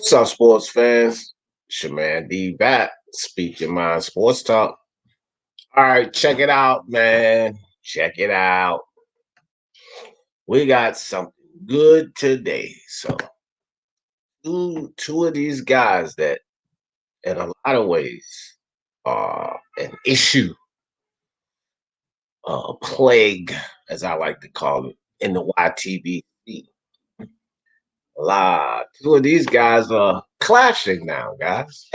What's up, sports fans? It's your man D back. Speak your mind sports talk. All right, check it out, man. Check it out. We got something good today. So two of these guys that in a lot of ways are an issue, a plague, as I like to call it, in the YTBC. Two of these guys are clashing now, guys.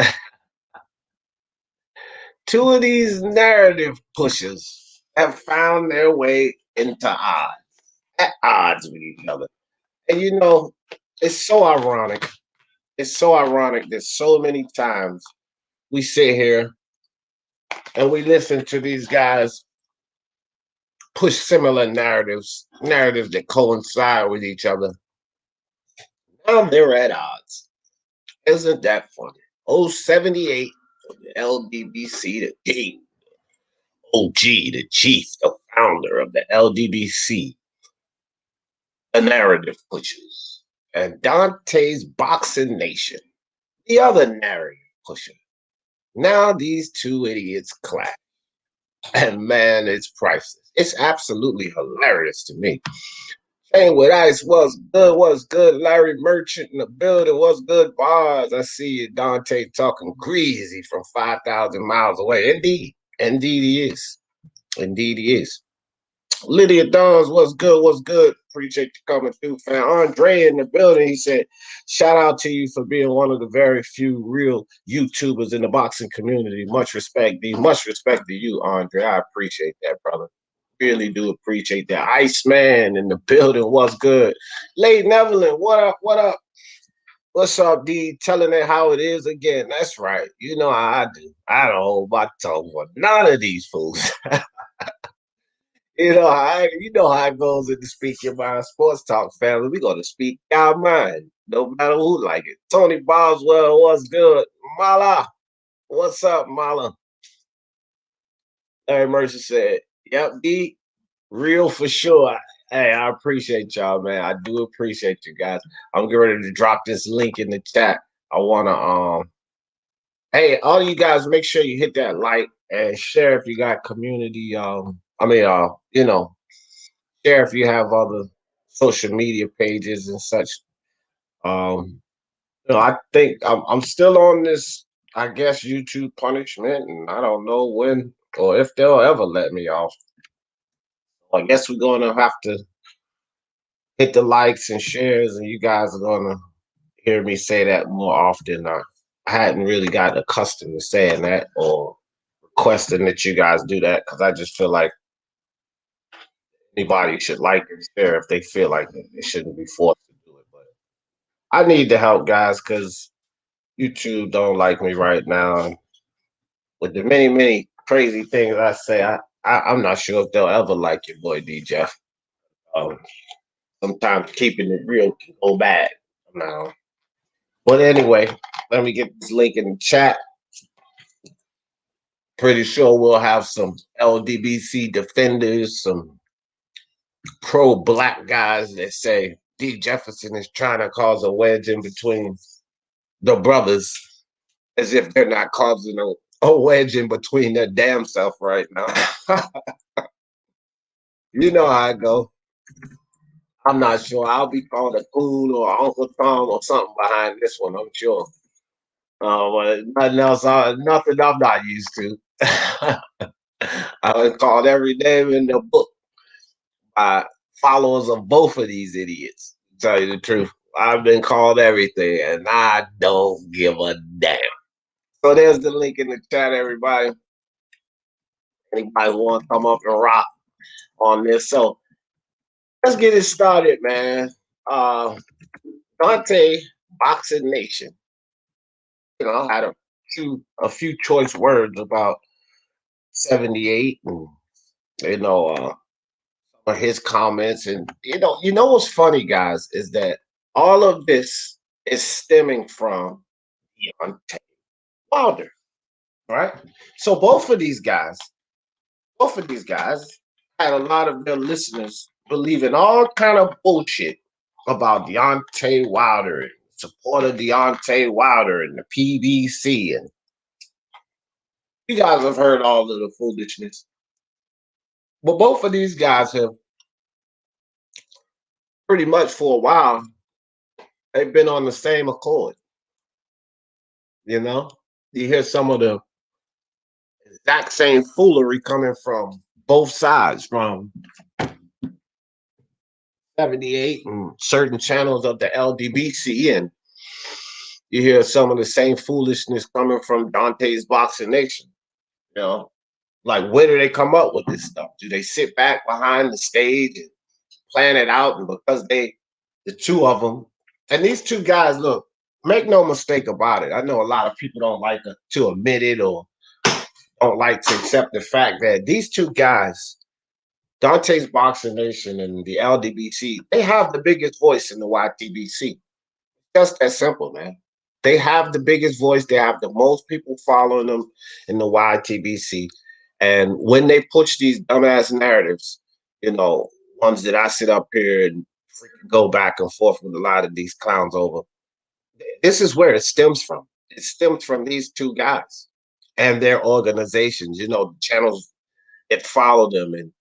Two of these narrative pushers have found their way into odds, at odds with each other. And it's so ironic. It's so ironic that so many times we sit here and we listen to these guys push similar narratives that coincide with each other. Now they're at odds. Isn't that funny? 78 from the LDBC, the king, OG, the chief, the founder of the LDBC, the narrative pushers, and Dontae's Boxing Nation, the other narrative pusher. Now these two idiots clash. And man, it's priceless. It's absolutely hilarious to me. Hey, with Ice, what's good? Larry Merchant in the building, what's good? Bars, I see you, Dontae, talking greasy from 5,000 miles away. Indeed he is. Indeed he is. Lydia Dons, what's good? What's good? Appreciate you coming through, fam. Andre in the building. He said, shout out to you for being one of the very few real YouTubers in the boxing community. Much respect, D. Much respect to you, Andre. I appreciate that, brother. Really do appreciate that. Iceman in the building. What's good? Late Evelyn, what up? What up? What's up, D? Telling it how it is again. That's right. You know how I do. I don't hold my tongue for none of these fools. You know how it goes in the Speak Your Mind Sports Talk family. We're gonna speak our mind, no matter who like it. Tony Boswell, what's good? Mala, what's up, Mala? Larry Mercer said, yep, D, real for sure. Hey, I appreciate y'all, man. I do appreciate you guys. I'm getting ready to drop this link in the chat. I wanna hey, all you guys, make sure you hit that like and share if you got community share if you have other social media pages and such. I think I'm still on this, I guess, YouTube punishment, and I don't know when or if they'll ever let me off. I guess we're gonna have to hit the likes and shares, and you guys are gonna hear me say that more often. I hadn't really gotten accustomed to saying that or requesting that you guys do that because I just feel like anybody should like and share if they feel like it. They shouldn't be forced to do it. But I need the help, guys, because YouTube don't like me right now. And with the many crazy things I say, I'm not sure if they'll ever like your boy D Jeff. Um, Sometimes keeping it real can go bad. Now, but anyway, let me get this link in the chat. Pretty sure we'll have some LDBC defenders, some pro-black guys that say D Jefferson is trying to cause a wedge in between the brothers, as if they're not causing a wedge in between their damn self right now. You know how I go. I'm not sure. I'll be called a fool or Uncle Tom or something behind this one, I'm sure. But nothing else, nothing I'm not used to. I've been called every name in the book by followers of both of these idiots. To tell you the truth, I've been called everything, and I don't give a damn. So there's the link in the chat, everybody. Anybody want to come up and rock on this? So let's get it started, man. Dontae, Boxing Nation. I had a few choice words about 78 and some of his comments. And what's funny, guys, is that all of this is stemming from Deontay Wilder, right? So both of these guys had a lot of their listeners believing all kind of bullshit about Deontay Wilder and supporter Deontay Wilder and the PBC, and you guys have heard all of the foolishness. But both of these guys have pretty much for a while, they've been on the same accord. You know, you hear some of the exact same foolery coming from both sides, from 78 and certain channels of the LDBC, and you hear some of the same foolishness coming from Dontae's Boxing Nation. You know, like, where do they come up with this stuff? Do they sit back behind the stage and plan it out? And because the two of them, and these two guys, look, make no mistake about it. I know a lot of people don't like to admit it, or don't like to accept the fact that these two guys, Dontae's Boxing Nation and the LDBC, they have the biggest voice in the YTBC. Just that simple, man. They have the biggest voice. They have the most people following them in the YTBC. And when they push these dumbass narratives, ones that I sit up here and freaking go back and forth with a lot of these clowns over, this is where it stems from. It stems from these two guys and their organizations, channels that follow them and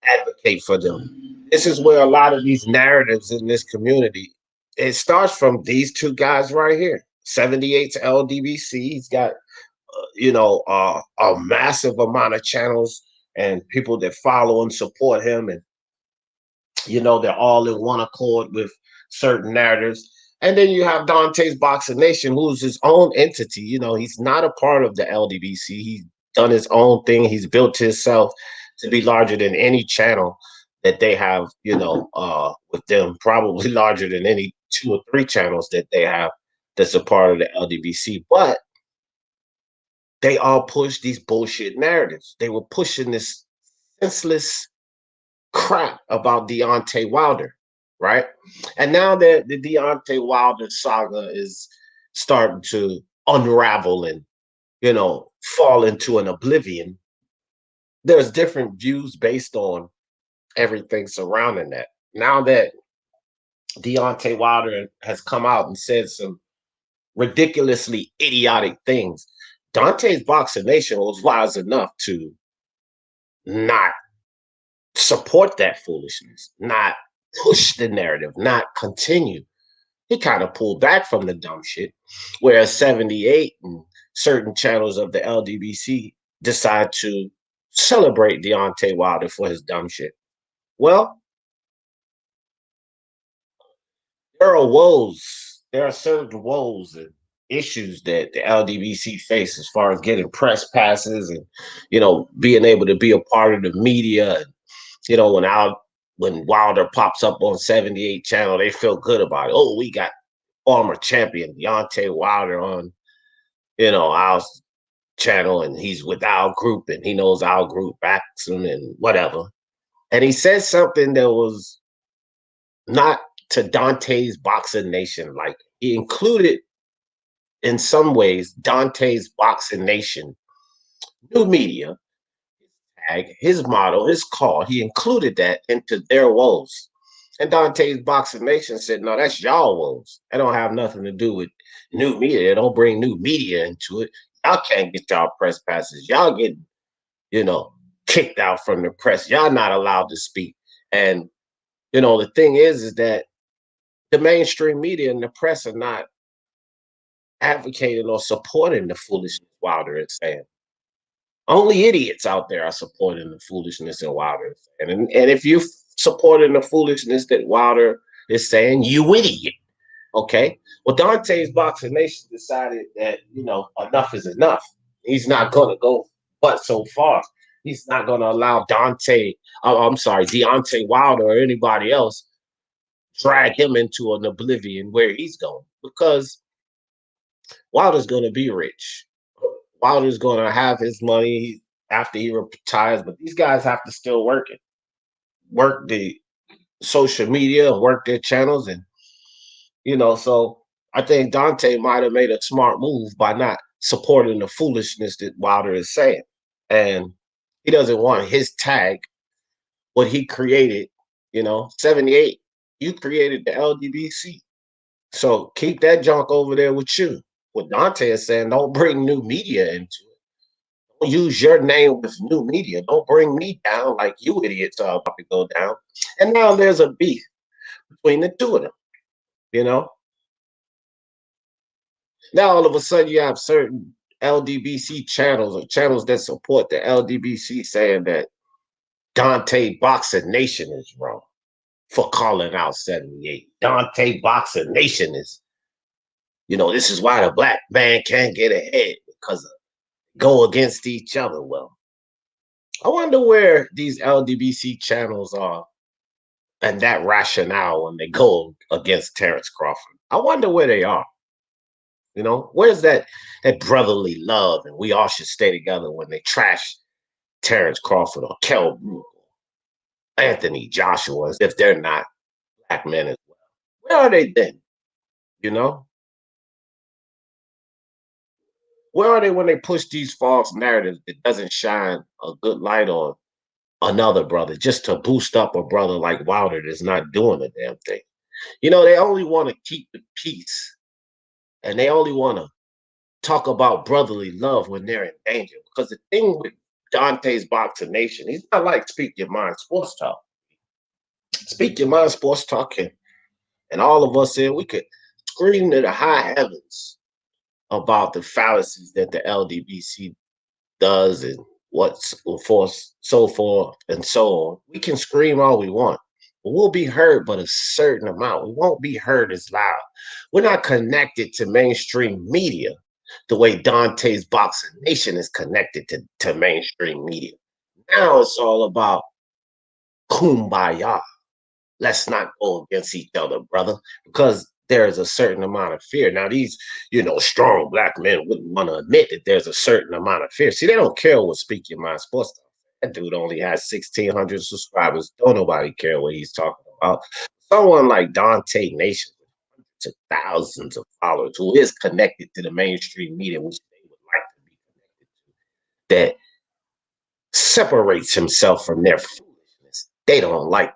advocate for them. This is where a lot of these narratives in this community, it starts from these two guys right here. 78's LDBC, he's got a massive amount of channels and people that follow and support him, and they're all in one accord with certain narratives. And then you have Dontae's Boxing Nation, who's his own entity. He's not a part of the LDBC. He's done his own thing. He's built himself to be larger than any channel that they have, with them, probably larger than any 2 or 3 channels that they have that's a part of the LDBC. But they all push these bullshit narratives. They were pushing this senseless crap about Deontay Wilder, right? And now that the Deontay Wilder saga is starting to unravel and, fall into an oblivion, there's different views based on everything surrounding that. Now that Deontay Wilder has come out and said some ridiculously idiotic things, Dontae's Boxing Nation was wise enough to not support that foolishness, not push the narrative, not continue. He kind of pulled back from the dumb shit, whereas 78 and certain channels of the LDBC decide to celebrate Deontay Wilder for his dumb shit. Well, there are certain woes and issues that the LDBC face as far as getting press passes and, being able to be a part of the media. And, when Wilder pops up on 78 channel, they feel good about it. Oh, we got former champion Deontay Wilder on, our channel, and he's with our group and he knows our group backs him and whatever. And he said something that was not to Dontae's Boxing Nation. Like, he included, in some ways, Dontae's Boxing Nation, new media, tag, his motto, his call. He included that into their woes. And Dontae's Boxing Nation said, no, that's y'all woes. That don't have nothing to do with new media. Don't bring new media into it. Y'all can't get y'all press passes. Y'all getting, kicked out from the press. Y'all not allowed to speak. And, the thing is that the mainstream media and the press are not advocating or supporting the foolishness Wilder is saying. Only idiots out there are supporting the foolishness that Wilder is saying. And if you're supporting the foolishness that Wilder is saying, you idiot. Okay? Well, Dontae's Boxing Nation decided that, enough is enough. He's not going to go but so far. He's not going to allow Deontay Wilder or anybody else drag him into an oblivion where he's going, because Wilder's going to be rich. Wilder's going to have his money after he retires, but these guys have to still work the social media, work their channels, and so I think Dontae might have made a smart move by not supporting the foolishness that Wilder is saying, and he doesn't want his tag, what he created. 78, you created the LDBC. So keep that junk over there with you. What Dontae is saying, don't bring new media into it. Don't use your name with new media. Don't bring me down like you idiots are about to go down. And now there's a beef between the two of them, you know? Now all of a sudden you have certain LDBC channels or channels that support the LDBC saying that Dontae Boxing Nation is wrong for calling out 78. Dontae Boxing Nation is, this is why the black man can't get ahead because of go against each other. Well, I wonder where these LDBC channels are and that rationale when they go against Terrence Crawford. I wonder where they are. Where's that brotherly love and we all should stay together when they trash Terrence Crawford or Kell Brook or Anthony Joshua as if they're not black men as well. Where are they then? You know? Where are they when they push these false narratives that doesn't shine a good light on another brother just to boost up a brother like Wilder that's not doing a damn thing? They only want to keep the peace and they only want to talk about brotherly love when they're in danger. Because the thing with Dontae's Boxing Nation, he's not like Speak Your Mind Sports Talk. Speak Your Mind Sports Talk and all of us here, we could scream to the high heavens about the fallacies that the LDBC does and what's for so forth and so on. We can scream all we want, but we'll be heard but a certain amount. We won't be heard as loud. We're not connected to mainstream media the way Dontae's Boxing Nation is connected to mainstream media. Now it's all about kumbaya. Let's not go against each other, brother, because there's a certain amount of fear. Now, these, strong black men wouldn't want to admit that there's a certain amount of fear. See, they don't care what Speak Your Mind Sports does. That dude only has 1,600 subscribers. Don't nobody care what he's talking about. Someone like Dontae Nation, to thousands of followers, who is connected to the mainstream media, which they would like to be connected to, that separates himself from their foolishness. They don't like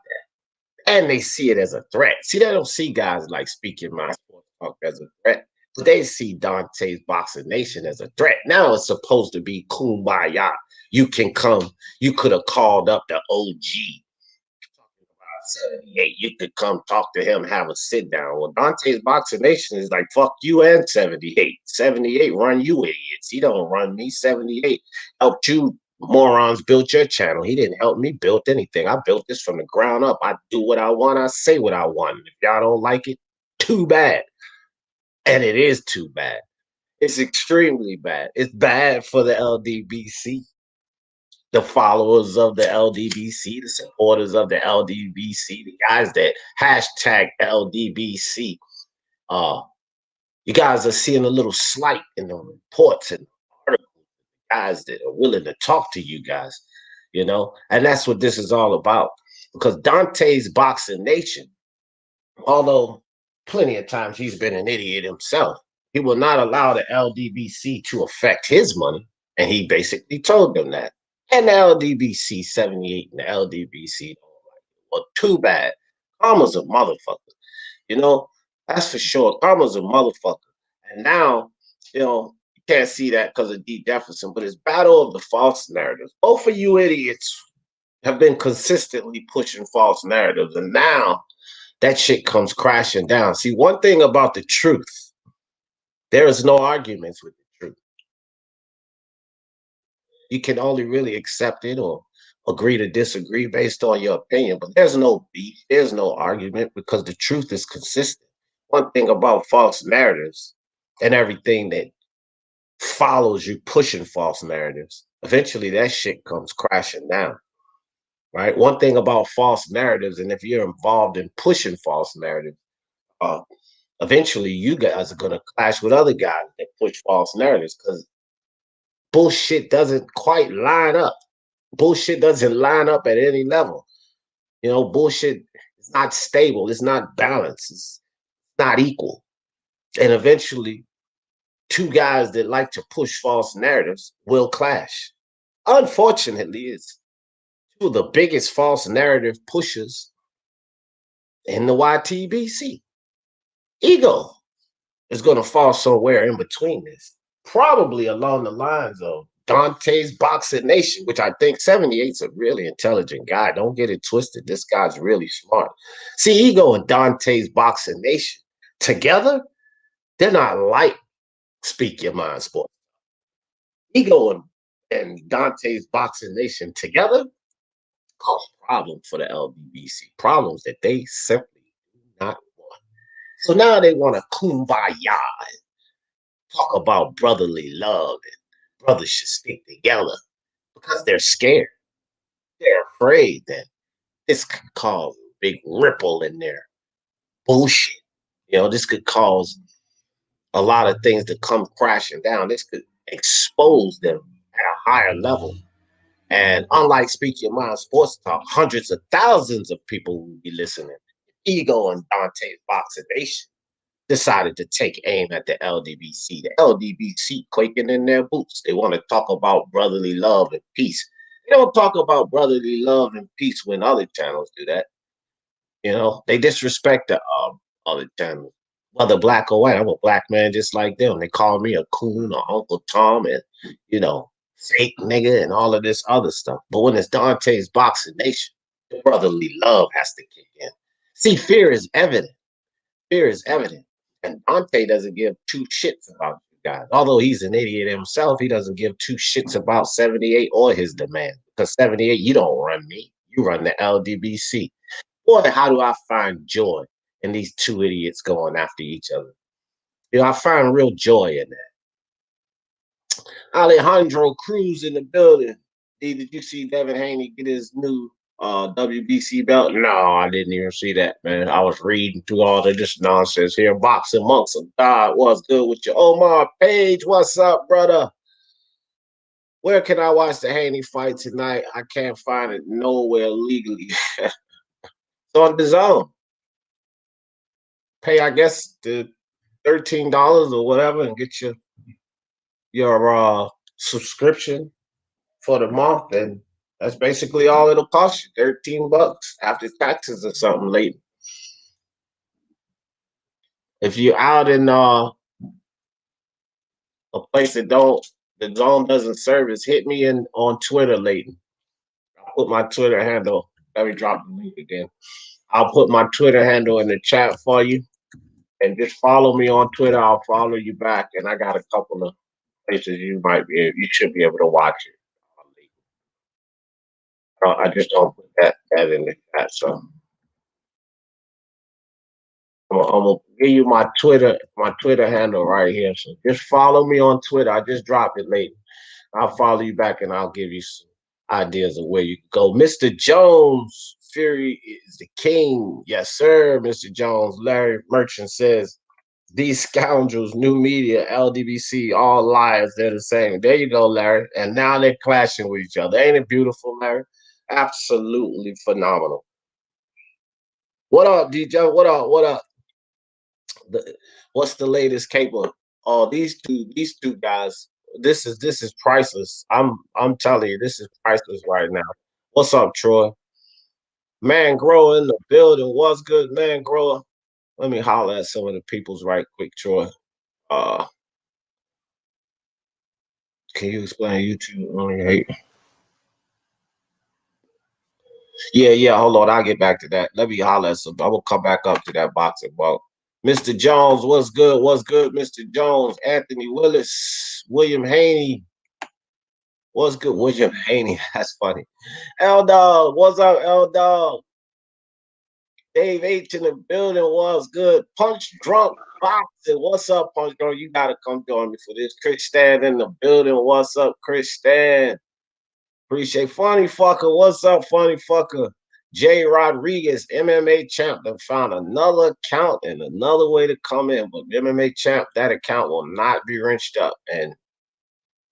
and they see it as a threat. See, they don't see guys like Speak Your Mind Sports Talk as a threat. But they see Dontae's Boxing Nation as a threat. Now it's supposed to be kumbaya. You can come. You could have called up the OG. 78. You could come talk to him, have a sit down. Well, Dontae's Boxing Nation is like, fuck you and 78. 78 run you idiots. He don't run me. 78 helped you morons build your channel. He didn't help me build anything. I built this from the ground up. I do what I want. I say what I want. If y'all don't like it, too bad. And it is too bad. It's extremely bad. It's bad for the LDBC, the followers of the LDBC, the supporters of the LDBC, the guys that hashtag LDBC. You guys are seeing a little slight in the reports and articles, guys that are willing to talk to you guys, and that's what this is all about. Because Dontae's Boxing Nation, although plenty of times he's been an idiot himself, he will not allow the LDBC to affect his money. And he basically told them that. And the LDBC 78 and the LDBC, well, too bad. Karma's a motherfucker. That's for sure. Karma's a motherfucker. And now, you can't see that because of D. Jefferson, but it's battle of the false narratives. Both of you idiots have been consistently pushing false narratives. And now that shit comes crashing down. See, one thing about the truth, there is no arguments with the truth. You can only really accept it or agree to disagree based on your opinion, but there's no beef, there's no argument because the truth is consistent. One thing about false narratives and everything that follows you pushing false narratives, eventually that shit comes crashing down, right? One thing about false narratives, and if you're involved in pushing false narratives, eventually you guys are going to clash with other guys that push false narratives because bullshit doesn't quite line up. Bullshit doesn't line up at any level. Bullshit is not stable. It's not balanced. It's not equal. And eventually, two guys that like to push false narratives will clash. Unfortunately, it's two of the biggest false narrative pushers in the YTBC. Ego is going to fall somewhere in between this, probably along the lines of Dante's Boxing Nation, which I think 78's a really intelligent guy. Don't get it twisted. This guy's really smart. See, Ego and Dante's Boxing Nation together, they're not like Speak Your Mind Sports. Ego and Dante's Boxing Nation together cause problems for the LDBC, problems that they simply do not want. So now they want to kumbaya and talk about brotherly love and brothers should stick together because they're scared. They're afraid that this could cause a big ripple in their bullshit. You know, this could cause a lot of things to come crashing down. This could expose them at a higher level. And unlike Speak Your Mind Sports Talk, hundreds of thousands of people will be listening. Ego and Dante's Boxing Nation decided to take aim at the LDBC. The LDBC quaking in their boots. They want to talk about brotherly love and peace. They don't talk about brotherly love and peace when other channels do that. You know, they disrespect the other channels, whether black or white. I'm a black man just like them. They call me a coon or Uncle Tom and, you know, fake nigga and all of this other stuff. But when it's Dante's Boxing Nation, the brotherly love has to kick in. See, fear is evident. Fear is evident. And Dontae doesn't give two shits about you guys. Although he's an idiot himself, he doesn't give two shits about 78 or his demand. Because 78, you don't run me. You run the LDBC. Boy, how do I find joy in these two idiots going after each other? You know, I find real joy in that. Alejandro Cruz in the building. Did you see Devin Haney get his new WBC belt? No, I didn't even see that, man. I was reading through all of this nonsense here. Boxing Monks of God, what's good with you? Omar Page, what's up, brother? Where can I watch the Haney fight tonight? I can't find it nowhere legally. It's on the zone. Pay, I guess, the $13 or whatever and get your subscription for the month, and that's basically all it'll cost you. $13 after taxes or something late. If you're out in a place that the zone doesn't service, hit me in on Twitter, Leighton. I'll put my Twitter handle. Let me drop the link again. I'll put my Twitter handle in the chat for you. And just follow me on Twitter. I'll follow you back. And I got a couple of places you should be able to watch it. I just don't put that in the chat. So I'm gonna give you my Twitter handle right here. So just follow me on Twitter. I just dropped it late. I'll follow you back and I'll give you some ideas of where you can go. Mr. Jones, Fury is the king. Yes, sir, Mr. Jones. Larry Merchant says, these scoundrels, new media, LDBC, all liars, they're the same. There you go, Larry. And now they're clashing with each other. Ain't it beautiful, Larry? Absolutely phenomenal. What up, DJ? What up? What up? What's the latest cable? Oh, these two guys. This is priceless. I'm telling you, this is priceless right now. What's up, Troy? Man, grow in the building. What's good, man? Grow. Let me holler at some of the peoples right quick, Troy. Can you explain YouTube only hate? Yeah. Hold on, I'll get back to that. Let me holler at some. I will come back up to that boxing ball. Mr. Jones, what's good? What's good, Mr. Jones? Anthony Willis, William Haney. What's good, William Haney? That's funny. L Dog, what's up, L Dog? Dave H in the building, what's good? Punch Drunk Boxing, what's up, Punch Drunk? You gotta come join me for this. Chris Stan in the building, what's up, Chris Stan? Appreciate Funny Fucker, what's up, Funny Fucker? Jay Rodriguez, MMA champ, that found another account and another way to come in. But MMA champ, that account will not be wrenched up. And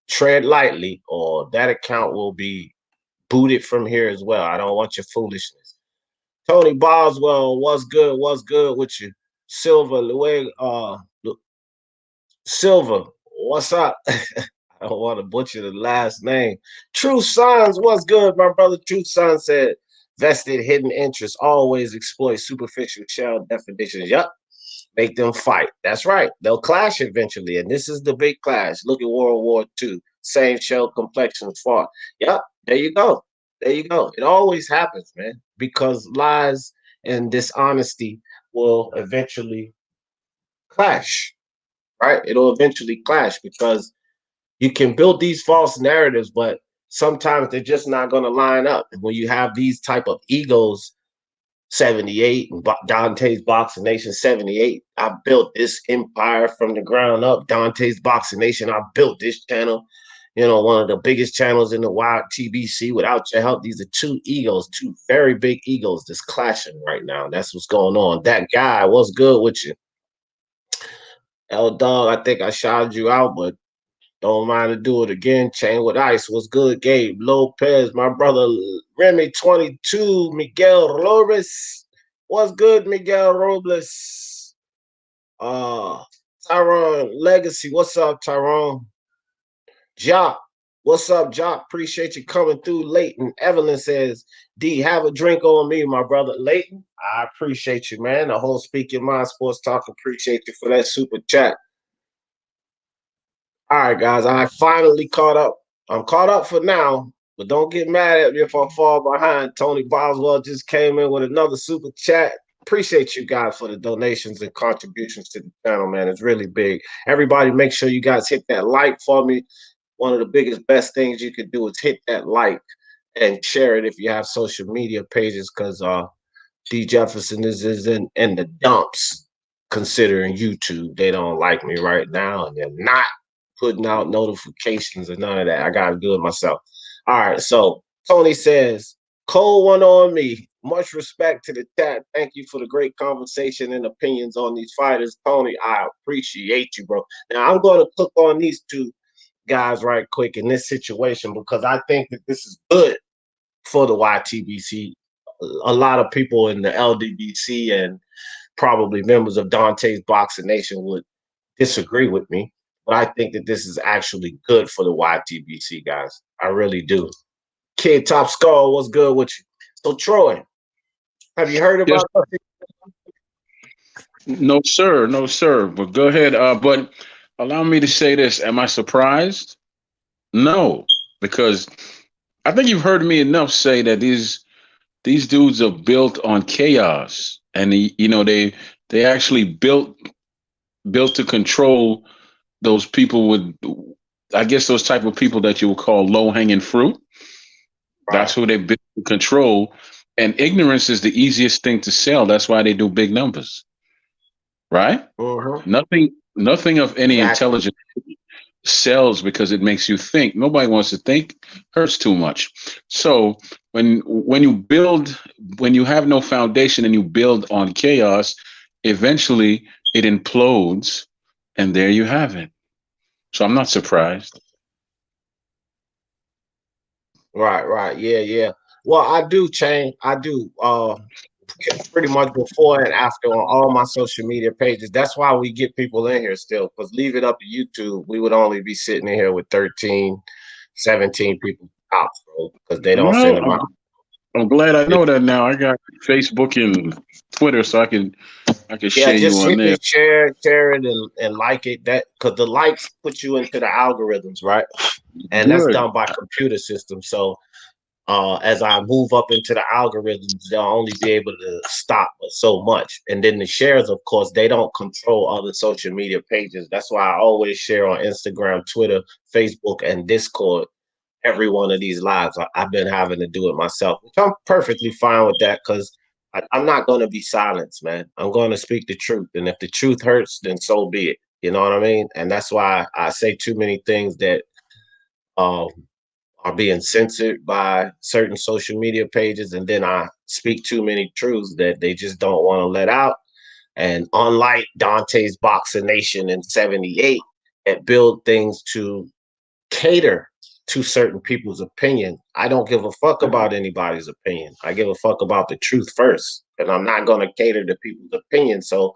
tread lightly, or that account will be booted from here as well. I don't want your foolishness. Tony Boswell, what's good? What's good with you? Silver, Silver, what's up? I don't want to butcher the last name. True Sons, what's good, my brother? True Sons said, vested hidden interests always exploit superficial shell definitions. Yup. Make them fight. That's right. They'll clash eventually. And this is the big clash. Look at World War II. Same shell complexions fought. Yep. There you go. There you go. It always happens, man, because lies and dishonesty will eventually clash, right? It'll eventually clash because you can build these false narratives, but sometimes they're just not going to line up. And when you have these type of egos, 78 and Dontae's Boxing Nation 78. I built this empire from the ground up. Dontae's Boxing Nation. I built this channel. You know, one of the biggest channels in the YTBC. Without your help, these are two egos, two very big egos that's clashing right now. That's what's going on. That guy, what's good with you? L Dog, I think I shouted you out, but don't mind to do it again. Chain with Ice. What's good, Gabe? Lopez, my brother Remy 22, Miguel Robles. What's good, Miguel Robles? Tyrone Legacy. What's up, Tyrone? Jock. What's up, Jock? Appreciate you coming through. Leighton. Evelyn says, D, have a drink on me, my brother. Leighton, I appreciate you, man. The whole Speak Your Mind Sports Talk. Appreciate you for that super chat. All right, guys, I finally caught up. I'm caught up for now, but don't get mad at me if I fall behind. Tony Boswell just came in with another super chat. Appreciate you guys for the donations and contributions to the channel, man. It's really big. Everybody, make sure you guys hit that like for me. One of the biggest, best things you can do is hit that like and share it if you have social media pages, because D Jefferson is in the dumps considering YouTube. They don't like me right now, and they're not putting out notifications and none of that. I gotta do it myself. All right, so Tony says, cold one on me. Much respect to the chat. Thank you for the great conversation and opinions on these fighters. Tony, I appreciate you, bro. Now I'm gonna click on these two guys right quick in this situation because I think that this is good for the YTBC. A lot of people in the LDBC and probably members of Dontae's Boxing Nation would disagree with me, but I think that this is actually good for the YTBC guys. I really do. Kid Top Skull, what's good with you? So Troy, have you heard about this? No, sir. No, sir. But go ahead. But allow me to say this. Am I surprised? No, because I think you've heard me enough say that these dudes are built on chaos, and they actually built to control those people with, I guess, those type of people that you would call low hanging fruit. Right. That's who they built to control, and ignorance is the easiest thing to sell. That's why they do big numbers, right? Uh-huh. Nothing of any Exactly. intelligence sells because it makes you think. Nobody wants to think. Hurts too much. So when you have no foundation and you build on chaos, eventually it implodes, and there you have it. So I'm not surprised. Right. Yeah. Well, I do, Chain. I do. Pretty much before and after on all my social media pages. That's why we get people in here still, because leave it up to YouTube, we would only be sitting in here with 13, 17 people tops, bro, because they don't send Well, them out. I'm glad I know that now. I got Facebook and Twitter, so I can Yeah, share you just on hit there. me, share it, and like it. That because the likes put you into the algorithms, right? And that's Good. done by computer systems. So as I move up into the algorithms, they'll only be able to stop but so much. And then the shares, of course, they don't control other social media pages. That's why I always share on Instagram, Twitter, Facebook, and Discord every one of these lives. I've been having to do it myself, which I'm perfectly fine with that because I'm not going to be silenced, man. I'm going to speak the truth. And if the truth hurts, then so be it. You know what I mean? And that's why I say too many things that um, are being censored by certain social media pages, and then I speak too many truths that they just don't want to let out. And unlike Dante's Boxing Nation in 78, that build things to cater to certain people's opinion. I don't give a fuck about anybody's opinion. I give a fuck about the truth first. And I'm not going to cater to people's opinion. So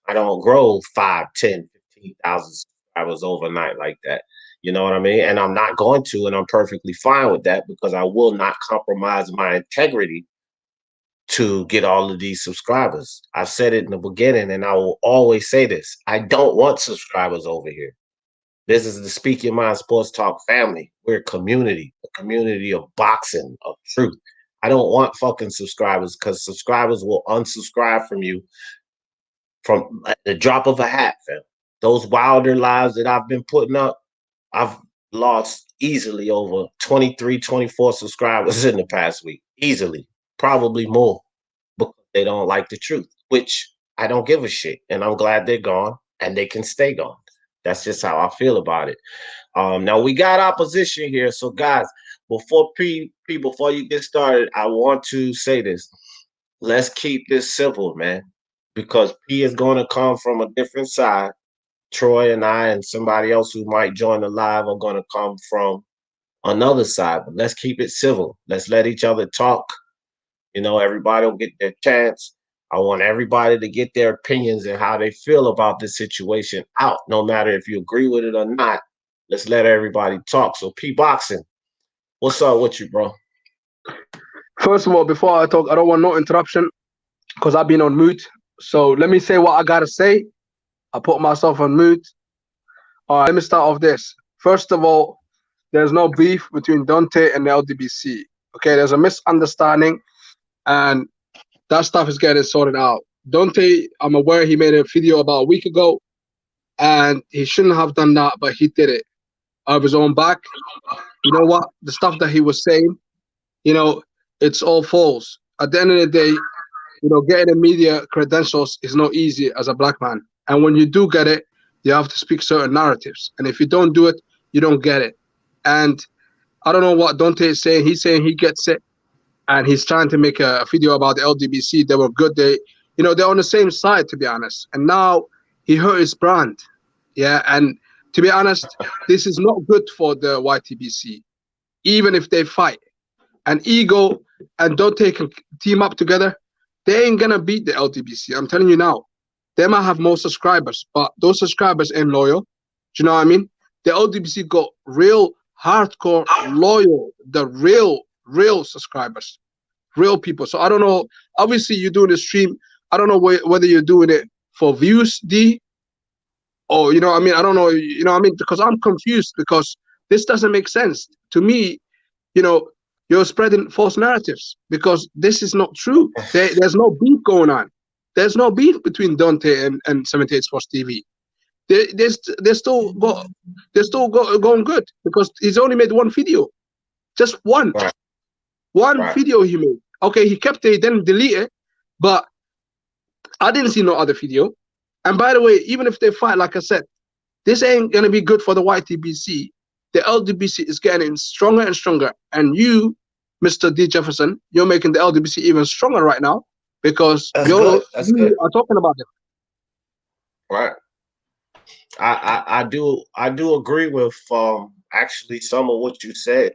I don't grow 5, 10, 15,000 subscribers overnight like that. You know what I mean? And I'm not going to, and I'm perfectly fine with that because I will not compromise my integrity to get all of these subscribers. I've said it in the beginning, and I will always say this. I don't want subscribers over here. This is the Speak Your Mind Sports Talk family. We're a community of boxing, of truth. I don't want fucking subscribers because subscribers will unsubscribe from you from the drop of a hat, fam. Those Wilder lives that I've been putting up, I've lost easily over 23, 24 subscribers in the past week. Easily. Probably more because they don't like the truth, which I don't give a shit. And I'm glad they're gone and they can stay gone. That's just how I feel about it. Now we got opposition here. So guys, before before you get started, I want to say this. Let's keep this simple, man, because P is going to come from a different side. Troy and I and somebody else who might join the live are going to come from another side. But let's keep it civil. Let's let each other talk. You know, everybody will get their chance. I want everybody to get their opinions and how they feel about this situation out, no matter if you agree with it or not. Let's let everybody talk. So, P Boxing, what's up with you, bro? First of all, before I talk, I don't want no interruption because I've been on mute. So let me say what I gotta say. I put myself on mute. All right, let me start off this. First of all, there's no beef between Dontae and the LDBC. Okay, there's a misunderstanding, and that stuff is getting sorted out. Dontae, I'm aware he made a video about a week ago, and he shouldn't have done that, but he did it out of his own back. You know what? The stuff that he was saying, you know, it's all false. At the end of the day, you know, getting the media credentials is not easy as a black man. And when you do get it, you have to speak certain narratives. And if you don't do it, you don't get it. And I don't know what Dontae is saying. He's saying he gets it, and he's trying to make a video about the LDBC. They were good. They, you know, they're on the same side, to be honest. And now he hurt his brand. Yeah, and to be honest, this is not good for the YTBC, even if they fight. And Ego and Dontae can team up together, they ain't gonna beat the LDBC. I'm telling you now. They might have more subscribers, but those subscribers ain't loyal. Do you know what I mean? The LDBC got real hardcore loyal, the real subscribers, real people. So I don't know. Obviously, you're doing the stream. I don't know whether you're doing it for views, D, or you know what I mean. I don't know. You know what I mean? Because I'm confused because this doesn't make sense to me. You know, you're spreading false narratives because this is not true. There's no beef going on. There's no beef between Dontae and 78 Sports TV. They're still going good because he's only made one video, just one video he made. Okay, he kept it, he didn't delete it, but I didn't see no other video. And by the way, even if they fight, like I said, this ain't gonna be good for the YTBC. The LDBC is getting stronger and stronger, and you, Mr. D. Jefferson, you're making the LDBC even stronger right now because you are talking about it. Right. I do agree with actually some of what you said,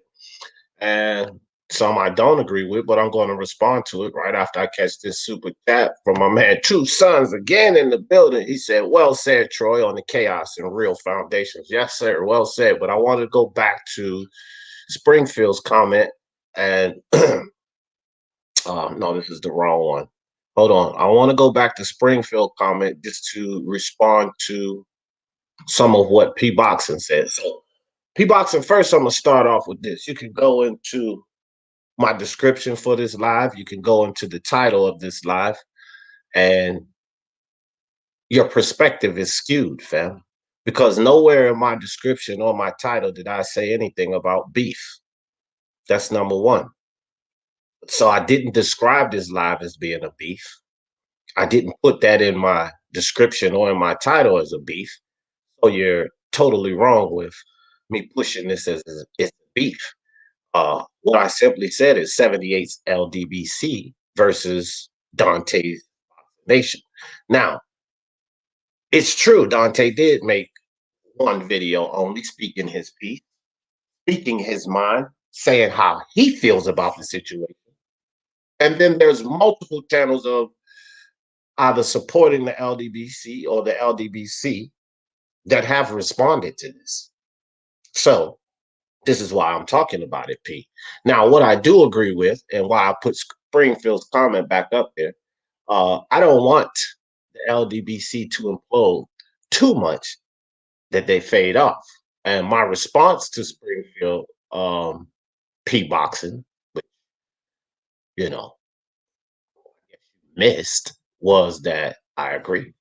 and some I don't agree with, but I'm going to respond to it right after I catch this super chat from my man True Sons again in the building. He said, "Well said, Troy, on the chaos and real foundations." Yes, sir. Well said. But I want to go back to Springfield's comment, and no, this is the wrong one. Hold on. I want to go back to Springfield comment just to respond to some of what P Boxing said. So, P Boxing, first, I'm gonna start off with this. You can go into my description for this live. You can go into the title of this live, and your perspective is skewed, fam. Because nowhere in my description or my title did I say anything about beef. That's number one. So I didn't describe this live as being a beef. I didn't put that in my description or in my title as a beef. So you're totally wrong with me pushing this as it's a beef. What I simply said is 78's LDBC versus Dontae's Nation. Now, it's true, Dontae did make one video only speaking his piece, speaking his mind, saying how he feels about the situation. And then there's multiple channels of either supporting the LDBC or the LDBC that have responded to this. So this is why I'm talking about it, P. Now, what I do agree with and why I put Springfield's comment back up there. I don't want the LDBC to implode too much that they fade off. And my response to Springfield P boxing, which you know missed, was that I agree.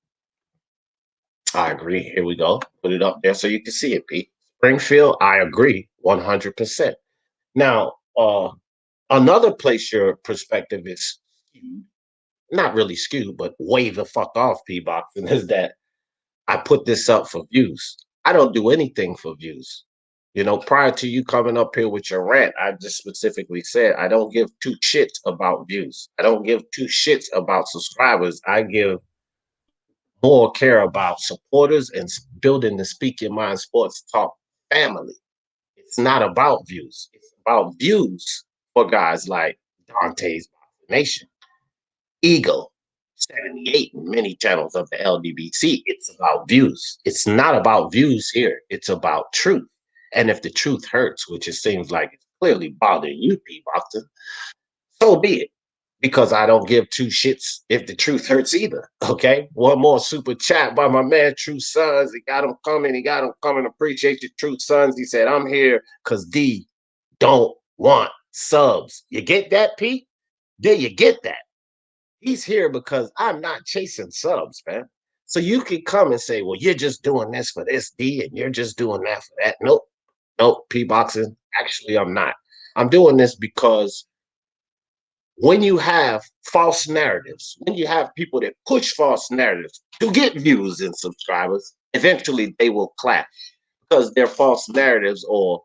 I agree. Here we go. Put it up there so you can see it, Pete. Springfield, I agree 100%. Now, another place your perspective is skewed, not really skewed, but way the fuck off, P boxing, is that I put this up for views. I don't do anything for views. You know, prior to you coming up here with your rant, I just specifically said I don't give two shits about views. I don't give two shits about subscribers. I give more care about supporters and building the Speak Your Mind Sports Talk family. It's not about views. It's about views for guys like Dontae's Nation, Eagle, 78, and many channels of the LDBC. It's about views. It's not about views here. It's about truth. And if the truth hurts, which it seems like it's clearly bothering you, P-Boxer, so be it. Because I don't give two shits if the truth hurts either. Okay. One more super chat by my man, True Sons. He got him coming. He got him coming. Appreciate you, True Sons. He said, I'm here because D don't want subs. You get that, Pete? Did you get that? He's here because I'm not chasing subs, man. So you can come and say, well, you're just doing this for this, D, and you're just doing that for that. Nope. Nope. P-Boxing. Actually, I'm not. I'm doing this because when you have false narratives, when you have people that push false narratives to get views and subscribers, eventually they will clash because their false narratives or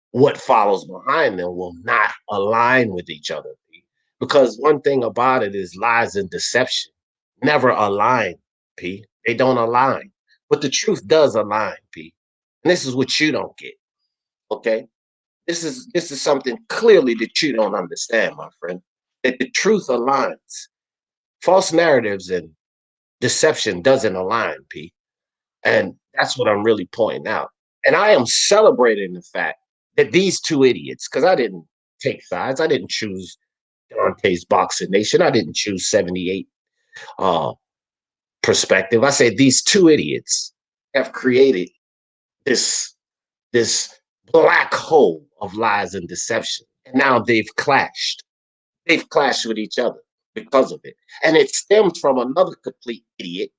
what follows behind them will not align with each other. Because one thing about it is lies and deception never align, P. They don't align. But the truth does align, P. And this is what you don't get. Okay? This is something clearly that you don't understand, my friend. That the truth aligns. False narratives and deception doesn't align, P. And that's what I'm really pointing out. And I am celebrating the fact that these two idiots, because I didn't take sides, I didn't choose Deontay's Boxing Nation, I didn't choose 78 perspective. I said these two idiots have created this black hole of lies and deception. And now they've clashed. They've clashed with each other because of it. And it stems from another complete idiot,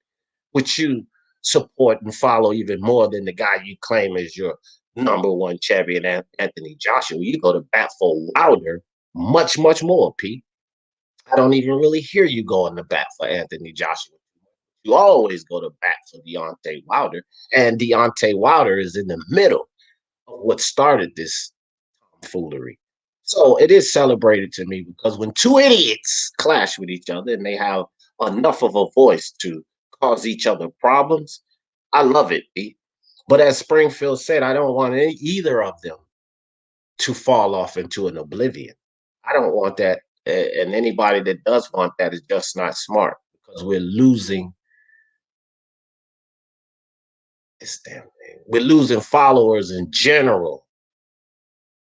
which you support and follow even more than the guy you claim is your #1 champion, Anthony Joshua. You go to bat for Wilder much, much more, Pete. I don't even really hear you going to bat for Anthony Joshua. You always go to bat for Deontay Wilder. And Deontay Wilder is in the middle of what started this tomfoolery. So it is celebrated to me because when two idiots clash with each other and they have enough of a voice to cause each other problems, I love it, B. But as Springfield said, I don't want either of them to fall off into an oblivion. I don't want that. And anybody that does want that is just not smart because we're losing this damn thing. We're losing followers in general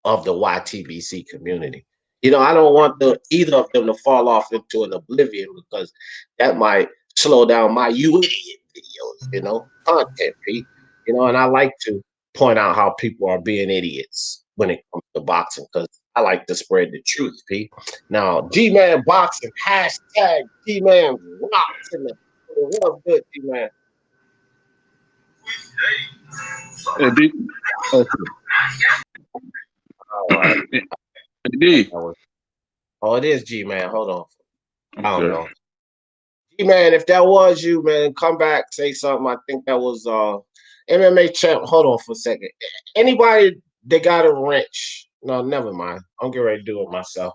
of the YTBC community. You know, I don't want either of them to fall off into an oblivion because that might slow down my you idiot videos, you know, content, Pete. You know, and I like to point out how people are being idiots when it comes to boxing because I like to spread the truth, Pete. Now, G-Man Boxing, hashtag G-Man Boxing. What's good, G-Man? D. Okay. All right. D. Oh, it is G-Man. Hold on. I don't know. G-Man, if that was you, man, come back, say something. I think that was MMA champ. Hold on for a second. Anybody that got a wrench? No, never mind. I'm getting ready to do it myself.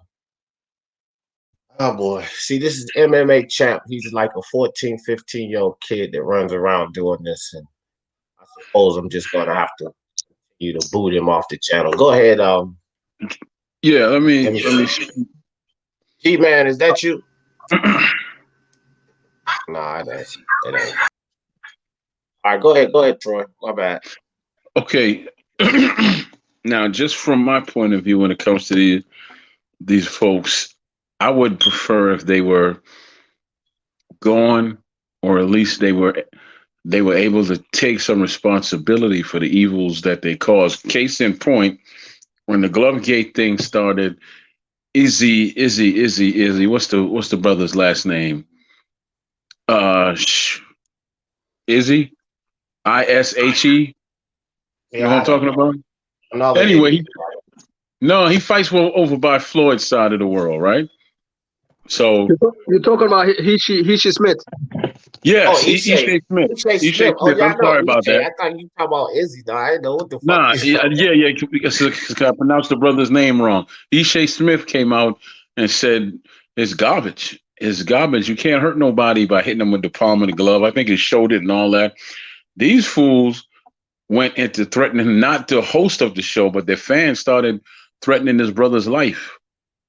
Oh, boy. See, this is MMA champ. He's like a 14, 15-year-old kid that runs around doing this. And I suppose I'm just going to have to boot him off the channel. Go ahead. Yeah, let me G-Man, is that you? Nah, it ain't. All right, go ahead, Troy. My bad. Okay. Now, just from my point of view, when it comes to these folks, I would prefer if they were gone, or at least they were able to take some responsibility for the evils that they caused. Case in point, when the Glovegate thing started, Izzy. What's the brother's last name? Izzy, ISHE. You know what Yeah, I'm talking about? another Anyway, idiot. no, he fights over by Floyd's side of the world, right? So You're talking about he Smith. Oh, yes, Ishay. Ishay Smith. Ishay Ishay Smith. Oh, Smith. yeah, I'm I know sorry about Ishay. that. I thought you talking about Izzy, though. I didn't know what the fuck Nah, you yeah, talking yeah, yeah. Because I pronounced the brother's name wrong. Ishay Smith came out and said it's garbage. It's garbage. You can't hurt nobody by hitting them with the palm of the glove. I think it showed it and all that. These fools went into threatening not the host of the show, but their fans started threatening his brother's life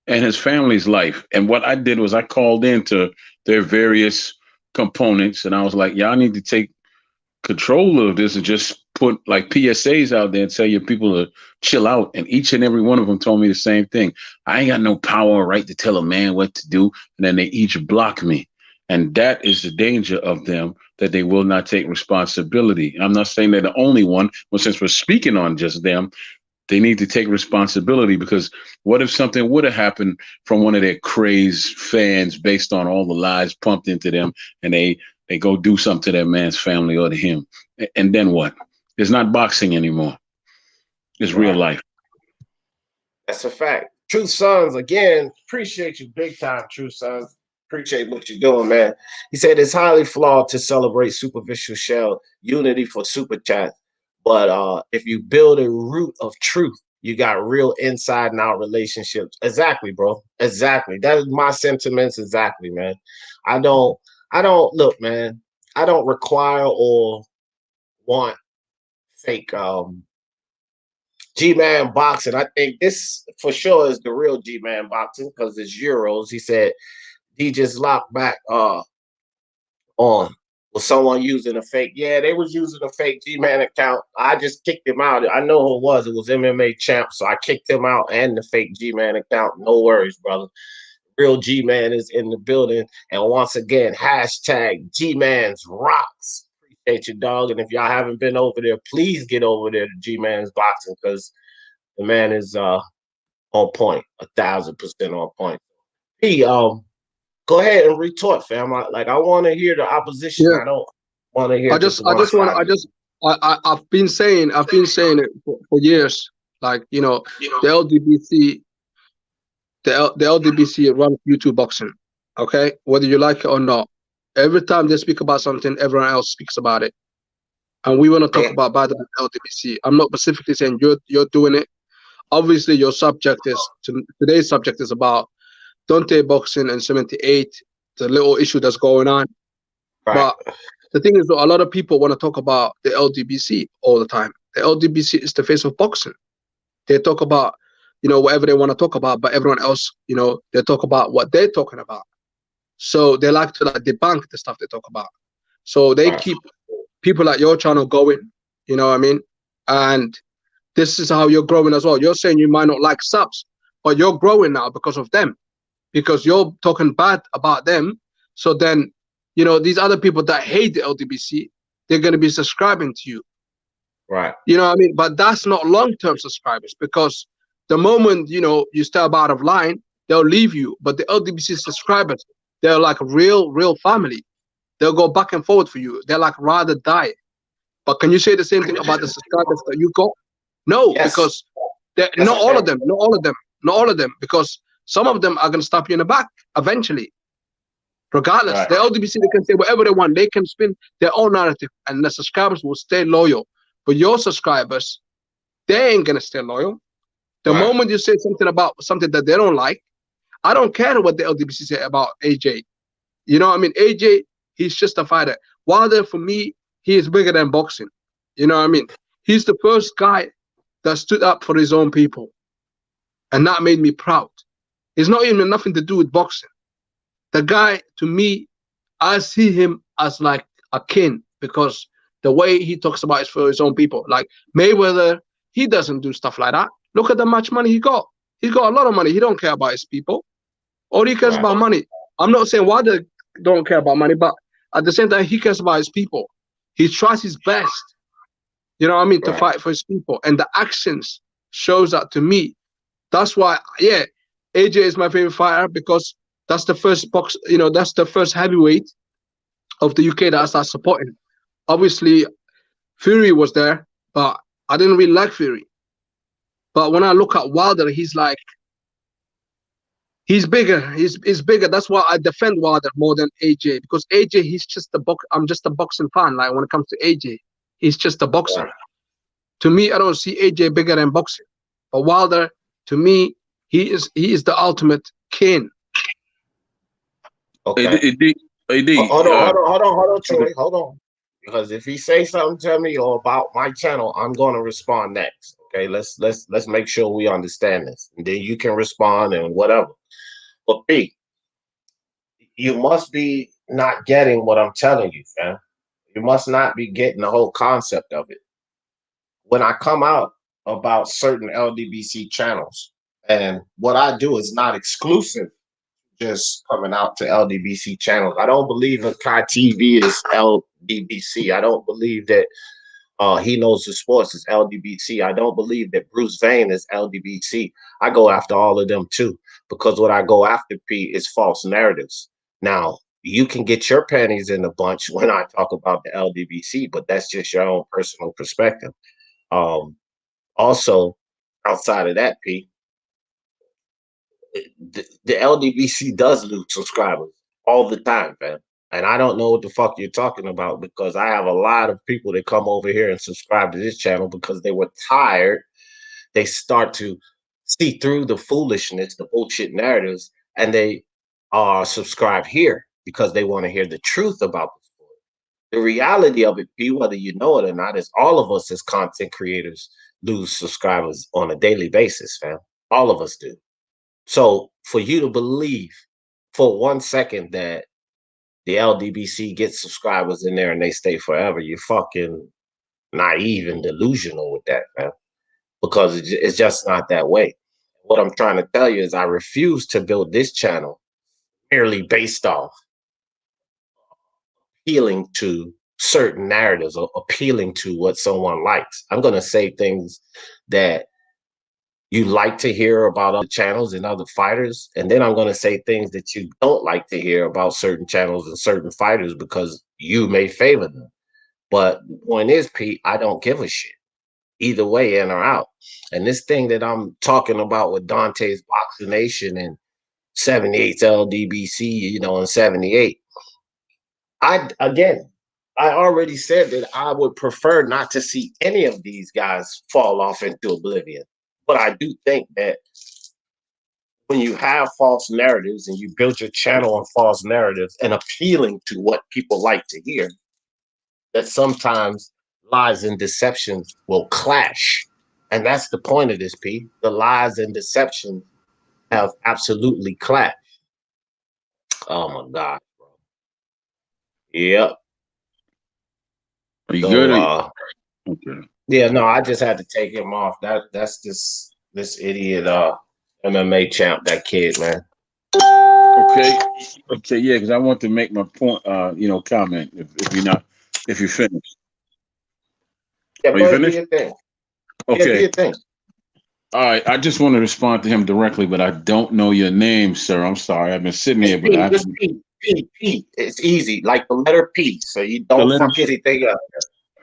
and his family's life. And what I did was I called into their various components and I was like, y'all need to take control of this and just put like PSAs out there and tell your people to chill out. And each and every one of them told me the same thing. I ain't got no power or right to tell a man what to do. And then they each block me. And that is the danger of them, that they will not take responsibility. I'm not saying they're the only one, but since we're speaking on just them, they need to take responsibility, because what if something would have happened from one of their crazed fans based on all the lies pumped into them, and they go do something to that man's family or to him, and then what? It's not boxing anymore. It's real about. life. That's a fact. True Sons, again, appreciate you big time, True Sons. Appreciate what you're doing, man. He said it's highly flawed to celebrate superficial shell unity for super chat. But if you build a root of truth, you got real inside and out relationships. Exactly, bro. Exactly. That is my sentiments. Exactly, man. I don't look, man. I don't require or want fake G-Man boxing. I think this for sure is the real G-Man boxing because it's Euros. He said he just locked back on was someone using a fake. Yeah, they was using a fake G-Man account. I just kicked him out. I know who it was. It was MMA Champ. So I kicked him out and the fake G-Man account. No worries, brother. Real G-Man is in the building. And once again, hashtag G-Man's rocks. Appreciate you, dog. And if y'all haven't been over there, please get over there to G-Man's boxing because the man is on point, 1,000% on point. He go ahead and retort, fam. I want to hear the opposition. Yeah. I don't want to hear I've been saying it for years. Like, you know, the LDBC, the LDBC runs YouTube boxing. Okay, whether you like it or not, every time they speak about something, everyone else speaks about it. And we want to talk about bad about LDBC. I'm not specifically saying you're doing it. Obviously, your subject is today's subject is about Dontae boxing and 78, the little issue that's going on. Right. But the thing is, a lot of people want to talk about the LDBC all the time. The LDBC is the face of boxing. They talk about, you know, whatever they want to talk about, but everyone else, you know, they talk about what they're talking about. So they like to like debunk the stuff they talk about. So they keep people like your channel going, you know what I mean? And this is how you're growing as well. You're saying you might not like subs, but you're growing now because of them, because you're talking bad about them. So then, you know, these other people that hate the LDBC, they're going to be subscribing to you. Right. You know what I mean? But that's not long-term subscribers, because the moment, you know, you step out of line, they'll leave you. But the LDBC subscribers, they're like real family. They'll go back and forward for you. They're like rather die. But can you say the same thing about the subscribers that you got? No, because not all of them, because some of them are going to stab you in the back eventually. Regardless, the LDBC, they can say whatever they want. They can spin their own narrative, and the subscribers will stay loyal. But your subscribers, they ain't going to stay loyal. The moment you say something about something that they don't like, I don't care what the LDBC say about AJ. You know what I mean? AJ, he's just a fighter. Wilder, for me, he is bigger than boxing. You know what I mean? He's the first guy that stood up for his own people. And that made me proud. It's not even nothing to do with boxing. The guy, to me, I see him as like a king, because the way he talks about is for his own people. Like Mayweather, he doesn't do stuff like that. Look at the much money he got. He got a lot of money. He don't care about his people. All he cares about money. I'm not saying Wilder don't care about money, but at the same time, he cares about his people. He tries his best, you know what I mean, to fight for his people. And the actions shows that to me. That's why, yeah, AJ is my favorite fighter because that's the first box, you know, that's the first heavyweight of the UK that I started supporting. Obviously, Fury was there, but I didn't really like Fury. But when I look at Wilder, he's like, he's bigger. He's bigger. That's why I defend Wilder more than AJ, because AJ, he's just a box. I'm just a boxing fan. Like when it comes to AJ, he's just a boxer. To me, I don't see AJ bigger than boxing. But Wilder, to me, he is the ultimate king. Okay. AD, hold on, Troy. Hold on. Because if he say something to me or about my channel, I'm going to respond next. Okay, let's make sure we understand this, and then you can respond and whatever. But B, you must be not getting what I'm telling you, fam. You must not be getting the whole concept of it. When I come out about certain LDBC channels, and what I do is not exclusive, just coming out to LDBC channels. I don't believe that Kai TV is LDBC. I don't believe that He Knows the Sports is LDBC. I don't believe that Bruce Vane is LDBC. I go after all of them too, because what I go after, P, is false narratives. Now, you can get your panties in a bunch when I talk about the LDBC, but that's just your own personal perspective. Also, outside of that, P, the LDBC does lose subscribers all the time, man. And I don't know what the fuck you're talking about, because I have a lot of people that come over here and subscribe to this channel because they were tired. They start to see through the foolishness, the bullshit narratives, and they are subscribed here because they want to hear the truth about the sport. The reality of it, P, whether you know it or not, is all of us as content creators lose subscribers on a daily basis, fam. All of us do. So for you to believe for 1 second that the LDBC gets subscribers in there and they stay forever, you're fucking naive and delusional with that, man. Because it's just not that way. What I'm trying to tell you is I refuse to build this channel merely based off appealing to certain narratives or appealing to what someone likes. I'm going to say things that you like to hear about other channels and other fighters, and then I'm going to say things that you don't like to hear about certain channels and certain fighters because you may favor them. But the point is, Pete, I don't give a shit either way, in or out. And this thing that I'm talking about with Dontae's SYMST and 78's LDBC, you know, and 78, I already said that I would prefer not to see any of these guys fall off into oblivion. But I do think that when you have false narratives and you build your channel on false narratives and appealing to what people like to hear, that sometimes lies and deception will clash. And that's the point of this, P. The lies and deception have absolutely clashed. Oh my God, bro. Yep. Are you good? Okay. Yeah, no, I just had to take him off. That's this idiot MMA champ, that kid, man. Okay, yeah, because I want to make my point, comment if you're finished. Yeah, you finished? Do your thing. Okay. Yeah, do your thing. All right, I just want to respond to him directly, but I don't know your name, sir. I'm sorry. I've been sitting here, but Just P. It's easy, like the letter P, so you don't fuck anything up.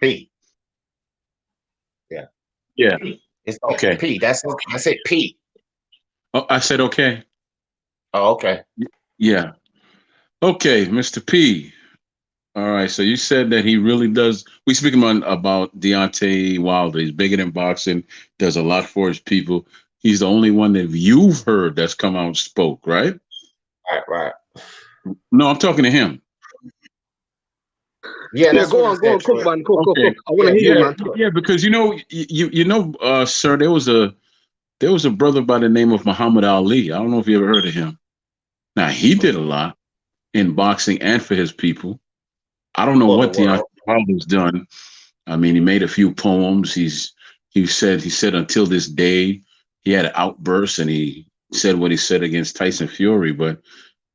P. Yeah. P. It's okay. P. That's it. P. Oh, I said okay. Oh, okay. Yeah. Okay, Mr. P. All right. So you said that he really does. We speaking about Deontay Wilder. He's bigger than boxing. Does a lot for his people. He's the only one that you've heard that's come out and spoke, right? Right. No, I'm talking to him. Yeah, go on, cook, man, cook. I want to hear you, man. Yeah, because sir, there was a brother by the name of Muhammad Ali. I don't know if you ever heard of him. Now he did a lot in boxing and for his people. I don't know what Deontay Wilder's done. I mean, he made a few poems. He said until this day he had an outburst and he said what he said against Tyson Fury, but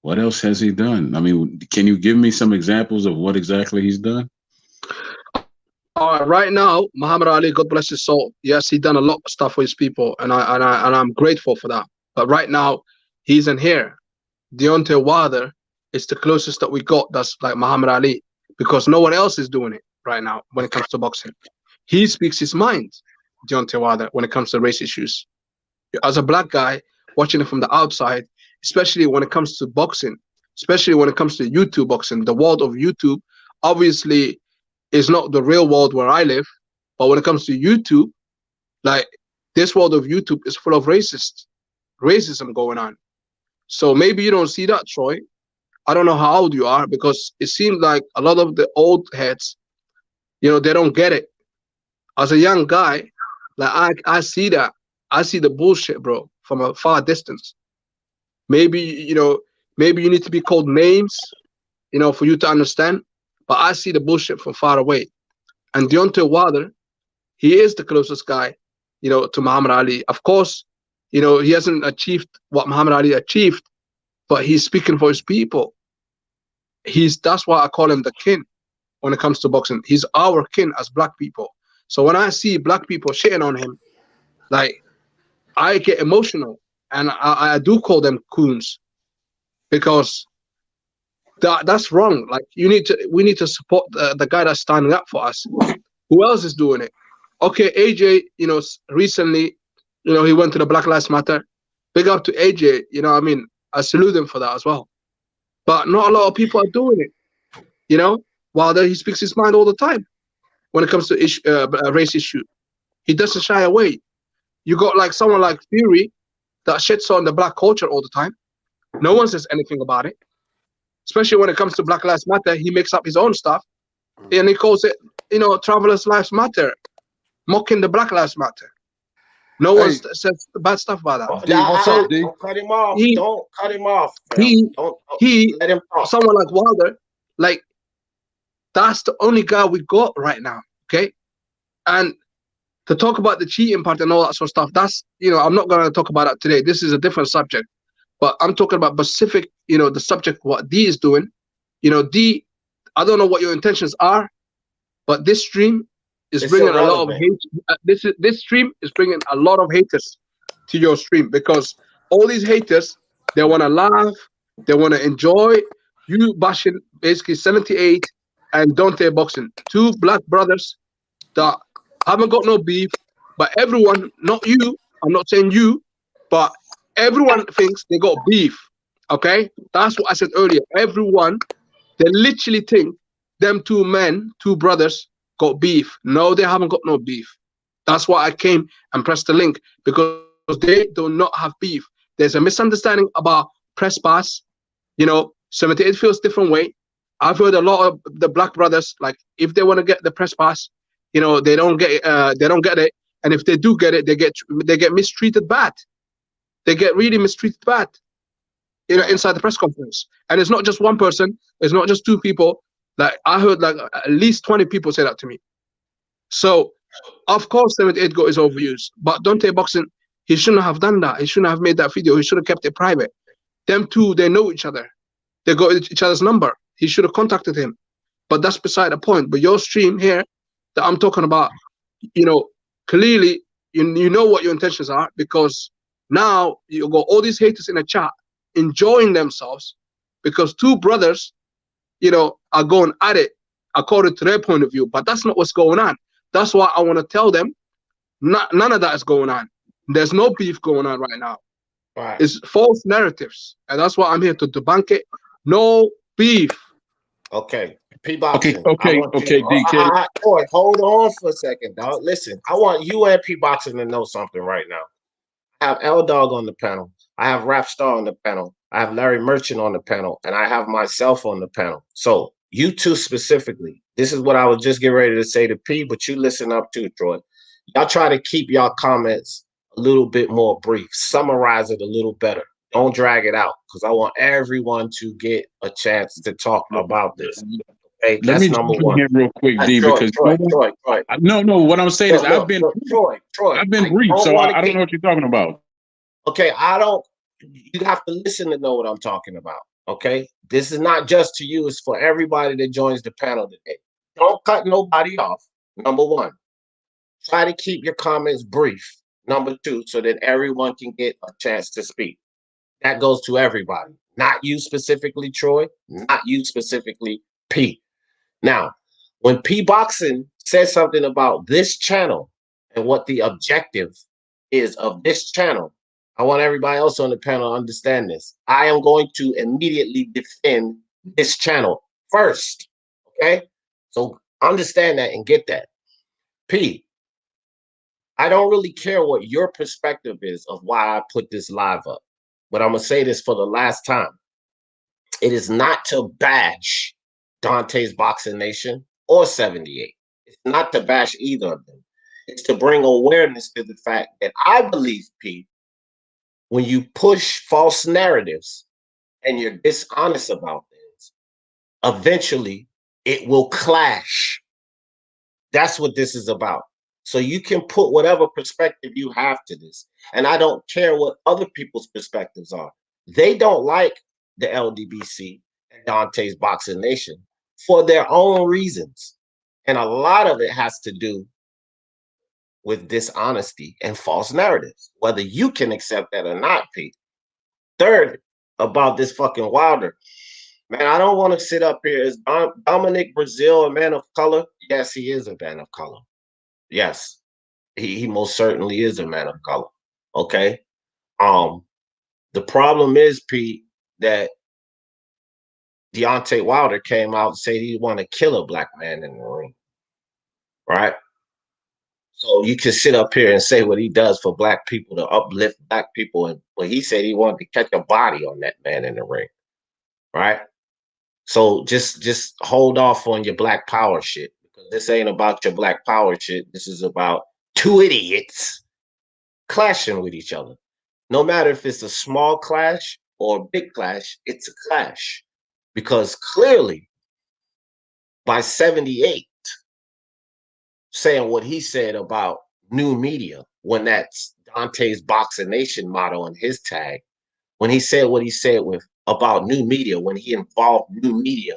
what else has he done? I mean, can you give me some examples of what exactly he's done? Right now, Muhammad Ali, God bless his soul. Yes, he done a lot of stuff for his people, and I'm grateful for that. But right now, he's in here. Deontay Wilder is the closest that we got. That's like Muhammad Ali, because no one else is doing it right now when it comes to boxing. He speaks his mind, Deontay Wilder, when it comes to race issues. As a black guy watching it from the outside, especially when it comes to boxing, especially when it comes to YouTube boxing, the world of YouTube obviously is not the real world where I live. But when it comes to YouTube, like this world of YouTube is full of racism going on. So maybe you don't see that, Troy. I don't know how old you are, because it seems like a lot of the old heads, you know, they don't get it. As a young guy, like I see that. I see the bullshit, bro, from a far distance. Maybe, you know, maybe you need to be called names, you know, for you to understand. But I see the bullshit from far away. And Deontay Wilder, he is the closest guy, you know, to Muhammad Ali. Of course, you know, he hasn't achieved what Muhammad Ali achieved, but he's speaking for his people. That's why I call him the king when it comes to boxing. He's our king as black people. So when I see black people shitting on him, like, I get emotional, and I do call them coons, because that's wrong. Like, we need to support the guy that's standing up for us. Who else is doing it? Okay, AJ, you know, recently, you know, he went to the Black Lives Matter. Big up to AJ, you know what I mean? I salute him for that as well. But not a lot of people are doing it, you know? Wilder, he speaks his mind all the time when it comes to race issue. He doesn't shy away. You got like someone like Fury that shits on the black culture all the time. No one says anything about it. Especially when it comes to Black Lives Matter, he makes up his own stuff, and he calls it, you know, Travelers' Lives Matter, mocking the Black Lives Matter. No one says bad stuff about that. Don't cut him off. Don't cut him off. Don't let him talk. Someone like Wilder, like, that's the only guy we got right now, okay? And to talk about the cheating part and all that sort of stuff, that's, you know, I'm not going to talk about that today. This is a different subject. But I'm talking about specific, you know, the subject, what D is doing. You know, D, I don't know what your intentions are, but this stream is bringing a lot of hate. This stream is bringing a lot of haters to your stream, because all these haters, they want to laugh, they want to enjoy you bashing basically 78 and Dontae boxing. Two black brothers that haven't got no beef, but everyone, not you, I'm not saying you, but everyone thinks they got beef, okay? That's what I said earlier. Everyone, they literally think them two men, two brothers, got beef. No, they haven't got no beef. That's why I came and pressed the link, because they do not have beef. There's a misunderstanding about press pass. You know, 78 feels different way. I've heard a lot of the black brothers, like, if they want to get the press pass, you know, they don't get it. And if they do get it, they get mistreated bad. They get really mistreated bad, you know, inside the press conference. And it's not just one person. It's not just two people. Like, I heard like at least 20 people say that to me. So, of course, 78 got his overused. But Dontae boxing, he shouldn't have done that. He shouldn't have made that video. He should have kept it private. Them two, they know each other. They got each other's number. He should have contacted him. But that's beside the point. But your stream here that I'm talking about, you know, clearly you know what your intentions are, because now you got all these haters in the chat enjoying themselves because two brothers, you know, are going at it according to their point of view. But that's not what's going on. That's why I want to tell them none of that is going on. There's no beef going on right now. Right. It's false narratives. And that's why I'm here to debunk it. No beef. Okay. P-Boxing. Okay, DK. Boy, hold on for a second, dog. Listen, I want you and P-Boxing to know something right now. I have L-Dog on the panel. I have Rap Star on the panel. I have Larry Merchant on the panel. And I have myself on the panel. So you two specifically, this is what I was just getting ready to say to P, but you listen up too, Troy. Y'all try to keep y'all comments a little bit more brief. Summarize it a little better. Don't drag it out, because I want everyone to get a chance to talk about this. Okay, let me jump in here real quick, D, because Troy. No, what I'm saying is I've been Troy. I've been brief, so I don't know what you're talking about. Okay, I don't you have to listen to know what I'm talking about. Okay, this is not just to you; it's for everybody that joins the panel today. Don't cut nobody off. Number one, try to keep your comments brief. Number two, so that everyone can get a chance to speak. That goes to everybody, not you specifically, Troy, not you specifically, P. Now, when P Boxing says something about this channel and what the objective is of this channel, I want everybody else on the panel to understand this. I am going to immediately defend this channel first. Okay? So understand that and get that. P, I don't really care what your perspective is of why I put this live up, but I'm going to say this for the last time. It is not to bash Dontae's Boxing Nation or 78. It's not to bash either of them. It's to bring awareness to the fact that I believe, Pete, when you push false narratives and you're dishonest about things, eventually it will clash. That's what this is about. So you can put whatever perspective you have to this. And I don't care what other people's perspectives are. They don't like the LDBC and Dontae's Boxing Nation for their own reasons. And a lot of it has to do with dishonesty and false narratives, whether you can accept that or not, Pete. Third, about this fucking Wilder. Man, I don't want to sit up here. Is Dominic Brazil a man of color? Yes, he is a man of color. Yes, he most certainly is a man of color. Okay. The problem is, Pete, that Deontay Wilder came out and said he want to kill a black man in the ring. Right? So you can sit up here and say what he does for black people to uplift black people, and well, he said he wanted to catch a body on that man in the ring. Right? So just hold off on your black power shit, because this ain't about your black power shit. This is about two idiots clashing with each other. No matter if it's a small clash or a big clash, it's a clash. Because clearly, by 78, saying what he said about new media, when that's Dontae's Boxing Nation motto on his tag, when he said what he said about new media, when he involved new media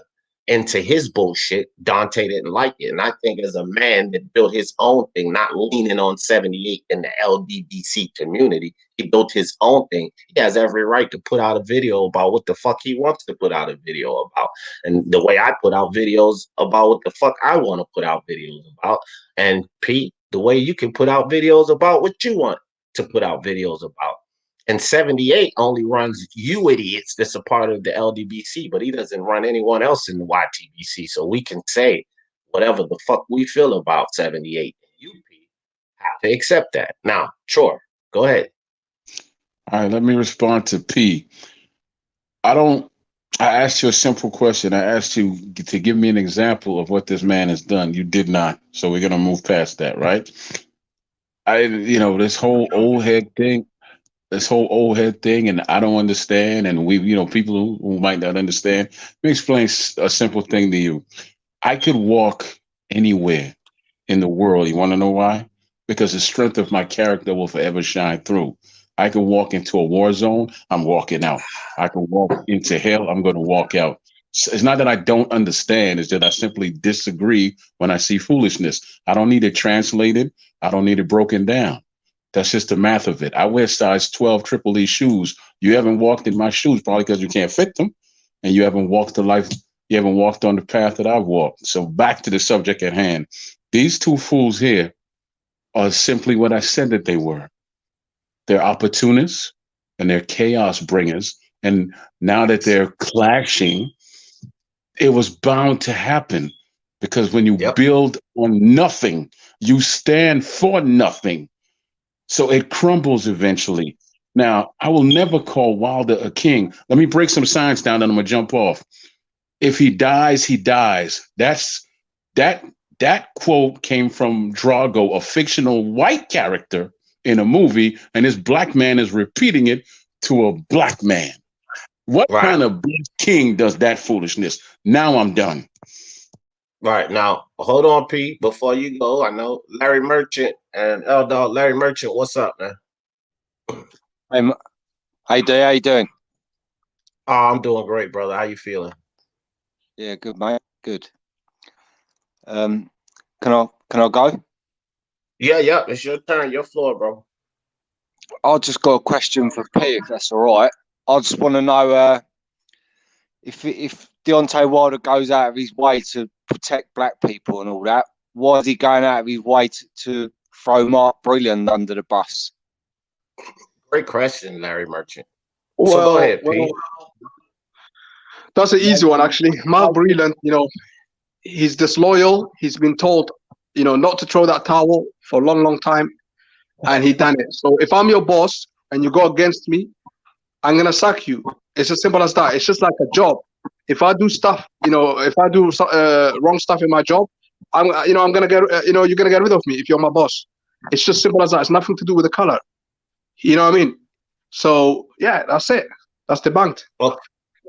into his bullshit, Dontae didn't like it. And I think as a man that built his own thing, not leaning on 78 in the LDBC community, he built his own thing. He has every right to put out a video about what the fuck he wants to put out a video about. And the way I put out videos about what the fuck I want to put out videos about. And Pete, the way you can put out videos about what you want to put out videos about. And 78 only runs you idiots that's a part of the LDBC, but he doesn't run anyone else in the YTBC. So we can say whatever the fuck we feel about 78. You have to accept that. Now, sure, go ahead. All right, let me respond to P. I asked you a simple question. I asked you to give me an example of what this man has done. You did not. So we're going to move past that, right? This whole old head thing, and I don't understand. And people who might not understand, let me explain a simple thing to you. I could walk anywhere in the world. You want to know why? Because the strength of my character will forever shine through. I can walk into a war zone, I'm walking out. I can walk into hell, I'm going to walk out. It's not that I don't understand, it's that I simply disagree when I see foolishness. I don't need it translated, I don't need it broken down. That's just the math of it. I wear size 12 Triple E shoes. You haven't walked in my shoes probably because you can't fit them, and you haven't walked the life. You haven't walked on the path that I've walked. So back to the subject at hand. These two fools here are simply what I said that they were. They're opportunists and they're chaos bringers. And now that they're clashing, it was bound to happen, because when you build on nothing, you stand for nothing. So it crumbles eventually. Now, I will never call Wilder a king. Let me break some science down and I'm going to jump off. If he dies, he dies. That quote came from Drago, a fictional white character in a movie, and this black man is repeating it to a black man. What kind of black king does that foolishness? Now I'm done. Right. Now, hold on, P. Before you go, I know Larry Merchant and L-Dog. Larry Merchant, what's up, man? Hey D, how you doing? Oh, I'm doing great, brother. How you feeling? Yeah, good mate. Good. Can I go? Yeah. It's your turn. Your floor, bro. I just got a question for P, if that's all right. I just want to know if Deontay Wilder goes out of his way to protect black people and all that, why is he going out of his way to throw Mark Brilliant under the bus? Great question, Larry Merchant. So go Well, ahead, P. that's an easy one actually. Mark Breland, he's disloyal. He's been told, not to throw that towel for a long, long time, and he done it. So if I'm your boss and you go against me, I'm gonna sack you. It's as simple as that. It's just like a job. If I do stuff, if I do wrong stuff in my job, I'm gonna get, you're gonna get rid of me if you're my boss. It's just simple as that. It's nothing to do with the color. You know what I mean? So yeah, that's it. That's debunked.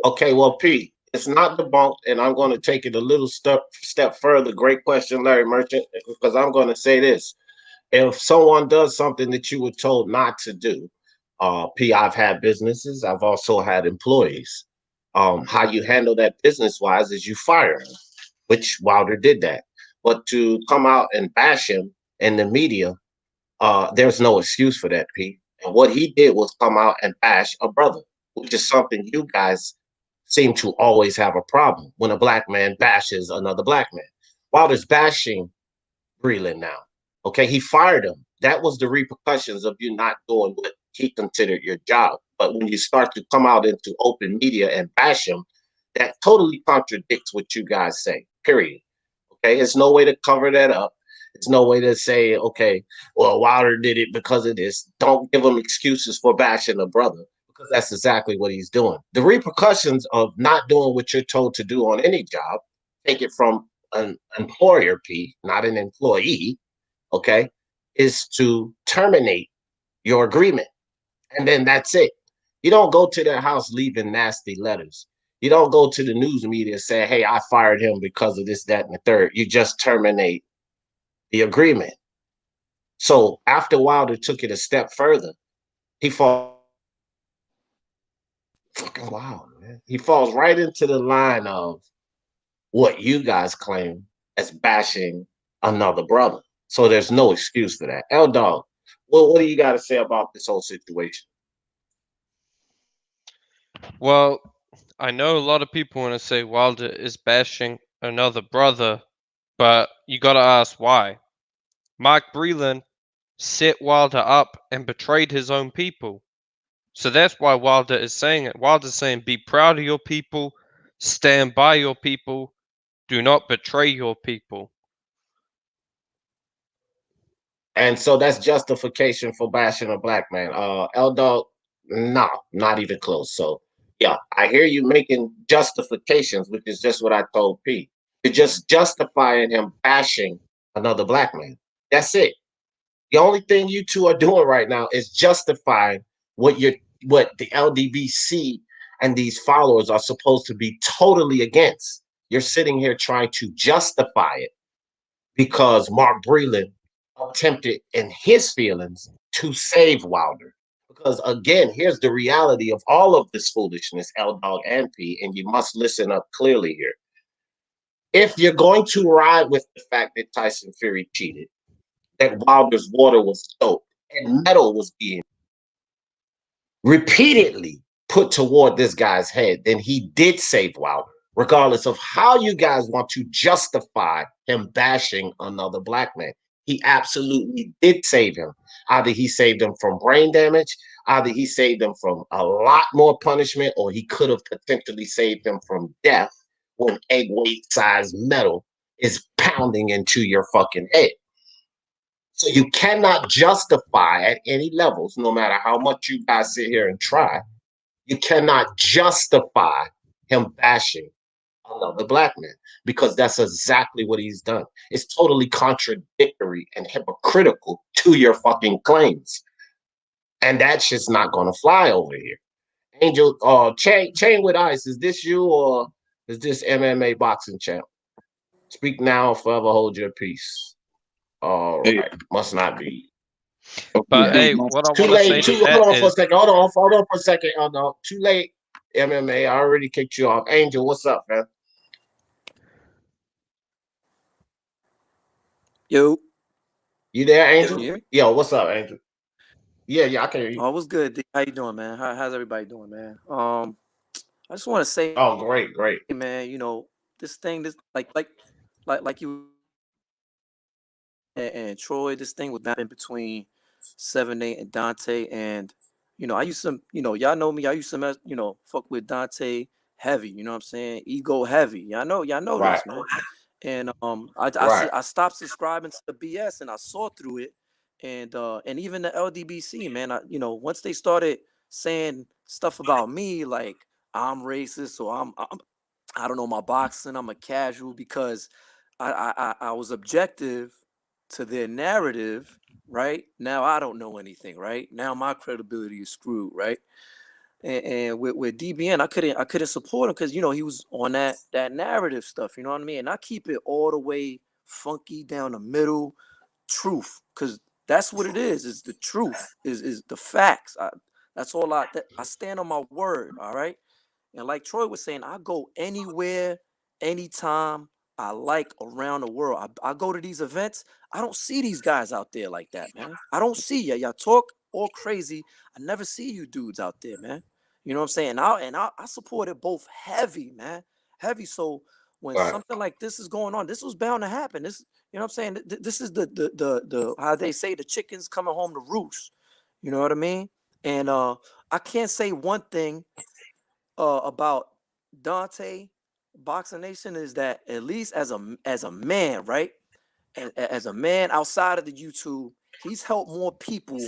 Okay, well, P, it's not debunked, and I'm going to take it a little step further. Great question, Larry Merchant, because I'm going to say this. If someone does something that you were told not to do, P, I've had businesses. I've also had employees. How you handle that business-wise is you fire him, which Wilder did that. But to come out and bash him in the media, there's no excuse for that, P. And what he did was come out and bash a brother, which is something you guys seem to always have a problem when a black man bashes another black man. Wilder's bashing Breland now. Okay, he fired him. That was the repercussions of you not doing what he considered your job. But when you start to come out into open media and bash him, that totally contradicts what you guys say, period. Okay, there's no way to cover that up. There's no way to say, okay, well, Wilder did it because of this. Don't give him excuses for bashing a brother, because that's exactly what he's doing. The repercussions of not doing what you're told to do on any job, take it from an employer, P, not an employee, okay, is to terminate your agreement. And then that's it. You don't go to their house leaving nasty letters. You don't go to the news media saying, hey, I fired him because of this, that, and the third. You just terminate the agreement. So after Wilder took it a step further, he falls fucking wild, man. He falls right into the line of what you guys claim as bashing another brother. So there's no excuse for that. L Dog, well, what do you got to say about this whole situation? Well, I know a lot of people want to say Wilder is bashing another brother, but you gotta ask why. Mark Breland set Wilder up and betrayed his own people. So that's why Wilder is saying it. Wilder's saying, be proud of your people, stand by your people, do not betray your people. And so that's justification for bashing a black man. L Dog, no, not even close. So yeah, I hear you making justifications, which is just what I told Pete. You're just justifying him bashing another black man. That's it. The only thing you two are doing right now is justifying what the LDBC and these followers are supposed to be totally against. You're sitting here trying to justify it because Mark Breland attempted in his feelings to save Wilder. Because again, here's the reality of all of this foolishness, L Dog and P, and you must listen up clearly here. If you're going to ride with the fact that Tyson Fury cheated, that Wilder's water was soaked and metal was being repeatedly put toward this guy's head, then he did save Wilder, regardless of how you guys want to justify him bashing another black man. He absolutely did save him. Either he saved him from brain damage, either he saved him from a lot more punishment, or he could have potentially saved him from death when egg weight size metal is pounding into your fucking head. So you cannot justify at any levels, no matter how much you guys sit here and try, you cannot justify him bashing another black man, because that's exactly what he's done. It's totally contradictory and hypocritical to your fucking claims. And that's just not gonna fly over here. Angel, Chain with Ice, is this you or is this MMA boxing champ? Speak now or forever hold your peace. All right, must not be. But Okay. hey, what I Too want to say late. to Hold that on for a is, second. Hold on for a second. Oh no, too late. MMA, I already kicked you off. Angel, what's up, man? Yo, You there, can Angel? you hear me? Yo, what's up, Angel? Yeah, I can hear you. Oh, what's good? D? How you doing, man? How's everybody doing, man? I just want to say, Oh, great. man, this thing, this like you and Troy, this thing was happening between 7-8 and Dontae, and I used to, y'all know me. I used to, fuck with Dontae heavy. You know what I'm saying? Ego heavy. Y'all know Right, this, man. And right, I stopped subscribing to the BS, and I saw through it, and even the LDBC, man. Once they started saying stuff about me, like I'm racist or I don't know my boxing, I'm a casual, because I was objective to their narrative. Right now, I don't know anything. Right now, my credibility is screwed. Right, and with DBN, I couldn't support him because he was on that narrative stuff. You know what I mean? And I keep it all the way funky down the middle, truth, because that's what it is. Is the truth, is the facts. That's all I stand on my word. All right. And like Troy was saying, I go anywhere, anytime I like around the world. I go to these events. I don't see these guys out there like that, man. I don't see ya. Y'all talk all crazy. I never see you dudes out there, man. You know what I'm saying? I supported both heavy, man. Heavy. So when right. something like this is going on, this was bound to happen. This, you know what I'm saying? This is the how they say the chickens coming home to roost. You know what I mean? And I can't say one thing about Dontae Boxing Nation, is that at least as a man, right? As a man outside of the YouTube, he's helped more people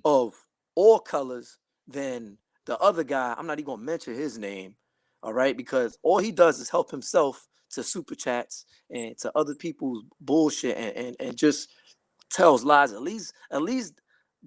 of all colors than the other guy. I'm not even gonna mention his name, all right, because all he does is help himself to super chats and to other people's bullshit, and just tells lies. At least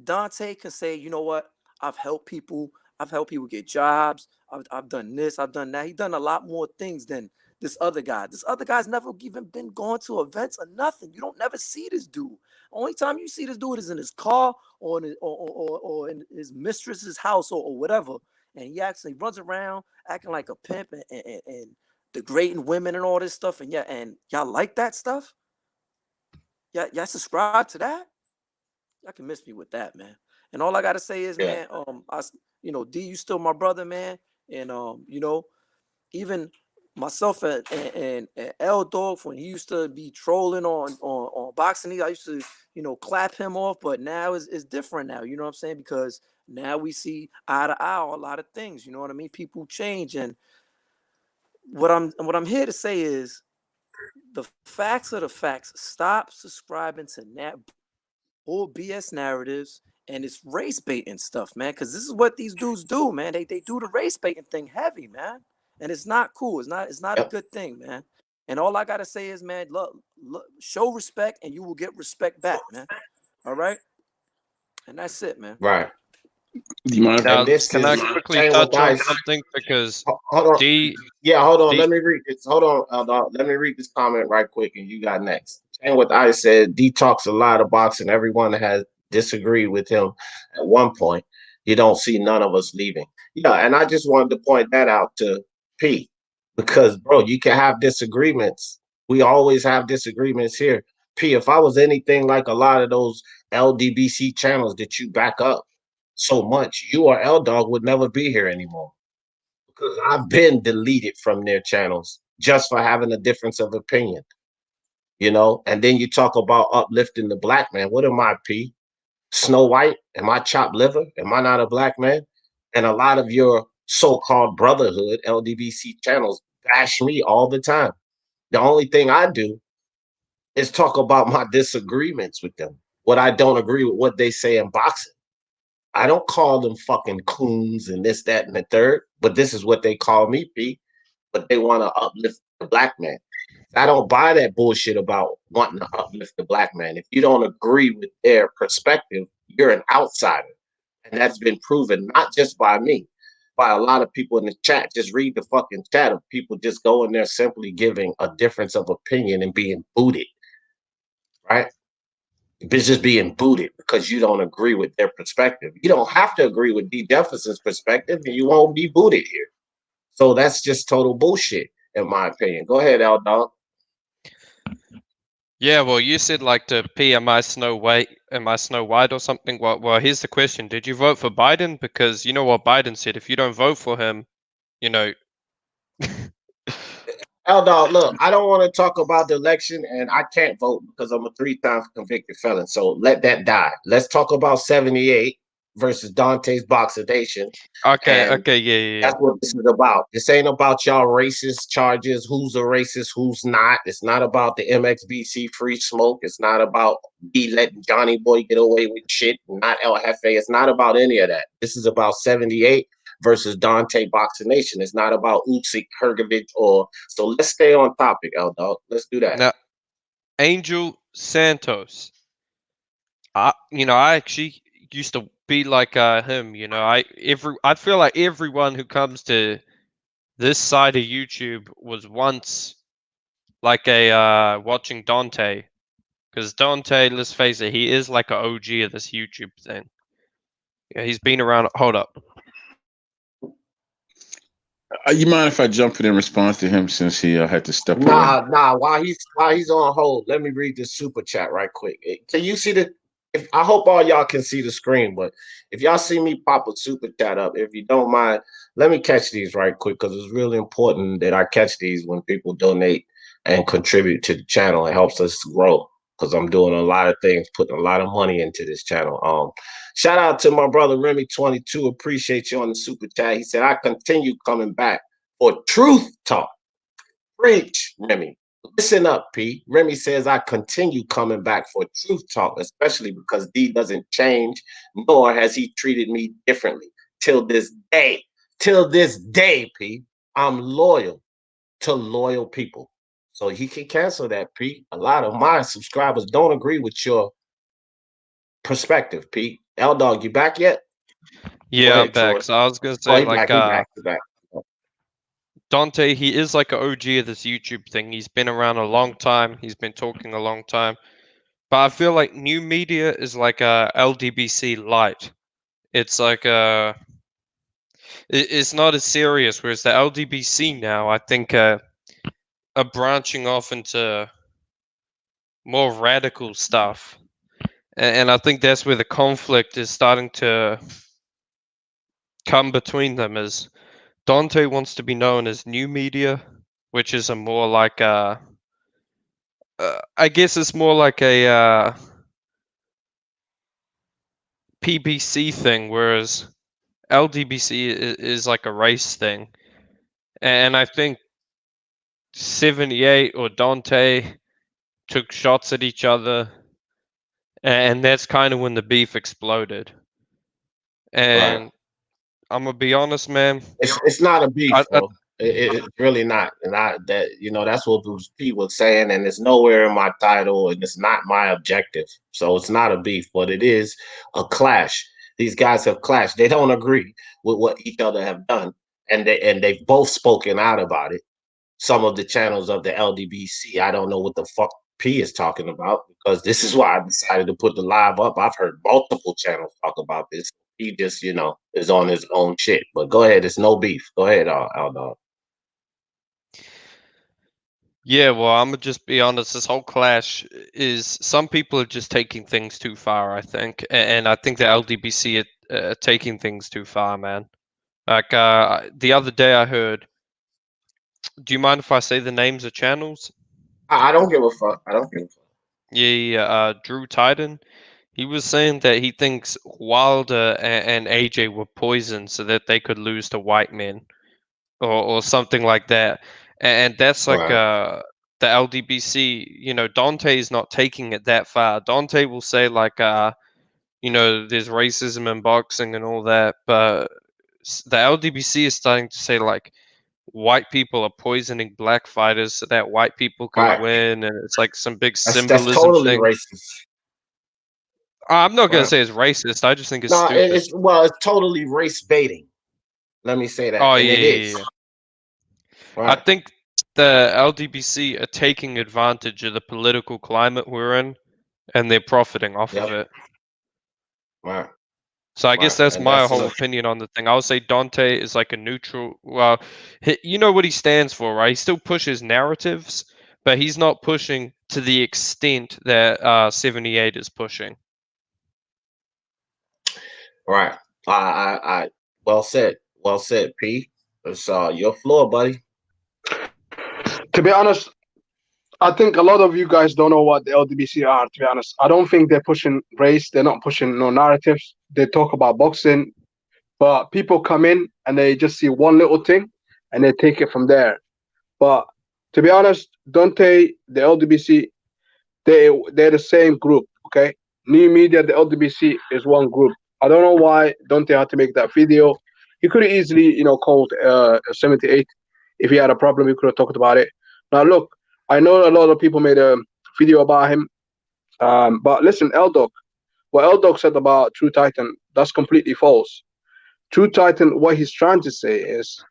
Dontae can say, you know what? I've helped people. I've helped people get jobs. I've done this. I've done that. He's done a lot more things than this other guy. This other guy's never even been going to events or nothing. You don't never see this dude. Only time you see this dude is in his car or in or in his mistress's house, or whatever. And he actually runs around acting like a pimp and degrading women and all this stuff. And yeah, and y'all like that stuff? Y'all subscribe to that? Y'all can miss me with that, man. And all I gotta say is, Yeah. man, D, you still my brother, man. And even myself and L Dog, when he used to be trolling on boxing, I used to, clap him off. But now it's different now, you know what I'm saying? Because now we see eye to eye a lot of things, you know what I mean? People change. And what I'm here to say is, the facts are the facts. Stop subscribing to bull BS narratives and it's race baiting stuff, man. Because this is what these dudes do, man. They do the race baiting thing heavy, man, and it's not cool. It's not a Yep. good thing, man. And all I gotta say is, man, look, show respect, and you will get respect back, man. All right, and that's it, man. Right. Do you mind? now And this can is I quickly Chain with touch on Dice. something because Hold on. D Yeah, hold on. D Let me read this. Hold on. Let me read this comment right quick, and you got next. And what I said, D talks a lot of boxing. Everyone has disagreed with him at one point. You don't see none of us leaving. Yeah, and I just wanted to point that out to P, because bro, you can have disagreements. We always have disagreements here. P, if I was anything like a lot of those LDBC channels that you back up so much, you or L Dog would never be here anymore, because I've been deleted from their channels just for having a difference of opinion, And then you talk about uplifting the black man. What am I, P? Snow White? Am I chopped liver? Am I not a black man? And a lot of your so-called brotherhood LDBC channels bash me all the time. The only thing I do is talk about my disagreements with them, what I don't agree with what they say in boxing. I don't call them fucking coons and this, that, and the third, but this is what they call me, P. But they want to uplift the black man. I don't buy that bullshit about wanting to uplift the black man. If you don't agree with their perspective, you're an outsider. And that's been proven not just by me, by a lot of people in the chat. Just read the fucking chat of people just going there simply giving a difference of opinion and being booted. Right? Bitches being booted because you don't agree with their perspective. You don't have to agree with D. Jefferson's perspective, and you won't be booted here. So that's just total bullshit, in my opinion. Go ahead, L Dog. Yeah, well, you said like to P, am I Snow White? Am I Snow White or something? Well, here's the question: did you vote for Biden? Because you know what Biden said: if you don't vote for him, you know. L Dog, look, I don't want to talk about the election, and I can't vote because I'm a 3-time convicted felon. So let that die. Let's talk about 78 versus Dontae's Boxing. Okay, And okay, yeah. that's what this is about. This ain't about y'all racist charges, who's a racist, who's not. It's not about the MXBC free smoke. It's not about B letting Johnny Boy get away with shit, not El Jefe. It's not about any of that. This is about 78 versus Dontae Boxing Nation. It's not about Usyk, Hergovich, or so. Let's stay on topic, L Dog. Let's do that. Now, Angel Santos. I actually used to be like him. I feel like everyone who comes to this side of YouTube was once like a watching Dontae, because Dontae, let's face it, he is like an OG of this YouTube thing. Yeah, he's been around. Hold up. You mind if I jump in response to him since he had to step away? Nah. While he's on hold, let me read this super chat right quick. Can you see the? I hope all y'all can see the screen, but if y'all see me pop a super chat up, if you don't mind, let me catch these right quick because it's really important that I catch these when people donate and contribute to the channel. It helps us grow because I'm doing a lot of things, putting a lot of money into this channel. Shout out to my brother Remy22. Appreciate you on the super chat. He said, I continue coming back for truth talk. Preach, Remy. Listen up, P. Remy says, I continue coming back for truth talk, especially because D doesn't change, nor has he treated me differently. Till this day, P, I'm loyal to loyal people. So he can cancel that, P. A lot of my subscribers don't agree with your perspective, P. L Dog, you back yet? Yeah, I'm back. So I was gonna say he like back. Dontae, he is like an OG of this YouTube thing. He's been around a long time. He's been talking a long time. But I feel like new media is like a LDBC light. It's like it's not as serious. Whereas the LDBC now, I think, are branching off into more radical stuff, and I think that's where the conflict is starting to come between them. As Dontae wants to be known as new media, which is a more like I guess it's more like a PBC thing, whereas LDBC is like a race thing. And I think 78 or Dontae took shots at each other, and that's kind of when the beef exploded. And Right. I'm gonna be honest, man. It's not a beef, bro. It's really not. And that's what Bruce P was saying, and it's nowhere in my title, and it's not my objective. So it's not a beef, but it is a clash. These guys have clashed. They don't agree with what each other have done, and they've both spoken out about it. Some of the channels of the LDBC, I don't know what the fuck P is talking about, because this is why I decided to put the live up. I've heard multiple channels talk about this. He just, is on his own shit. But go ahead, it's no beef. Go ahead, Aldo. Yeah, well, I'm gonna just be honest. This whole clash is some people are just taking things too far. I think, and I think the LDBC are taking things too far, man. Like the other day, I heard. Do you mind if I say the names of channels? I don't give a fuck. I don't give a fuck. Yeah. Drew Titan. He was saying that he thinks Wilder and AJ were poisoned so that they could lose to white men, or something like that. And that's like Right. the LDBC. Dontae is not taking it that far. Dontae will say like there's racism in boxing and all that, but the LDBC is starting to say like white people are poisoning black fighters so that white people can Right. win, and it's like some big That's symbolism totally thing. racist. I'm not gonna Right. say it's racist. I just think it's No, stupid. it's totally race baiting. Let me say that. Oh And it is. yeah. I Right. think the LDBC are taking advantage of the political climate we're in, and they're profiting off of Yep. it. Right. So I guess Right. that's And my that's whole enough. opinion on the thing. I would say Dontae is like a neutral. Well, you know what he stands for, right? He still pushes narratives, but he's not pushing to the extent that 78 is pushing. Right. I well said. Well said, P. It's your floor, buddy. To be honest, I think a lot of you guys don't know what the LDBC are. To be honest, I don't think they're pushing race. They're not pushing no narratives. They talk about boxing, but people come in and they just see one little thing and they take it from there. But to be honest, Dontae, the LDBC, they're the same group. Okay, new media, the LDBC is one group. I don't know why Dontae had to make that video. He could have easily, called 78. If he had a problem, he could have talked about it. Now look, I know a lot of people made a video about him, but listen, L-Dog, what L-Dog said about True Titan, that's completely false. True Titan, what he's trying to say is,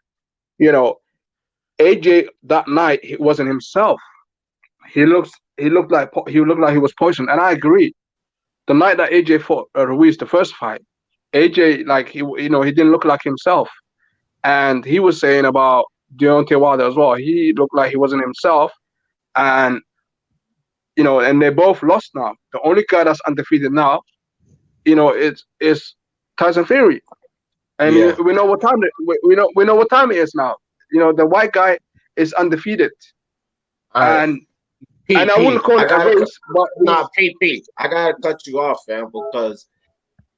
AJ that night he wasn't himself. He looked like he was poisoned, and I agree. The night that AJ fought Ruiz, the first fight, AJ he didn't look like himself, and he was saying about Deontay Wilder as well. He looked like he wasn't himself, and and they both lost now. The only guy that's undefeated now, is Tyson Fury. I mean, Yeah. we know what time we know what time it is now. The white guy is undefeated, All right. and P, I wouldn't call I it a gotta race, but nah, P. I gotta cut you off, fam, because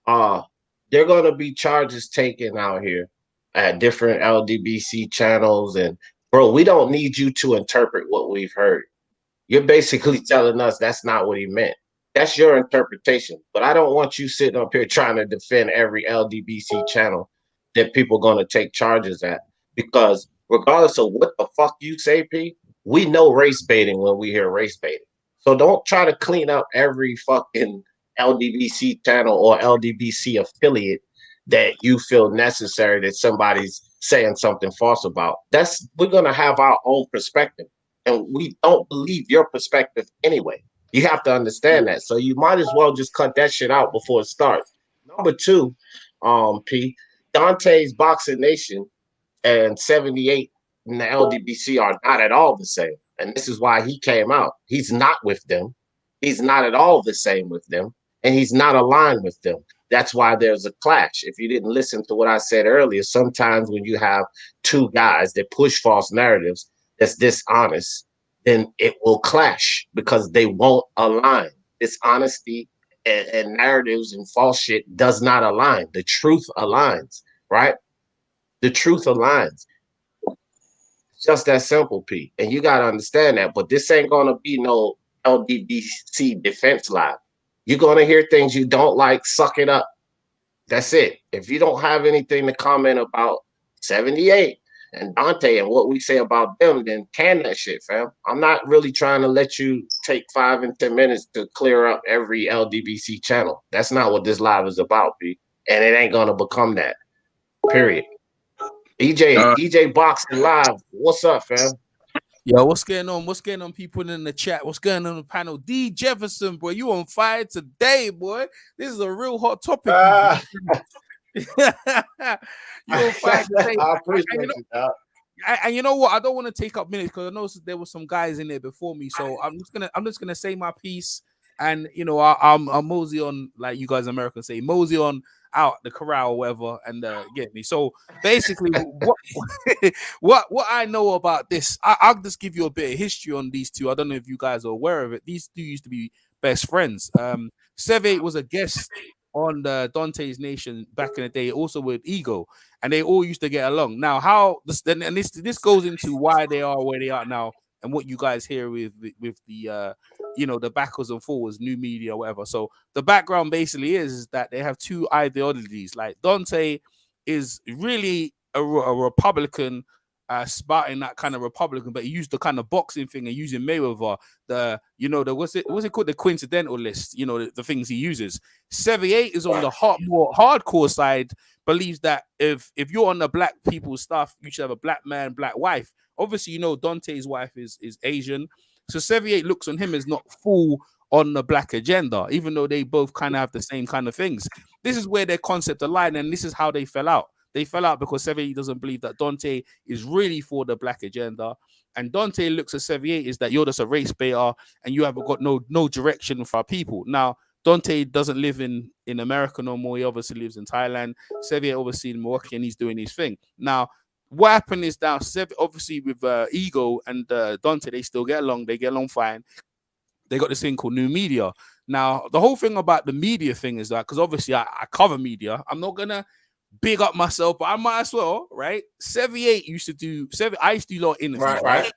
there are gonna be charges taken out here at different LDBC channels, and bro, we don't need you to interpret what we've heard. You're basically telling us that's not what he meant. That's your interpretation. But I don't want you sitting up here trying to defend every LDBC channel that people are going to take charges at. Because regardless of what the fuck you say, P, we know race baiting when we hear race baiting. So don't try to clean up every fucking LDBC channel or LDBC affiliate that you feel necessary that somebody's saying something false about. We're going to have our own perspective. And we don't believe your perspective anyway. You have to understand that. So you might as well just cut that shit out before it starts. Number two, P, Dante's Boxing Nation and 78 in the LDBC are not at all the same. And this is why he came out. He's not with them. He's not at all the same with them. And he's not aligned with them. That's why there's a clash. If you didn't listen to what I said earlier, sometimes when you have two guys that push false narratives that's dishonest, then it will clash because they won't align. Dishonesty and narratives and false shit does not align. The truth aligns, right? The truth aligns. It's just that simple, P. And you got to understand that. But this ain't going to be no LDBC defense live. You're going to hear things you don't like, suck it up. That's it. If you don't have anything to comment about 78 and Dontae and what we say about them, then can that shit, fam. I'm not really trying to let you take 5 and 10 minutes to clear up every LDBC channel. That's not what this live is about, P. And it ain't going to become that. Period. EJ Boxing Live. What's up, fam? Yo, what's going on? What's going on, people in the chat? What's going on the panel? D Jefferson, boy, you on fire today, boy. This is a real hot topic. You on fire today. I appreciate you, dog. And you know what? I don't want to take up minutes because I know there were some guys in there before me. So I'm just gonna say my piece, and I'm mosey on, like you guys Americans say, mosey on out the corral or whatever, and get me. So basically, what I know about this, I'll just give you a bit of history on these two. I don't know if you guys are aware of it. These two used to be best friends. Seve was a guest on the Dante's Nation back in the day, also with Ego, and they all used to get along. Now, how this goes into why they are where they are now, and what you guys hear with the the backwards and forwards, new media, whatever. So the background basically is that they have two ideologies. Like Dontae is really a Republican, spouting that kind of Republican, but he used the kind of boxing thing and using Mayweather, what's it called, the coincidental list, the things he uses. 78 is on the more hardcore side, believes that if you're on the black people stuff, you should have a black man, black wife. Obviously, Dante's wife is Asian, so 78 looks on him as not full on the black agenda, even though they both kind of have the same kind of things. This is where their concept aligned, and this is how they fell out. They fell out because 78 doesn't believe that Dontae is really for the black agenda. And Dontae looks at 78 is that you're just a race baiter and you haven't got no direction for our people. Now, Dontae doesn't live in America no more. He obviously lives in Thailand. 78 obviously in Milwaukee, and he's doing his thing. Now, what happened is now, obviously with Ego and Dontae, they still get along. They get along fine. They got this thing called new media. Now, the whole thing about the media thing is that, because obviously I cover media, I'm not going to big up myself, but I might as well, right? 78 used to do, I used to do a lot of interviews, right?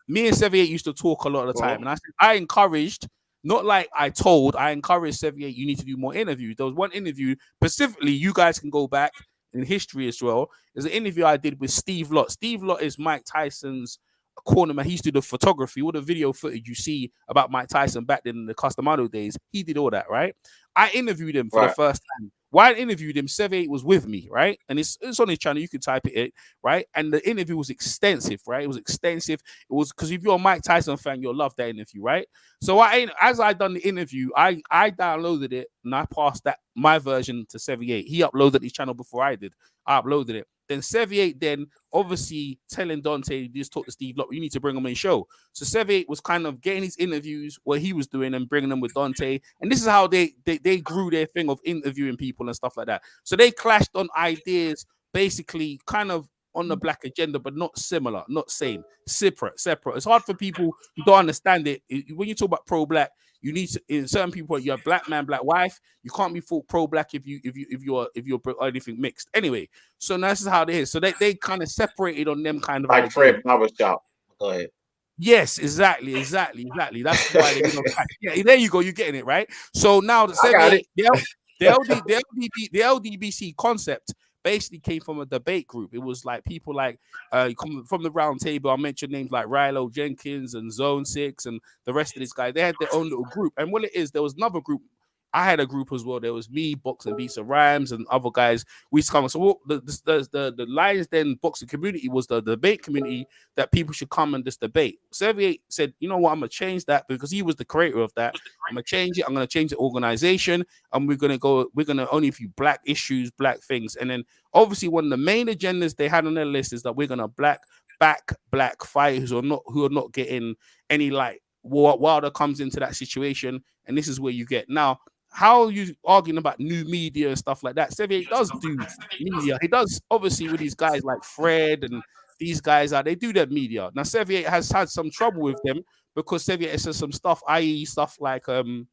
Me and 78 used to talk a lot of the time. And I encouraged, not like I told, I encouraged 78, you need to do more interviews. There was one interview, specifically, you guys can go back in history as well. There's an interview I did with Steve Lott. Steve Lott is Mike Tyson's cornerman. He used to do the photography, all the video footage you see about Mike Tyson back then in the Castamano days. He did all that, right? I interviewed him for the first time. While I interviewed him, 78 was with me, right? And it's on his channel. You can type it in, right? And the interview was extensive, right? It was extensive. It was because if you're a Mike Tyson fan, you'll love that interview, right? So as I done the interview, I downloaded it and I passed my version to 78. He uploaded his channel before I did. I uploaded it. Then 78 then obviously telling Dontae, just talk to Steve Lott, you need to bring him on his show. So 78 was kind of getting his interviews, what he was doing, and bringing them with Dontae. And this is how they grew their thing of interviewing people and stuff like that. So they clashed on ideas, basically kind of on the black agenda, but not similar, not same, separate. It's hard for people who don't understand it. When you talk about pro-black, you need to, in certain people, you're a black man, black wife. You can't be full pro-black if you're anything mixed. Anyway, so now this is how it is. So they kind of separated on them kind of like Fred Barbershop. Go ahead. Yes, exactly. That's why they yeah, there you go. You're getting it right. So now the LDBC concept basically came from a debate group. It was like people like from the round table. I mentioned names like Rilo Jenkins and Zone 6 and the rest of these guys. They had their own little group. And what it is, there was another group. I had a group as well. There was me, Boxing Beats and Rhymes, and other guys. We come. So the Lions Den boxing community was the debate community that people should come and just debate. 78 said, you know what, I'm gonna change that because he was the creator of that. I'm gonna change it. I'm gonna change the organization, and we're gonna only view black issues, black things. And then obviously one of the main agendas they had on their list is that we're gonna back black fighters who are not getting any light. Wilder comes into that situation, and this is where you get now. How are you arguing about new media and stuff like that? 78 does do media. He does, obviously, with these guys like Fred and these guys they do their media. Now, 78 has had some trouble with them because 78 says some stuff, i.e. stuff like, I don't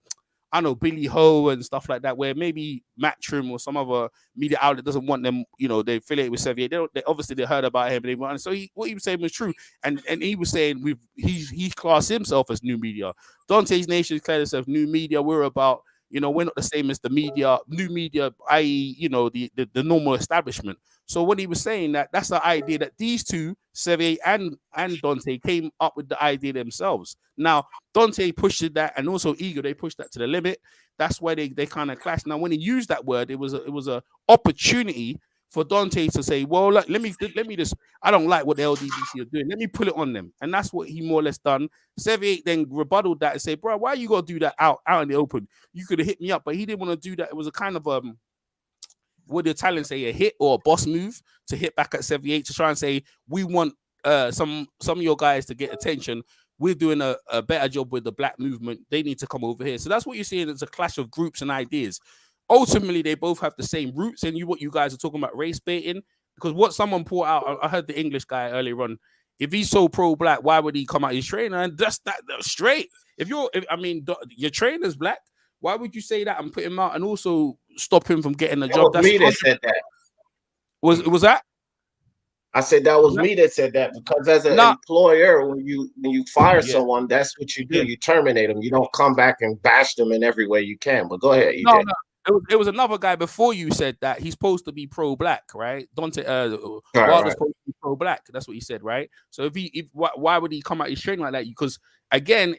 know, Billy Ho and stuff like that, where maybe Matchroom or some other media outlet doesn't want them, they affiliate with 78. They obviously heard about him. And so what he was saying was true. And he was saying he classed himself as new media. Dontae's Nation declared himself new media. We're about, we're not the same as the media, new media, i.e., the normal establishment. So when he was saying that's the idea that these two, 78 and Dontae, came up with the idea themselves. Now, Dontae pushed that, and also Ego, they pushed that to the limit. That's why they kind of clashed. Now, when he used that word, it was a opportunity for Dontae to say, well, look, let me just, I don't like what the LDBC are doing. Let me pull it on them. And that's what he more or less done. 78 then rebutted that and said, bro, why you got to do that out in the open? You could have hit me up, but he didn't want to do that. It was a kind of, what the Italians say, a hit or a boss move to hit back at 78 to try and say, we want some of your guys to get attention. We're doing a better job with the black movement. They need to come over here. So that's what you're seeing. It's a clash of groups and ideas. Ultimately, they both have the same roots, and what you guys are talking about race baiting, because what someone put out, I heard the English guy earlier on, if he's so pro-black, why would he come out his trainer? And that's straight. Your trainer's black, why would you say that and put him out and also stop him from getting a job? That's me that said that. Was that? I said that was me that said that, because as an employer, when you fire someone, that's what you do. Yeah. You terminate them. You don't come back and bash them in every way you can. But go ahead, EJ. No. It was another guy before you said that he's supposed to be pro-black, right? Dontae, Wilder's supposed to be pro-black. That's what he said, right? So why would he come out his training like that? Because again,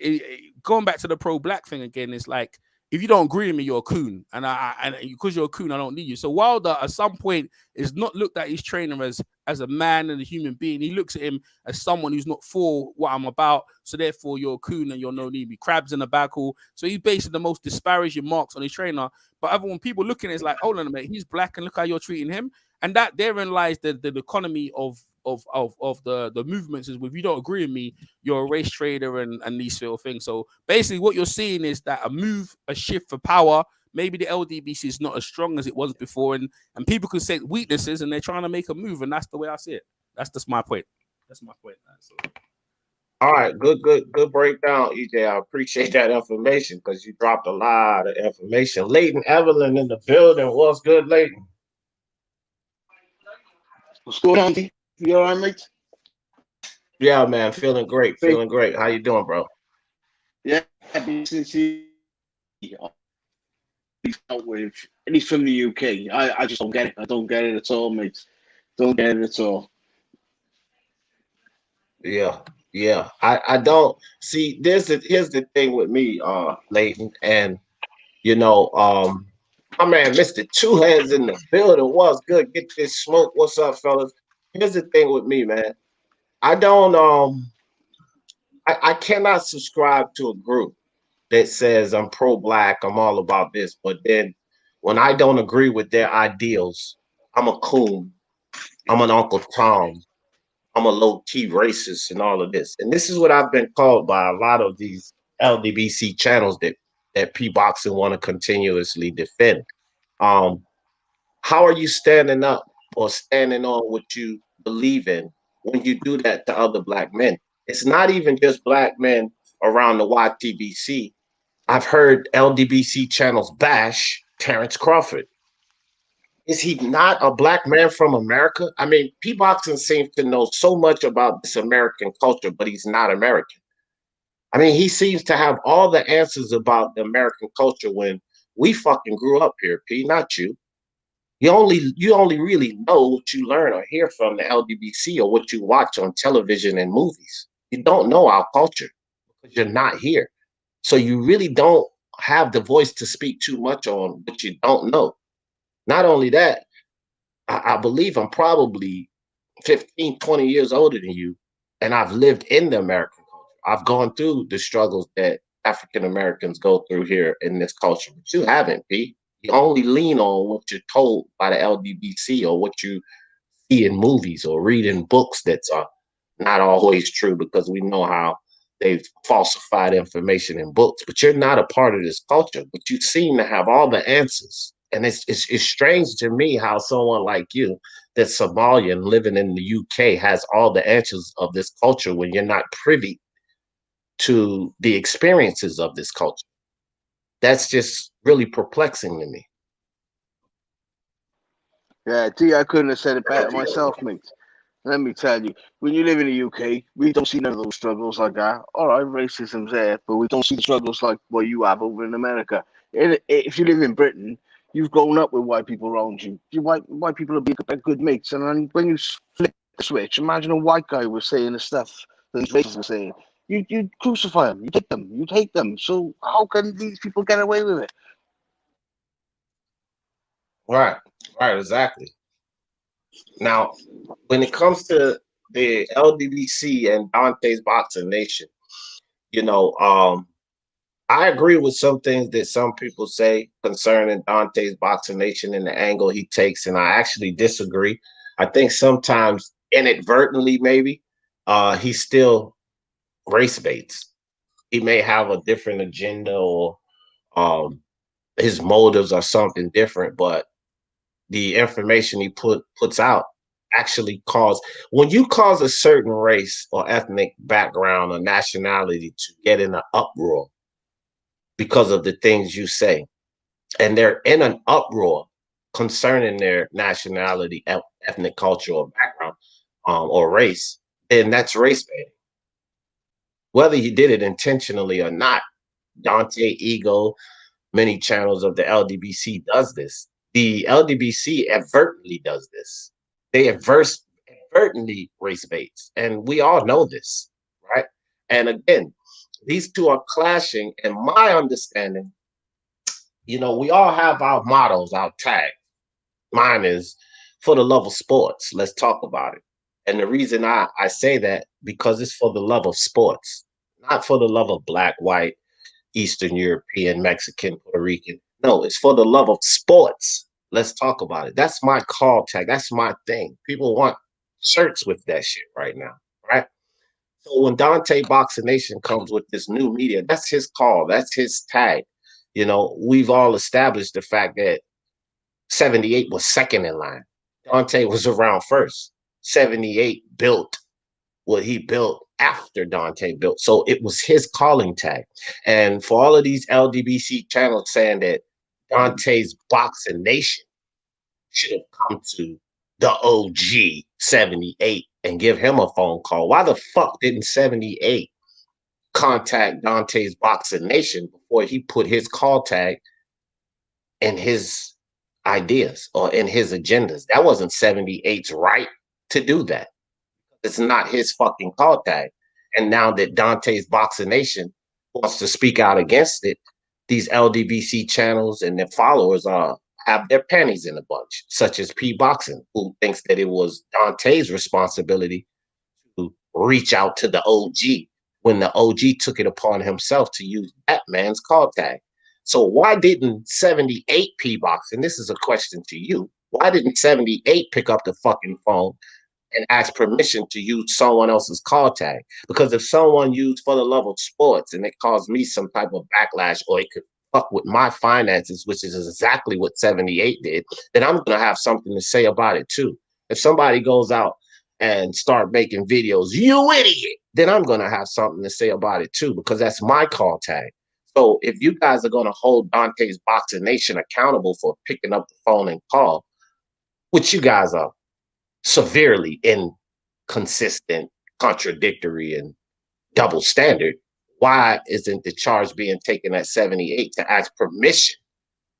going back to the pro-black thing again, it's like if you don't agree with me, you're a coon, and because you're a coon, I don't need you. So Wilder, at some point, is not looked at his trainer as a man and a human being. He looks at him as someone who's not for what I'm about. So therefore, you're a coon and you're no need me. Crabs in the back hall. So he's basing the most disparaging marks on his trainer. But everyone, people looking at it, it's like, hold on a minute, he's black, and look how you're treating him. And that therein lies the economy of the movements. Is if you don't agree with me, you're a race trader and these sort of things. So basically what you're seeing is that a shift for power. Maybe the LDBC is not as strong as it was before, and people can say weaknesses, and they're trying to make a move, and that's the way I see it. That's just my point. That's my point. So. All right, good breakdown, EJ. I appreciate that information because you dropped a lot of information. Leighton Evelyn in the building. What's good, Leighton? What's going on, D? You all right, mate? Yeah, man, feeling great. Feeling great. How you doing, bro? Yeah, happy to see you. With at least from the UK. I just don't get it. I don't get it at all, mate. Don't get it at all. Yeah. I don't see. Here's the thing with me, Leighton, and you know, my man, Mr. Two Heads in the building. What's good? Get this smoke. What's up, fellas? Here's the thing with me, man. I don't I cannot subscribe to a group that says I'm pro-black, I'm all about this, but then when I don't agree with their ideals, I'm a coon, I'm an Uncle Tom, I'm a low-key racist, and all of this. And this is what I've been called by a lot of these LDBC channels that P-Boxing want to continuously defend. How are you standing up or standing on what you believe in when you do that to other black men? It's not even just black men around the YTBC. I've heard LDBC channels bash Terrence Crawford. Is he not a black man from America? I mean, P-Boxing seems to know so much about this American culture, but he's not American. I mean, he seems to have all the answers about the American culture when we fucking grew up here, P, not you. You only really know what you learn or hear from the LDBC or what you watch on television and movies. You don't know our culture because you're not here. So you really don't have the voice to speak too much on what you don't know. Not only that, I believe I'm probably 15, 20 years older than you, and I've lived in the American culture. I've gone through the struggles that African Americans go through here in this culture, but you haven't, P. You only lean on what you're told by the LDBC or what you see in movies or read in books that's not always true because we know how they've falsified information in books. But you're not a part of this culture, but you seem to have all the answers. And it's strange to me how someone like you, that's Somalian living in the UK, has all the answers of this culture when you're not privy to the experiences of this culture. That's just really perplexing to me. Yeah, D, I couldn't have said it better myself, mate. Let me tell you, when you live in the UK, we don't see none of those struggles like that. All right, racism's there, but we don't see the struggles like what you have over in America. If you live in Britain, you've grown up with white people around you. White people are good mates, and then when you flip the switch, imagine a white guy was saying the stuff that these racists are saying. You crucify them, you hate them. So how can these people get away with it? Right, exactly. Now, when it comes to the LDBC and Dontae's Boxing Nation, I agree with some things that some people say concerning Dontae's Boxing Nation and the angle he takes, and I actually disagree. I think sometimes inadvertently, maybe, he still race baits. He may have a different agenda or his motives are something different, but the information he puts out actually when you cause a certain race or ethnic background or nationality to get in an uproar because of the things you say, and they're in an uproar concerning their nationality, ethnic culture, or background, or race, then that's race baiting. Whether you did it intentionally or not, Dontae, Ego, many channels of the LDBC does this. The LDBC advertently does this. They advertently race baits, and we all know this, right? And again, these two are clashing, in my understanding, You know, we all have our mottos, our tag. Mine is for the love of sports. Let's talk about it. And the reason I say that because it's for the love of sports, not for the love of black, white, Eastern European, Mexican, Puerto Rican. No, it's for the love of sports. Let's talk about it. That's my call tag. That's my thing. People want shirts with that shit right now, right? So when Dontae Boxing Nation comes with this new media, that's his call. That's his tag. You know, we've all established the fact that 78 was second in line. Dontae was around first. 78 built what he built after Dontae built. So it was his calling tag. And for all of these LDBC channels saying that Dontae's Boxing Nation should have come to the OG 78 and give him a phone call. Why the fuck didn't 78 contact Dontae's Boxing Nation before he put his call tag in his ideas or in his agendas? That wasn't 78's right to do that. It's not his fucking call tag. And now that Dontae's Boxing Nation wants to speak out against it, these LDBC channels and their followers have their panties in a bunch, such as P Boxing, who thinks that it was Dontae's responsibility to reach out to the OG when the OG took it upon himself to use that man's call tag. So why didn't 78 P Boxing, this is a question to you, why didn't 78 pick up the fucking phone and ask permission to use someone else's call tag? Because if someone used for the love of sports and it caused me some type of backlash, or it could fuck with my finances, which is exactly what 78 did, then I'm going to have something to say about it too. If somebody goes out and start making videos, you idiot, then I'm going to have something to say about it too, because that's my call tag. So if you guys are going to hold Dontae's Boxing Nation accountable for picking up the phone and call, which you guys are severely inconsistent, contradictory, and double standard, why isn't the charge being taken at 78 to ask permission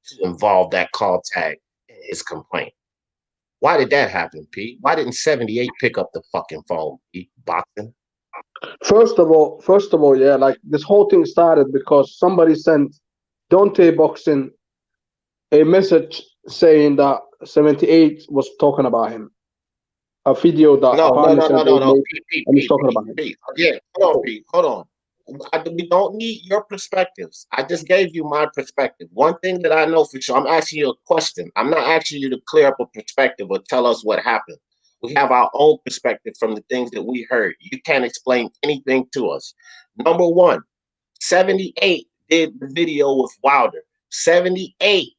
to involve that call tag in his complaint? Why did that happen, Pete? Why didn't 78 pick up the fucking phone, Pete Boxing? First of all, yeah, like this whole thing started because somebody sent Dontae Boxing a message saying that 78 was talking about him. A video that No. Pete, and he's talking about him. Pete. Yeah, hold on, Pete. Hold on. We don't need your perspectives. I just gave you my perspective. One thing that I know for sure, I'm asking you a question. I'm not asking you to clear up a perspective or tell us what happened. We have our own perspective from the things that we heard. You can't explain anything to us. Number one, 78 did the video with Wilder. 78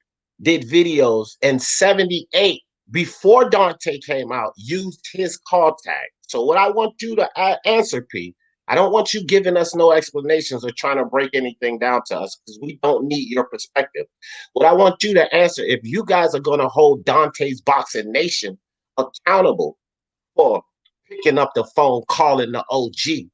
did videos, and 78 before Dontae came out used his call tag. So what I want you to answer, P, I don't want you giving us no explanations or trying to break anything down to us, because we don't need your perspective. What I want you to answer, if you guys are going to hold Dontae's Boxing Nation accountable for picking up the phone, calling the OG,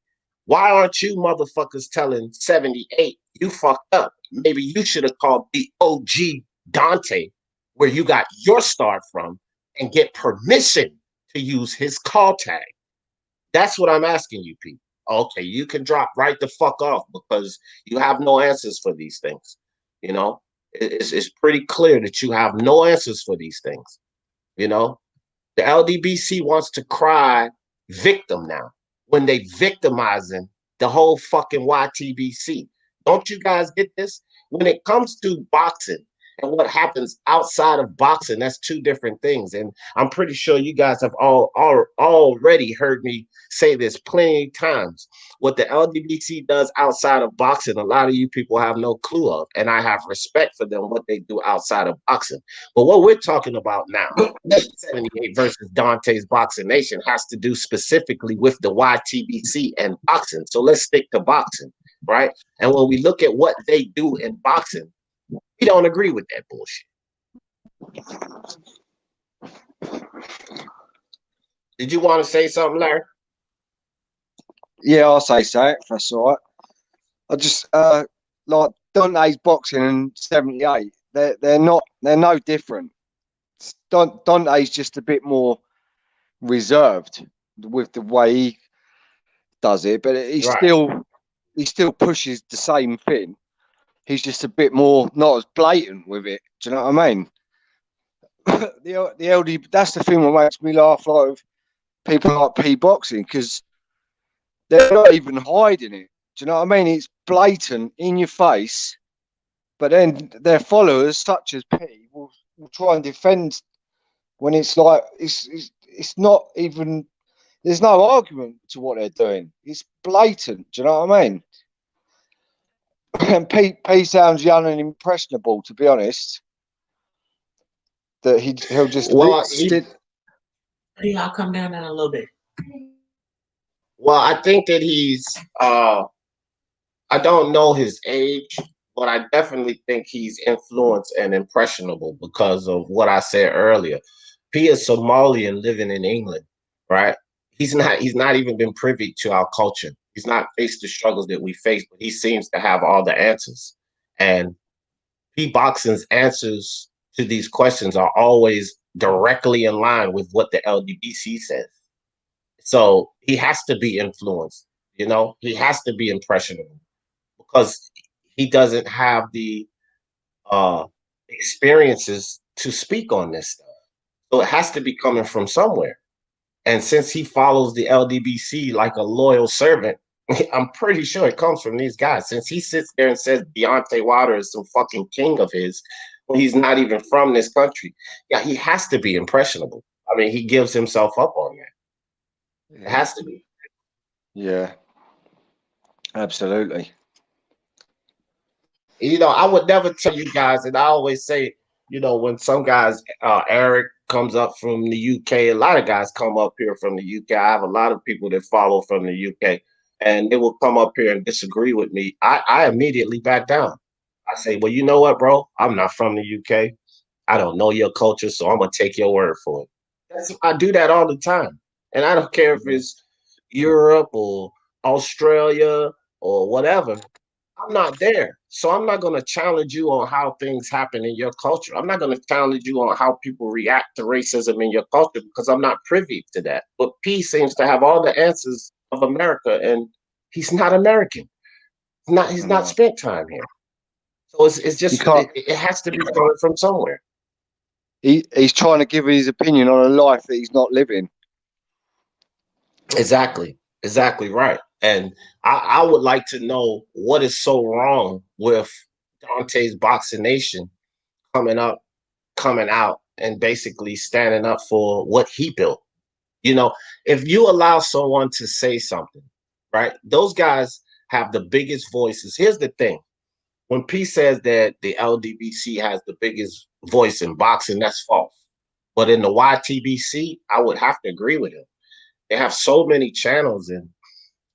why aren't you motherfuckers telling 78, you fucked up? Maybe you should have called the OG Dontae, where you got your start from, and get permission to use his call tag. That's what I'm asking you, Pete. Okay, you can drop right the fuck off because you have no answers for these things. You know, it's pretty clear that you have no answers for these things. You know, the LDBC wants to cry victim now when they victimizing the whole fucking YTBC. Don't you guys get this? When it comes to boxing and what happens outside of boxing, that's two different things. And I'm pretty sure you guys have already heard me say this plenty of times. What the LDBC does outside of boxing, a lot of you people have no clue of. And I have respect for them, what they do outside of boxing. But what we're talking about now, 78 versus Dontae's Boxing Nation, has to do specifically with the YTBC and boxing. So let's stick to boxing, right? And when we look at what they do in boxing, we don't agree with that bullshit. Did you want to say something, Larry? Yeah, I'll say so, if that's all right. I just like Dontae's boxing and 78. They're no different. Dontae's just a bit more reserved with the way he does it, but he still pushes the same thing. he's just a bit more not as blatant with it. Do you know what I mean? the LD, that's the thing that makes me laugh like with people like P boxing, because they're not even hiding it. Do you know what I mean? It's blatant in your face, but then their followers, such as P, will try and defend when it's like it's not even. There's no argument to what they're doing. It's blatant. Do you know what I mean? And P sounds young and impressionable, to be honest. That he'll just Well, I'll come down in a little bit. well, I think that he's. I don't know his age, but I definitely think he's influenced and impressionable because of what I said earlier. P is Somalian living in England, right? He's not even been privy to our culture. He's not faced the struggles that we face, but he seems to have all the answers. And P Boxing's answers to these questions are always directly in line with what the LDBC says. So he has to be influenced, you know, he has to be impressionable because he doesn't have the experiences to speak on this stuff. So it has to be coming from somewhere. And since he follows the LDBC like a loyal servant, I'm pretty sure it comes from these guys. Since he sits there and says Deontay Wilder is some fucking king of his, when he's not even from this country, yeah, he has to be impressionable. I mean, he gives himself up on that. It has to be. Yeah, absolutely. You know, I would never tell you guys, and I always say, you know, when some guys, Eric comes up from the UK, a lot of guys come up here from the UK. I have a lot of people that follow from the UK, and they will come up here and disagree with me. I immediately back down. I say, well, you know what, bro? I'm not from the UK. I don't know your culture, so I'm going to take your word for it. I do that all the time. And I don't care if it's Europe or Australia or whatever. I'm not there. So I'm not going to challenge you on how things happen in your culture. I'm not going to challenge you on how people react to racism in your culture because I'm not privy to that. But P seems to have all the answers of America, and he's not American. He's not spent time here. So it's just it has to be coming from somewhere. He's trying to give his opinion on a life that he's not living. Exactly right. And I would like to know what is so wrong with Dontae's Boxing Nation coming out, and basically standing up for what he built. You know, if you allow someone to say something, right? Those guys have the biggest voices. Here's the thing. When P says that the LDBC has the biggest voice in boxing, that's false. But in the YTBC, I would have to agree with him. They have so many channels, and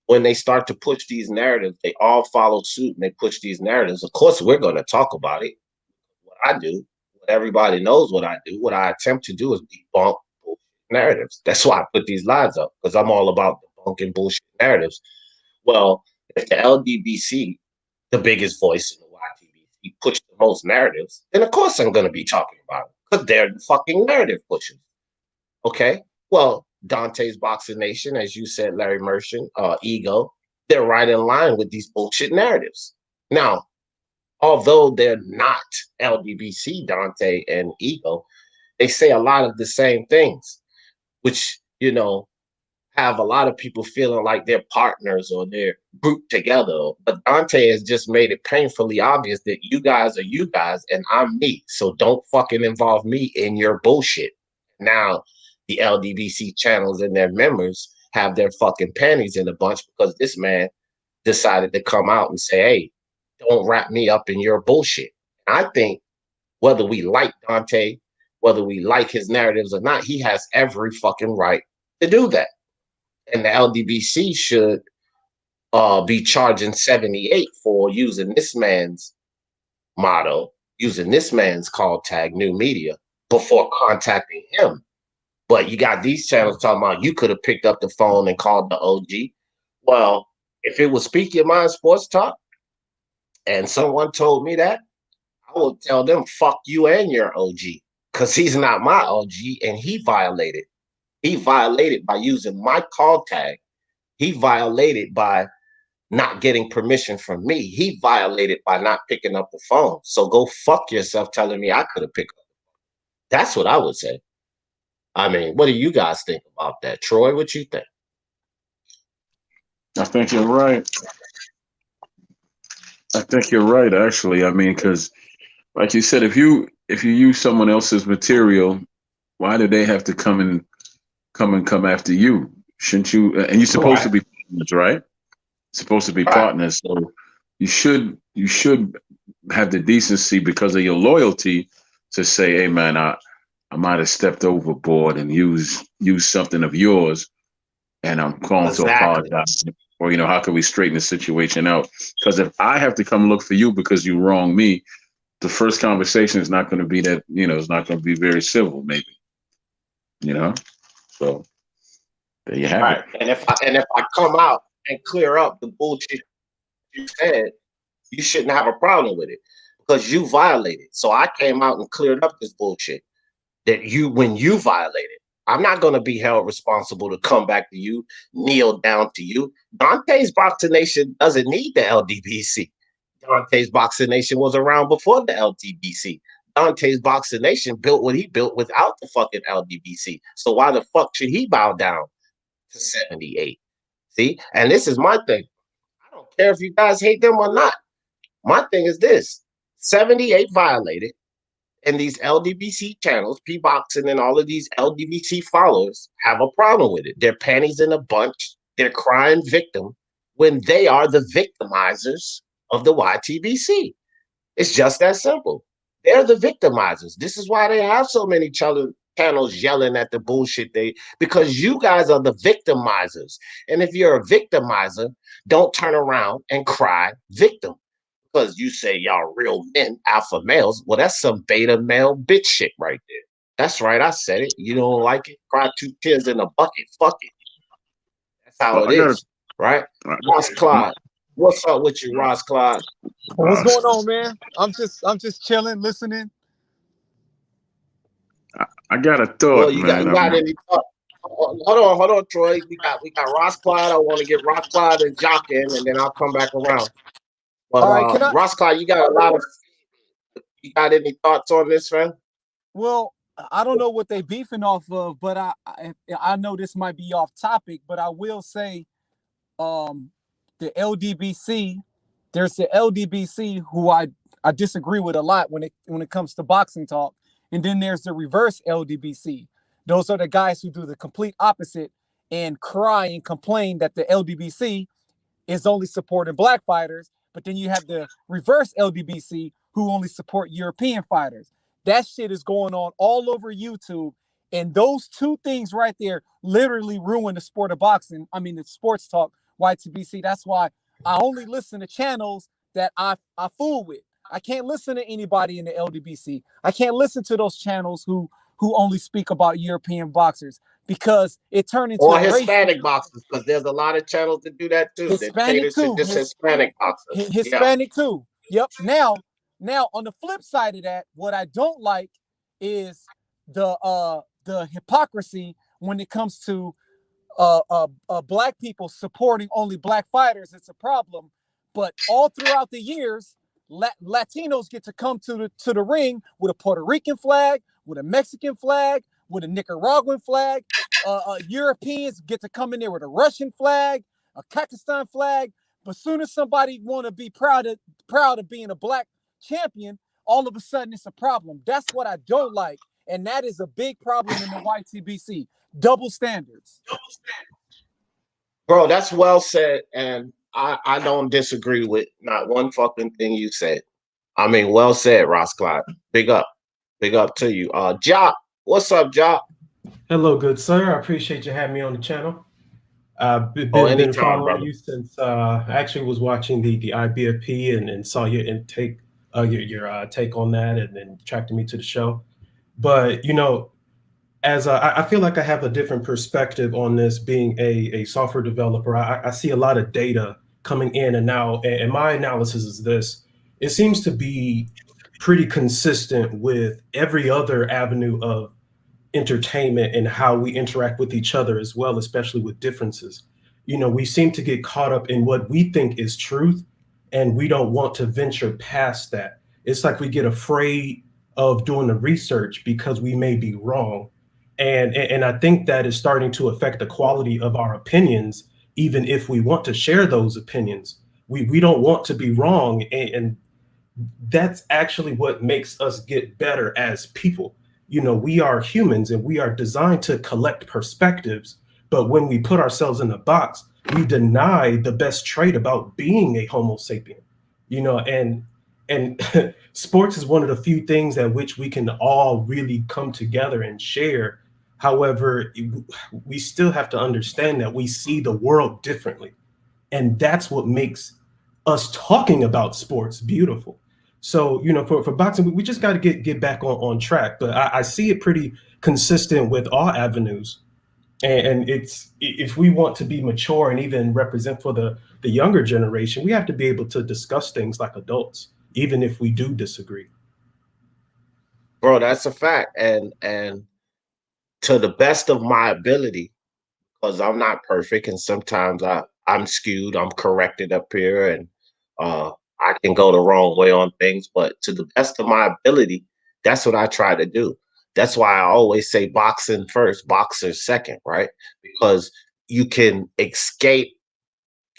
when they start to push these narratives, they all follow suit and they push these narratives. Of course, we're going to talk about it. What I do, what everybody knows what I do, what I attempt to do is debunk bullshit narratives. That's why I put these lives up, because I'm all about debunking bullshit narratives. Well, if the LDBC, the biggest voice in the YTBC, push the most narratives, then of course I'm going to be talking about it, because they're the fucking narrative pushers. Okay? Well, Dontae's Boxing Nation, as you said, Larry Merchant, Ego, they're right in line with these bullshit narratives. Now, although they're not LDBC, Dontae and Ego, they say a lot of the same things, which, you know, have a lot of people feeling like they're partners or they're grouped together. But Dontae has just made it painfully obvious that you guys are you guys and I'm me. So don't fucking involve me in your bullshit. Now, the LDBC channels and their members have their fucking panties in a bunch because this man decided to come out and say, hey, don't wrap me up in your bullshit. I think whether we like Dontae, whether we like his narratives or not, he has every fucking right to do that. And the LDBC should be charging 78 for using this man's motto, using this man's call tag, new media, before contacting him. But you got these channels talking about you could have picked up the phone and called the OG. Well, if it was Speak Your Mind Sports Talk and someone told me that, I will tell them, fuck you and your OG, because he's not my OG and he violated. He violated by using my call tag. He violated by not getting permission from me. He violated by not picking up the phone. So go fuck yourself telling me I could have picked up. That's what I would say. I mean, what do you guys think about that? Troy, what you think? I think you're right. I think you're right, actually. I mean, because like you said, if you use someone else's material, why do they have to come after you? Shouldn't you? And you're supposed to be partners, right? Supposed to be partners. So you should have the decency because of your loyalty to say, hey man, I might have stepped overboard and used something of yours, and I'm calling to apologize. Or, you know, how can we straighten the situation out? Because if I have to come look for you because you wronged me, the first conversation is not going to be that, you know, it's not going to be very civil, maybe. You know? So there you have it. And if I come out and clear up the bullshit you said, you shouldn't have a problem with it because you violated. So I came out and cleared up this bullshit that when you violated. I'm not going to be held responsible to come back to you, kneel down to you. Dontae's Boxing Nation doesn't need the LDBC. Dontae's Boxing Nation was around before the LDBC. Dontae's Boxing Nation built what he built without the fucking LDBC. So why the fuck should he bow down to 78? See? And this is my thing. I don't care if you guys hate them or not. My thing is this. 78 violated. And these LDBC channels, P-Boxing and all of these LDBC followers have a problem with it. They're panties in a bunch. They're crying victim when they are the victimizers of the YTBC. It's just that simple. They're the victimizers. This is why they have so many channels yelling at the bullshit because you guys are the victimizers. And if you're a victimizer, don't turn around and cry victim. Because you say y'all real men, alpha males. Well, that's some beta male bitch shit right there. That's right. I said it. You don't like it? Cry 2 tears in a bucket. Fuck it. That's how it is. Right? Ross Clyde. What's up with you, Ross Clyde? What's going on, man? I'm just chilling, listening. I got a thought, Well, you man. got any thought? Hold on, Troy. We got Ross Clyde. I want to get Ross Clyde and Jock in, and then I'll come back around. But all right, Ross Clyde, you got any thoughts on this, man? Well, I don't know what they beefing off of, but I know this might be off topic, but I will say the LDBC, there's the LDBC who I disagree with a lot when it comes to boxing talk. And then there's the reverse LDBC. Those are the guys who do the complete opposite and cry and complain that the LDBC is only supporting black fighters. But then you have the reverse LDBC who only support European fighters. That shit is going on all over YouTube. And those two things right there literally ruin the sport of boxing. I mean, the sports talk, YTBC. That's why I only listen to channels that I fool with. I can't listen to anybody in the LDBC. I can't listen to those channels who only speak about European boxers because it turned into or Hispanic boxers, because there's a lot of channels that do that too. Hispanic too. Hispanic boxers. Hispanic too. Yep. Now on the flip side of that, what I don't like is the hypocrisy when it comes to black people supporting only black fighters. It's a problem. But all throughout the years, Latinos get to come to the ring with a Puerto Rican flag, with a Mexican flag, with a Nicaraguan flag. Europeans get to come in there with a Russian flag, a Kazakhstan flag. But soon as somebody want to be proud of being a black champion, all of a sudden it's a problem. That's what I don't like, and that is a big problem in the YTBC. Double standards. Bro, that's well said, and I don't disagree with not one fucking thing you said. I mean, well said, Ross Clyde. Big up to you. Jock, what's up, Jock? Hello, good sir. I appreciate you having me on the channel. I've been following you since I actually was watching the IBFP and saw your intake, your take on that, and then attracted me to the show. But you know, as I feel like I have a different perspective on this, being a software developer. I see a lot of data coming in and now, and my analysis is this: it seems to be pretty consistent with every other avenue of entertainment and how we interact with each other as well, especially with differences. You know, we seem to get caught up in what we think is truth, and we don't want to venture past that. It's like we get afraid of doing the research because we may be wrong. And I think that is starting to affect the quality of our opinions, even if we want to share those opinions. We don't want to be wrong, and that's actually what makes us get better as people. You know, we are humans and we are designed to collect perspectives, but when we put ourselves in a box, we deny the best trait about being a Homo sapien. You know, and sports is one of the few things at which we can all really come together and share. However, we still have to understand that we see the world differently, and that's what makes us talking about sports beautiful. So, you know, for boxing, we just got to get back on track. But I see it pretty consistent with all avenues. And it's, if we want to be mature and even represent for the younger generation, we have to be able to discuss things like adults, even if we do disagree. Bro, that's a fact. And to the best of my ability, because I'm not perfect, and sometimes I'm skewed, I'm corrected up here, and I can go the wrong way on things. But to the best of my ability, that's what I try to do. That's why I always say boxing first, boxers second, right? Because you can escape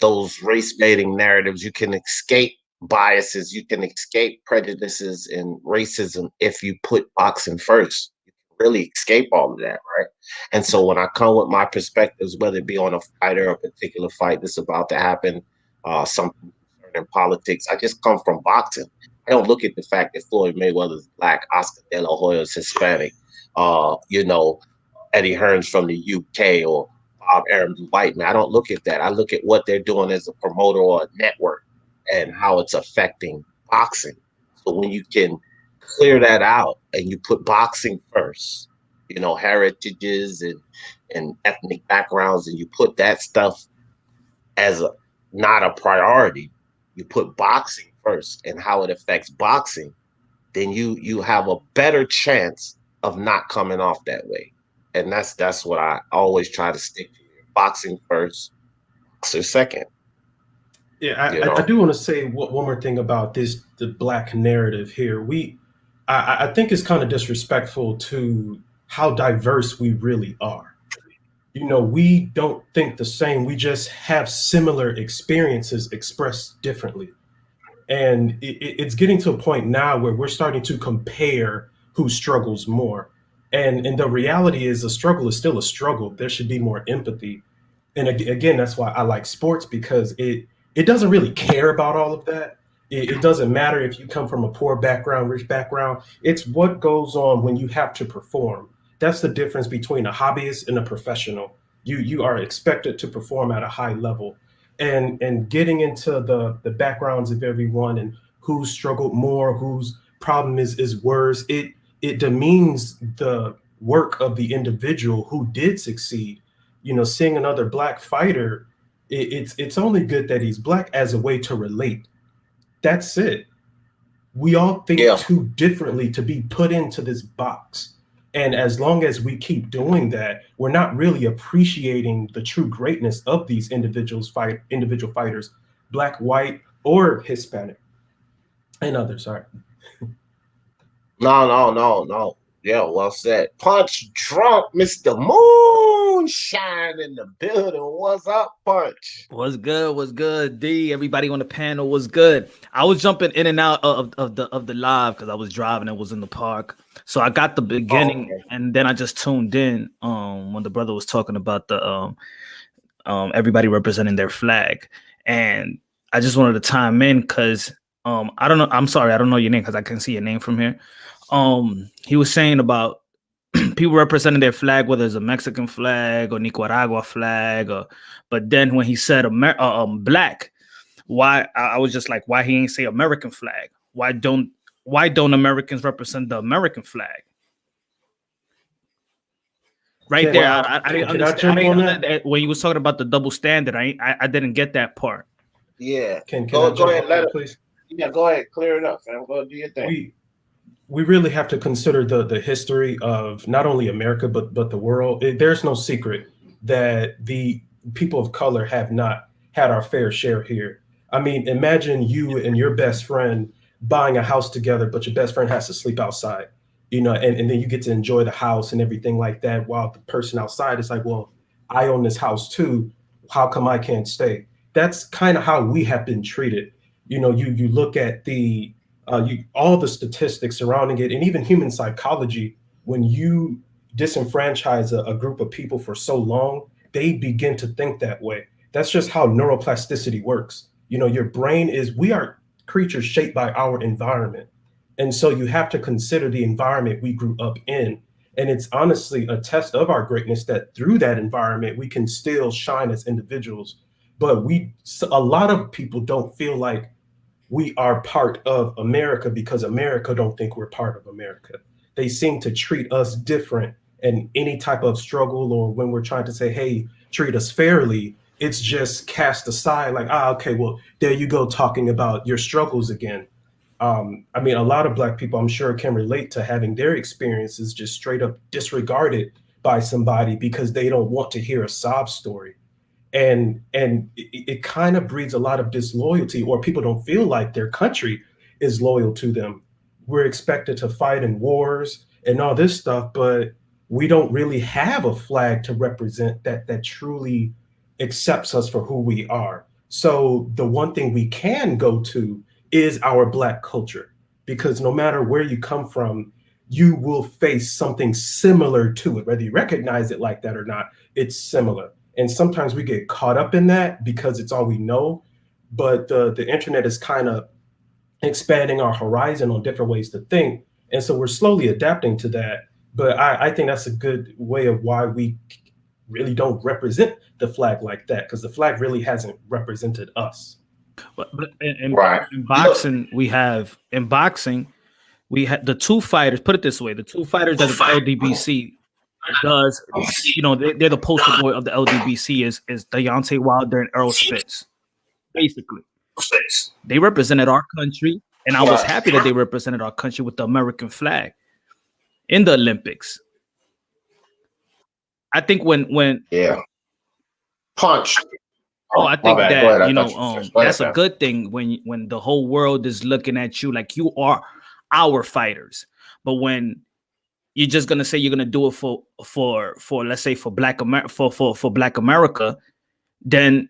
those race baiting narratives, you can escape biases, you can escape prejudices and racism if you put boxing first. You can really escape all of that, right? And so when I come with my perspectives, whether it be on a fight or a particular fight that's about to happen, something concerning politics, I just come from boxing. I don't look at the fact that Floyd Mayweather's black, Oscar De La Hoya's Hispanic, you know, Eddie Hearn's from the UK, or Bob Arum's white man. I don't look at that. I look at what they're doing as a promoter or a network and how it's affecting boxing. So when you can clear that out and you put boxing first, you know, heritages and ethnic backgrounds, and you put that stuff as a not a priority, you put boxing first and how it affects boxing, then you have a better chance of not coming off that way. And that's what I always try to stick to. Boxing first, boxer second. Yeah, I do want to say one more thing about the black narrative here. I think it's kind of disrespectful to how diverse we really are. You know, we don't think the same. We just have similar experiences expressed differently. And it's getting to a point now where we're starting to compare who struggles more. And the reality is, a struggle is still a struggle. There should be more empathy. And again, that's why I like sports, because it doesn't really care about all of that. It doesn't matter if you come from a poor background, rich background. It's what goes on when you have to perform. That's the difference between a hobbyist and a professional. You are expected to perform at a high level. And getting into the backgrounds of everyone and who struggled more, whose problem is worse, it demeans the work of the individual who did succeed. You know, seeing another black fighter, it's only good that he's black as a way to relate. That's it. We all think too differently to be put into this box. And as long as we keep doing that, we're not really appreciating the true greatness of these individual fighters, black, white, or Hispanic, and others. Sorry. No. Yeah, well said. Punch drunk, Mr. Moonshine in the building. What's up, Punch? What's good, D? Everybody on the panel was good. I was jumping in and out of the live because I was driving and was in the park. So I got the beginning, and then I just tuned in when the brother was talking about the everybody representing their flag. And I just wanted to chime in because I don't know. I'm sorry, I don't know your name because I can't see your name from here. He was saying about people representing their flag, whether it's a Mexican flag or Nicaragua flag, but then when he said black, why I was just like, why he ain't say American flag? Why don't Americans represent the American flag? Right there, I didn't understand when he was talking about the double standard. I didn't get that part. Yeah, can go ahead, let it, please. Yeah, go ahead, clear it up, fam. Go do your thing. We really have to consider the history of not only America but the world. There's no secret that the people of color have not had our fair share here. I mean, imagine you and your best friend buying a house together, but your best friend has to sleep outside, you know, and then you get to enjoy the house and everything like that, while the person outside is like, well, I own this house too. How come I can't stay? That's kind of how we have been treated. You know, you look at the all the statistics surrounding it, and even human psychology. When you disenfranchise a group of people for so long, they begin to think that way. That's just how neuroplasticity works. You know, your brain is, we are creatures shaped by our environment. And so you have to consider the environment we grew up in. And it's honestly a test of our greatness that through that environment, we can still shine as individuals. But a lot of people don't feel like we are part of America because America don't think we're part of America. They seem to treat us different, and any type of struggle, or when we're trying to say, hey, treat us fairly, it's just cast aside like, okay, well, there you go, talking about your struggles again. I mean, a lot of Black people, I'm sure, can relate to having their experiences just straight up disregarded by somebody because they don't want to hear a sob story. And it kind of breeds a lot of disloyalty, or people don't feel like their country is loyal to them. We're expected to fight in wars and all this stuff, but we don't really have a flag to represent that truly accepts us for who we are. So the one thing we can go to is our Black culture, because no matter where you come from, you will face something similar to it, whether you recognize it like that or not. It's similar. And sometimes we get caught up in that because it's all we know. But the internet is kind of expanding our horizon on different ways to think. And so we're slowly adapting to that. But I think that's a good way of why we really don't represent the flag like that, because the flag really hasn't represented us. But in boxing, we have the two fighters. Put it this way: the two fighters that the LDBC does, you know, they're the poster boy of the LDBC is Deontay Wilder and Earl Spitz. Basically, they represented our country, and I was happy that they represented our country with the American flag in the Olympics. I think when punch. Oh, I think that you know that's a good thing when the whole world is looking at you like you are our fighters. But when you're just gonna say you're gonna do it for let's say for Black America, then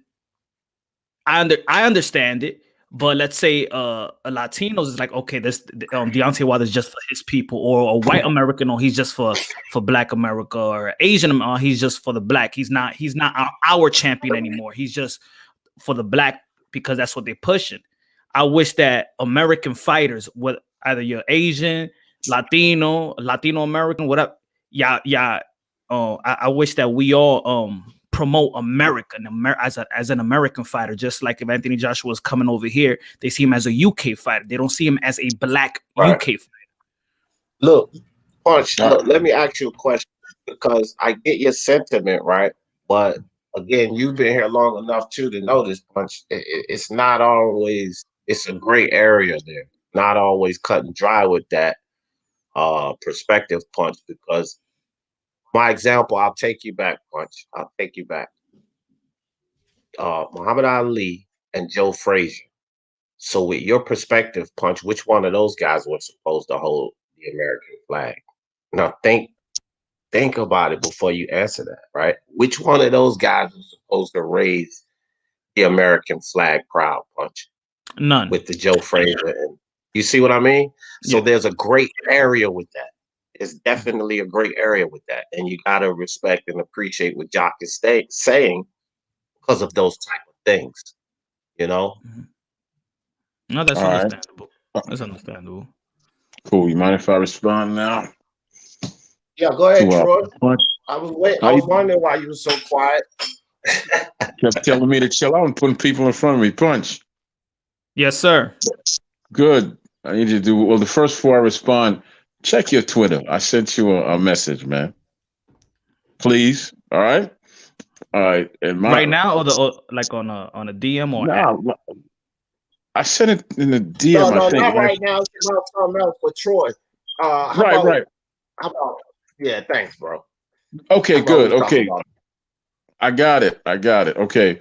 I understand it. But let's say a Latinos is like, okay, this Deontay Wilder is just for his people, or a white American, or he's just for Black America, or Asian, he's just for the Black. He's not our champion anymore. He's just for the Black because that's what they're pushing. I wish that American fighters, whether either you're Asian, Latino American, whatever, I wish that we all promote America as an American fighter. Just like if Anthony Joshua is coming over here, they see him as a UK fighter. They don't see him as a Black UK fighter. Look, Punch, let me ask you a question, because I get your sentiment, right? But again, you've been here long enough too to know this, Punch. It's not always, it's a gray area there. Not always cut and dry with that perspective, Punch, because my example, I'll take you back, Punch. I'll take you back. Muhammad Ali and Joe Frazier. So with your perspective, Punch, which one of those guys was supposed to hold the American flag? Now think about it before you answer that, right? Which one of those guys was supposed to raise the American flag proud, Punch? None. With the Joe Frazier. And you see what I mean? So there's a great area with that. It's definitely a great area with that. And you got to respect and appreciate what Jock is saying because of those type of things, you know? No, that's understandable. That's understandable. Cool. You mind if I respond now? Yeah, go ahead, Troy. I was wondering why you were so quiet. Kept telling me to chill out and putting people in front of me. Punch. Yes, sir. Good. I need you to do, well, the first before I respond, check your Twitter. I sent you a message, man. Please. All right. All right. And right now, or like on a DM or no, I sent it in the DM. No, I think. Not right now. It's about something else for Troy. Right. How about? Yeah, thanks, bro. Okay, good. Okay. I got it. I got it. Okay.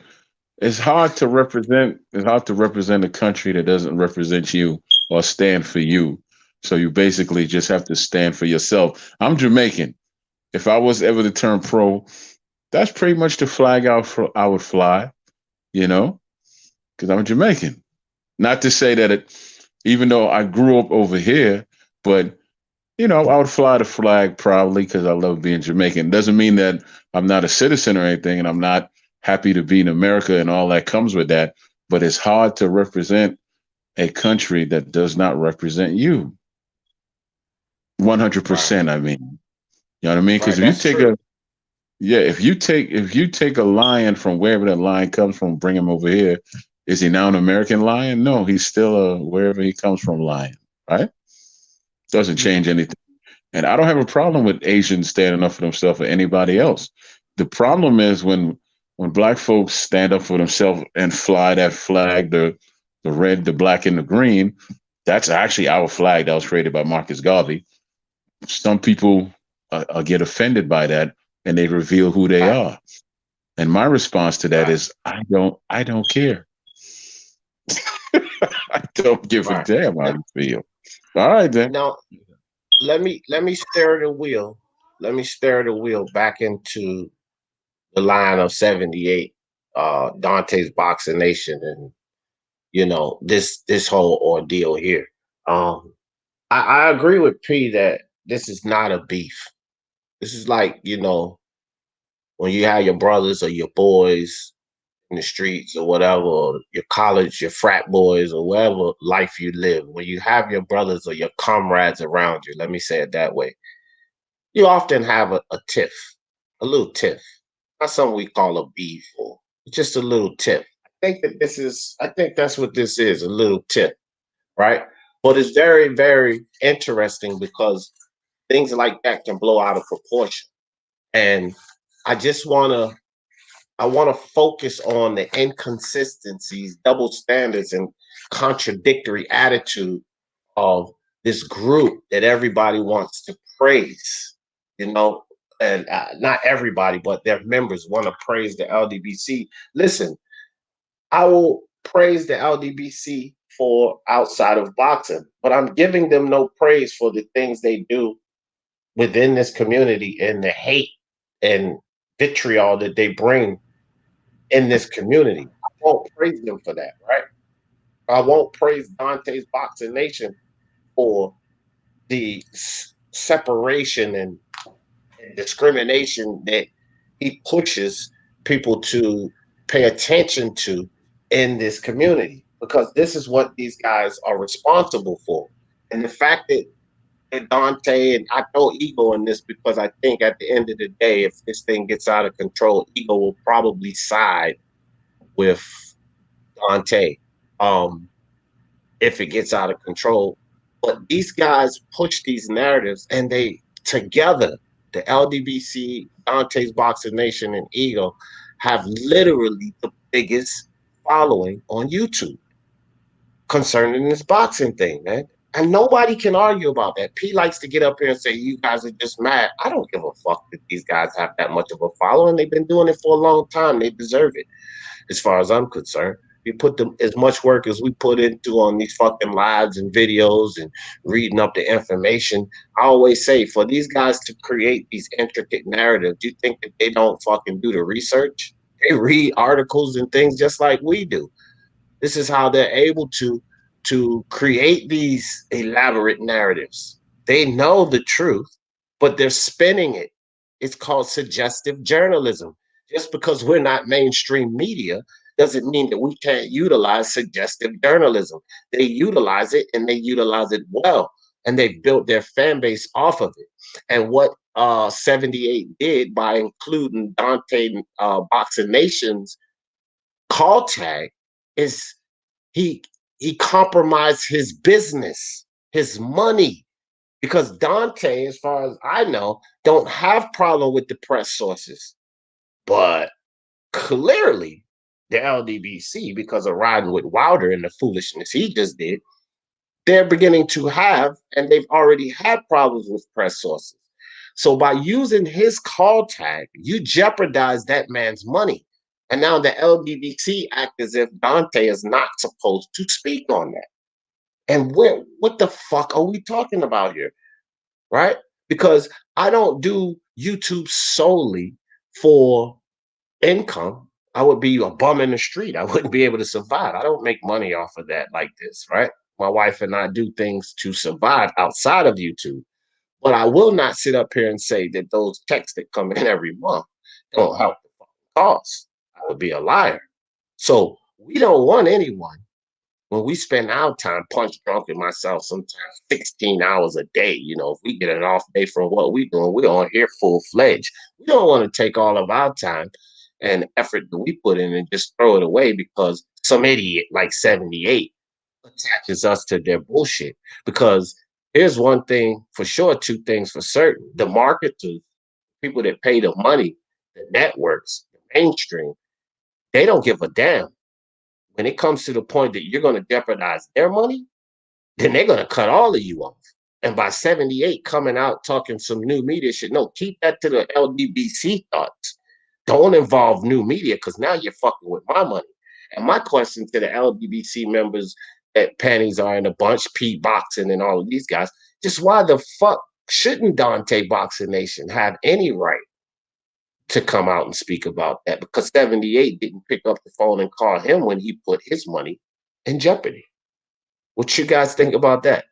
It's hard to represent. It's hard to represent a country that doesn't represent you or stand for you. So you basically just have to stand for yourself. I'm Jamaican. If I was ever to turn pro, that's pretty much the flag I would fly. You know, because I'm Jamaican. Not to say that even though I grew up over here, but I would fly the flag proudly because I love being Jamaican. Doesn't mean that I'm not a citizen or anything, and I'm not happy to be in America and all that comes with that. But it's hard to represent a country that does not represent you. 100%. I mean, you know what I mean? Because if you take a lion from wherever that lion comes from, bring him over here, is he now an American lion? No, he's still a wherever he comes from lion, right? Doesn't change anything. And I don't have a problem with Asians standing up for themselves or anybody else. The problem is when black folks stand up for themselves and fly that flag, the red, the black, and the green. That's actually our flag that was created by Marcus Garvey. Some people get offended by that and they reveal who they are. And my response to that is, I don't care. I don't give a damn how you feel. All right, then. Now, let me steer the wheel. Let me steer the wheel back into the line of 78, Dontae's Boxing Nation, and this whole ordeal here. I agree with P that this is not a beef. This is like, when you have your brothers or your boys in the streets or whatever, or your college, your frat boys, or whatever life you live, when you have your brothers or your comrades around you, let me say it that way, you often have a tiff, a little tiff. Not something we call a beef, or just a little tiff. I think that's what this is, a little tiff, right? But it's very, very interesting because things like that can blow out of proportion. And I want to focus on the inconsistencies, double standards, and contradictory attitude of this group that everybody wants to praise, and not everybody, but their members want to praise the LDBC. Listen, I will praise the LDBC for outside of boxing, but I'm giving them no praise for the things they do within this community and the hate and vitriol that they bring in this community. I won't praise them for that, right? I won't praise Dontae's Boxing Nation for the separation and discrimination that he pushes people to pay attention to in this community, because this is what these guys are responsible for. And the fact that Dontae, and I throw Ego in this because I think at the end of the day, if this thing gets out of control, Ego will probably side with Dontae if it gets out of control. But these guys push these narratives, and they together, the LDBC, Dontae's Boxing Nation, and Ego have literally the biggest following on YouTube concerning this boxing thing, man. And nobody can argue about that. P likes to get up here and say, you guys are just mad. I don't give a fuck that these guys have that much of a following. They've been doing it for a long time. They deserve it, as far as I'm concerned. We put them as much work as we put into on these fucking lives and videos and reading up the information. I always say, for these guys to create these intricate narratives, do you think that they don't fucking do the research? They read articles and things just like we do. This is how they're able to create these elaborate narratives. They know the truth, but they're spinning it. It's called suggestive journalism. Just because we're not mainstream media doesn't mean that we can't utilize suggestive journalism. They utilize it, and they utilize it well, and they built their fan base off of it. And what 78 did by including Dontae Boxing Nation's call tag is he compromised his business, his money, because Dontae, as far as I know, don't have problem with the press sources. But clearly, the LDBC, because of riding with Wilder and the foolishness he just did, they're beginning to have, and they've already had problems with press sources. So by using his call tag, you jeopardize that man's money. And now the LDBC act as if Dontae is not supposed to speak on that. And what the fuck are we talking about here? Right? Because I don't do YouTube solely for income. I would be a bum in the street. I wouldn't be able to survive. I don't make money off of that like this, right? My wife and I do things to survive outside of YouTube. But I will not sit up here and say that those checks that come in every month don't help the cause. I would be a liar. So we don't want anyone, when we spend our time punch drunk and myself, sometimes 16 hours a day, if we get an off day from what we're doing, we're on here full fledged. We don't want to take all of our time and effort that we put in and just throw it away because some idiot like 78 attaches us to their bullshit. Because here's one thing for sure, two things for certain. The marketers, people that pay the money, the networks, the mainstream, they don't give a damn. When it comes to the point that you're going to jeopardize their money, then they're going to cut all of you off. And by 78 coming out talking some new media shit, no, keep that to the LDBC thoughts. Don't involve new media because now you're fucking with my money. And my question to the LDBC members that panties are in a bunch, P Boxing and all of these guys, just why the fuck shouldn't Dontae Boxing Nation have any right to come out and speak about that? Because 78 didn't pick up the phone and call him when he put his money in jeopardy. What you guys think about that?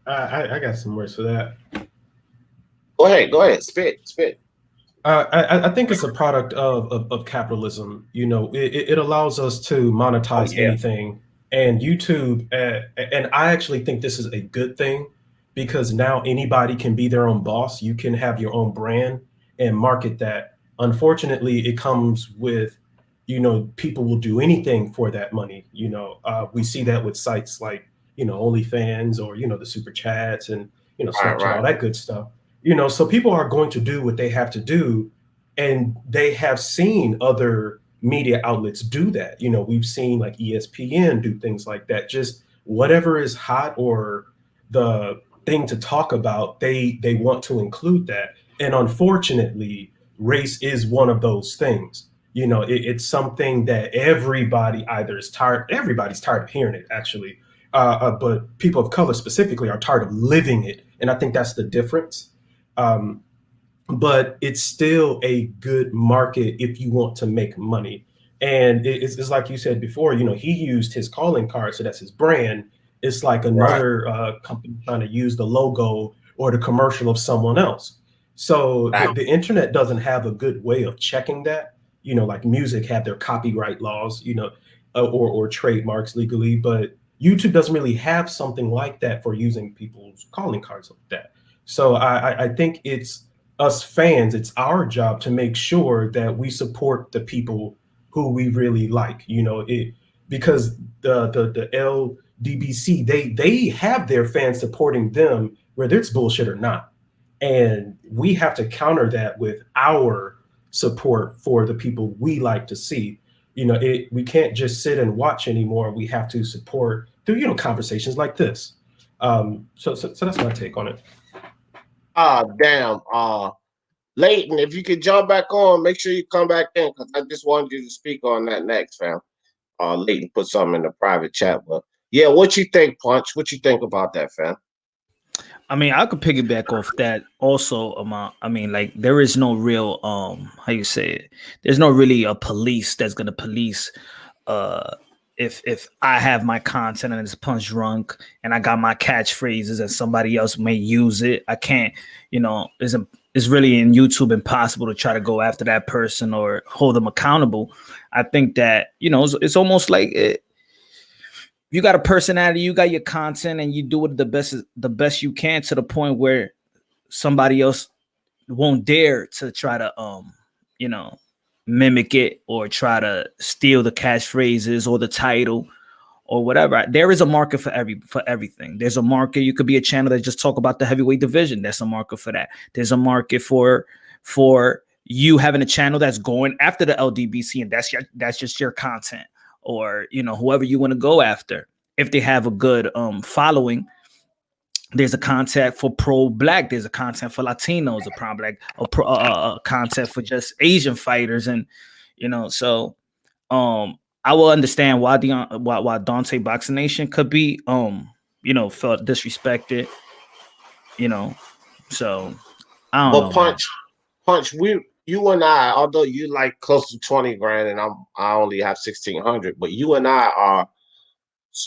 I got some words for that. Go ahead, spit. I think it's a product of capitalism. It allows us to monetize anything, and YouTube. And I actually think this is a good thing because now anybody can be their own boss. You can have your own brand and market that. Unfortunately, it comes with, people will do anything for that money. We see that with sites like, OnlyFans or, the super chats and, Snapchat, all that good stuff. So people are going to do what they have to do, and they have seen other media outlets do that. We've seen like ESPN do things like that. Just whatever is hot or the thing to talk about, they want to include that. And unfortunately, race is one of those things. It's something that everybody either is tired. Everybody's tired of hearing it, actually. But people of color specifically are tired of living it. And I think that's the difference. But it's still a good market if you want to make money. And it's like you said before, he used his calling card, so that's his brand. It's like another company trying to use the logo or the commercial of someone else. So the internet doesn't have a good way of checking that. Like music have their copyright laws, or trademarks legally, but YouTube doesn't really have something like that for using people's calling cards like that. So I think it's us fans, it's our job to make sure that we support the people who we really like, because the LDBC, they have their fans supporting them, whether it's bullshit or not. And we have to counter that with our support for the people we like to see. We can't just sit and watch anymore. We have to support through, conversations like this. So that's my take on it. Damn. Leighton, if you could jump back on, make sure you come back in because I just wanted you to speak on that next, fam. Leighton put something in the private chat, but yeah, what you think, Punch? What you think about that, fam? I mean, I could piggyback off that also. I mean, like there is no real how you say it. There's no really a police that's gonna police if I have my content and it's punch drunk and I got my catchphrases and somebody else may use it. I can't, it's really in YouTube impossible to try to go after that person or hold them accountable. I think that, it's almost like you got a personality, you got your content, and you do it the best you can to the point where somebody else won't dare to try to mimic it or try to steal the catchphrases or the title or whatever. There is a market for everything. There's a market. You could be a channel that just talk about the heavyweight division. That's a market for that. There's a market for you having a channel that's going after the LDBC, and that's just your content, or whoever you want to go after if they have a good following. there's a content for pro-black, there's a content for Latinos, a pro-black, a content for just Asian fighters, and so I will understand why Dontae Boxing Nation could be felt disrespected, so I don't know, man. Punch, you and I, although you like close to 20 grand and I only have 1,600, but you and I are,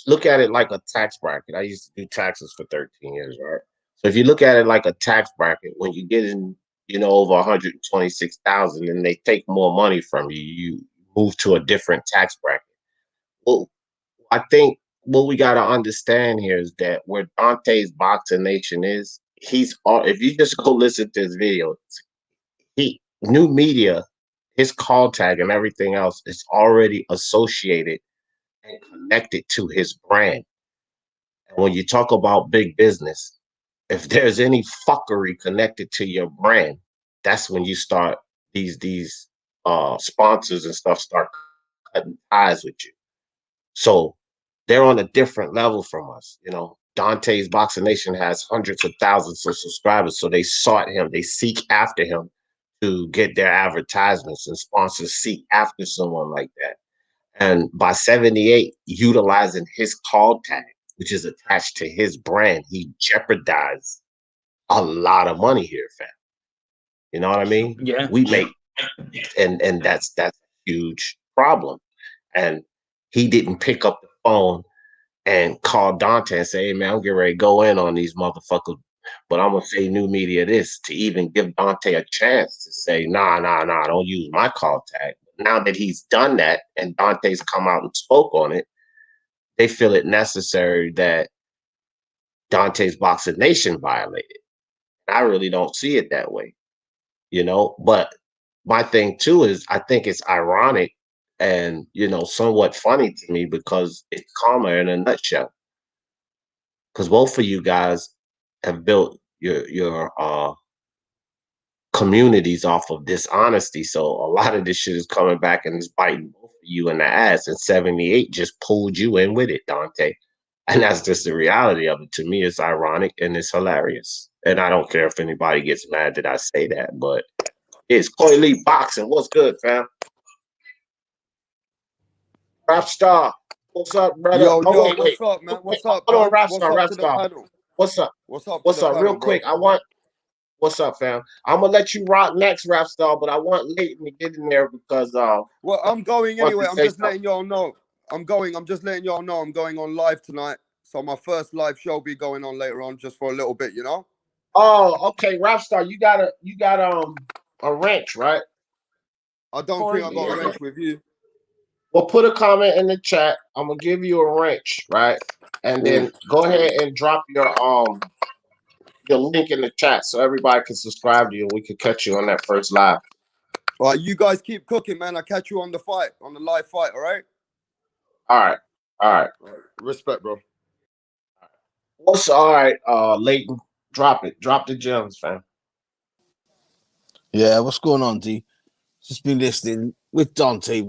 look at it like a tax bracket. I used to do taxes for 13 years, right? So if you look at it like a tax bracket, when you get in, over 126,000 and they take more money from you, you move to a different tax bracket. Well, I think what we got to understand here is that where Dontae's Boxing Nation is, if you just go listen to his video, new media, his call tag and everything else is already associated and connected to his brand. And when you talk about big business, if there's any fuckery connected to your brand, that's when you start these sponsors and stuff start cutting ties with you. So they're on a different level from us. Dontae's Boxing Nation has hundreds of thousands of subscribers, so they sought him, they seek after him to get their advertisements, and sponsors seek after someone like that. And by 78 utilizing his call tag, which is attached to his brand, he jeopardized a lot of money here, fam. You know what I mean? Yeah. We make, and that's a huge problem. And he didn't pick up the phone and call Dontae and say, hey, man, I'm getting ready to go in on these motherfuckers, but I'm going to say new media this, to even give Dontae a chance to say, nah, don't use my call tag. Now that he's done that and Dontae's come out and spoke on it, they feel it necessary that Dontae's Boxing Nation violated. I really don't see it that way, but my thing too is I think it's ironic and, somewhat funny to me because it's karma in a nutshell. Because both of you guys have built your communities off of dishonesty. So a lot of this shit is coming back and it's biting both of you in the ass. And 78 just pulled you in with it, Dontae. And that's just the reality of it. To me, it's ironic and it's hilarious. And I don't care if anybody gets mad that I say that, but it's Coy Lee Boxing. What's good, fam? Rap Star. What's up, brother? Yo, what's up, man? What's up, hold on, Rap What's Star, up Rap to the Star. panel? What's up? What's up? What's to the up? panel, Real quick, bro? What's up, fam? I'm gonna let you rock next, Rap Star, but I want Leighton to get in there because well, I'm going anyway. I'm just letting y'all know. I'm just letting y'all know I'm going on live tonight. So my first live show will be going on later on just for a little bit, Oh, okay, Rap Star, you got a wrench, right? I don't think I got a wrench with you. Well, put a comment in the chat. I'm gonna give you a wrench, right? And then go ahead and drop your link in the chat so everybody can subscribe to you and we can catch you on that first live. All right, you guys keep cooking, man. I'll catch you on the live fight, all right? All right. Respect, bro. What's all right, Leighton? Drop it. Drop the gems, fam. Yeah, what's going on, D? Just been listening with Dontae.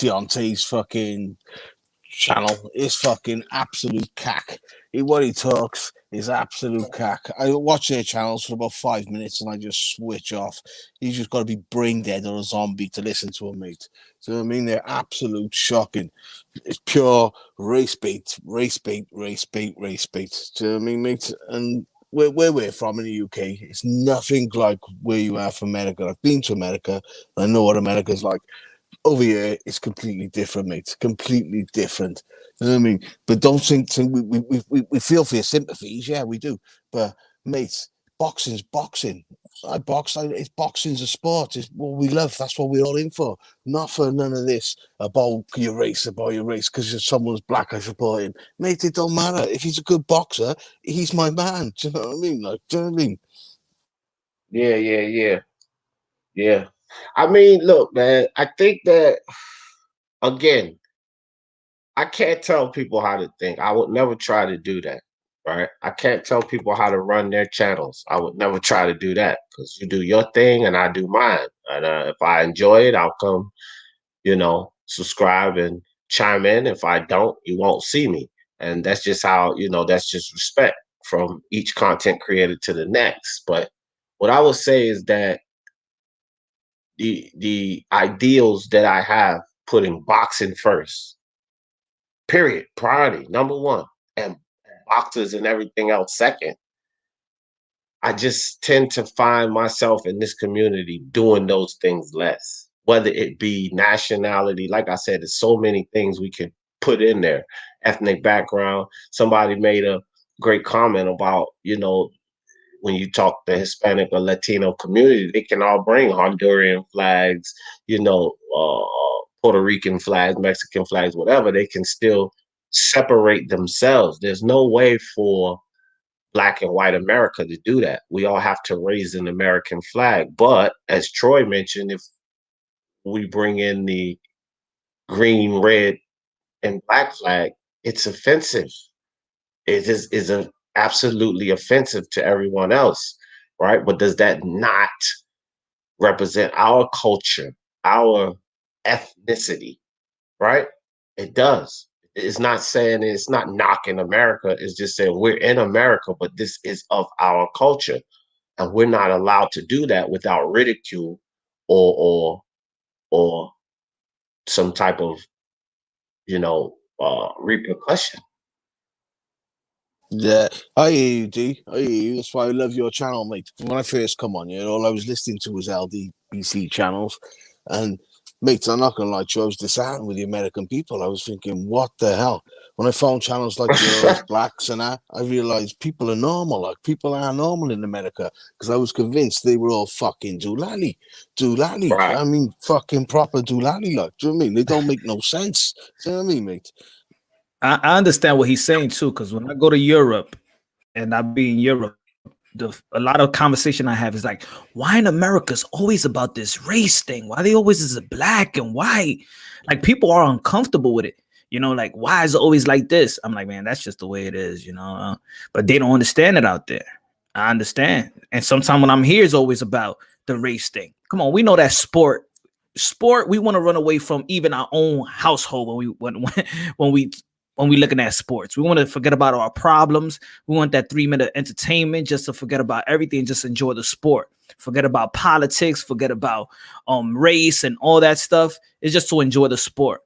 Deontay's fucking channel is fucking absolute cack. What he talks is absolute cack. I watch their channels for about 5 minutes and I just switch off. You just got to be brain dead or a zombie to listen to them, mate. So I mean, they're absolute shocking. It's pure race bait. Do you know what I mean, mate? And where we're from in the UK, it's nothing like where you are from America. I've been to America. I know what America's like. Over here, it's completely different, mate. Completely different. You know what I mean? But don't think we feel for your sympathies. Yeah, we do. But, mate, boxing's boxing. It's boxing's a sport. It's what we love. That's what we're all in for. Not for none of this about your race, because someone's black, I support him. Mate, it don't matter. If he's a good boxer, he's my man. Do you know what I mean? Do you know what I mean? Yeah. I mean, look, man, I think that, again, I can't tell people how to think. I would never try to do that, right? I can't tell people how to run their channels. I would never try to do that because you do your thing and I do mine. And if I enjoy it, I'll come, subscribe and chime in. If I don't, you won't see me. And that's just how, that's just respect. from each content creator to the next. But what I would say is that the ideals that I have, putting boxing first, period, priority, number one, and boxers and everything else second. I just tend to find myself in this community doing those things less, whether it be nationality. Like I said, there's so many things we can put in there. Ethnic background. Somebody made a great comment about, you know, when you talk the Hispanic or Latino community, they can all bring Honduran flags, you know, Puerto Rican flags, Mexican flags, whatever. They can still separate themselves. There's no way for Black and white America to do that. We all have to raise an American flag. But as Troy mentioned, if we bring in the green, red, and black flag, it's offensive. It is a absolutely offensive to everyone else, right? But does that not represent our culture, our ethnicity, right? It does. It's not saying, it's not knocking America. It's just saying we're in America, but this is of our culture. And we're not allowed to do that without ridicule or some type of, you know, repercussion. Yeah, I hear you, D. I hear you. That's why I love your channel, mate. When I first come on, all I was listening to was LDBC channels. And, mate, I'm not going to lie to you, I was disheartened with the American people. I was thinking, what the hell? When I found channels like yours, Blacks and that, I realized people are normal. Like, people are normal in America. Because I was convinced they were all fucking doolally. Doolally. Right. I mean, fucking proper doolally. Like, do you know what I mean? They don't make no sense. Do you know what I mean, mate? I understand what he's saying too, because when I go to Europe and I be in Europe, a lot of conversation I have is like, why in America's always about this race thing? Why they always is black and white? Like, people are uncomfortable with it. You know, like, why is it always like this? I'm like, man, that's just the way it is, you know. But they don't understand it out there. I understand. And sometimes when I'm here, it's always about the race thing. Come on, we know that sport, we want to run away from even our own household when we looking at sports. We want to forget about our problems. We want that 3-minute entertainment just to forget about everything, just enjoy the sport. Forget about politics, forget about race and all that stuff. It's just to enjoy the sport.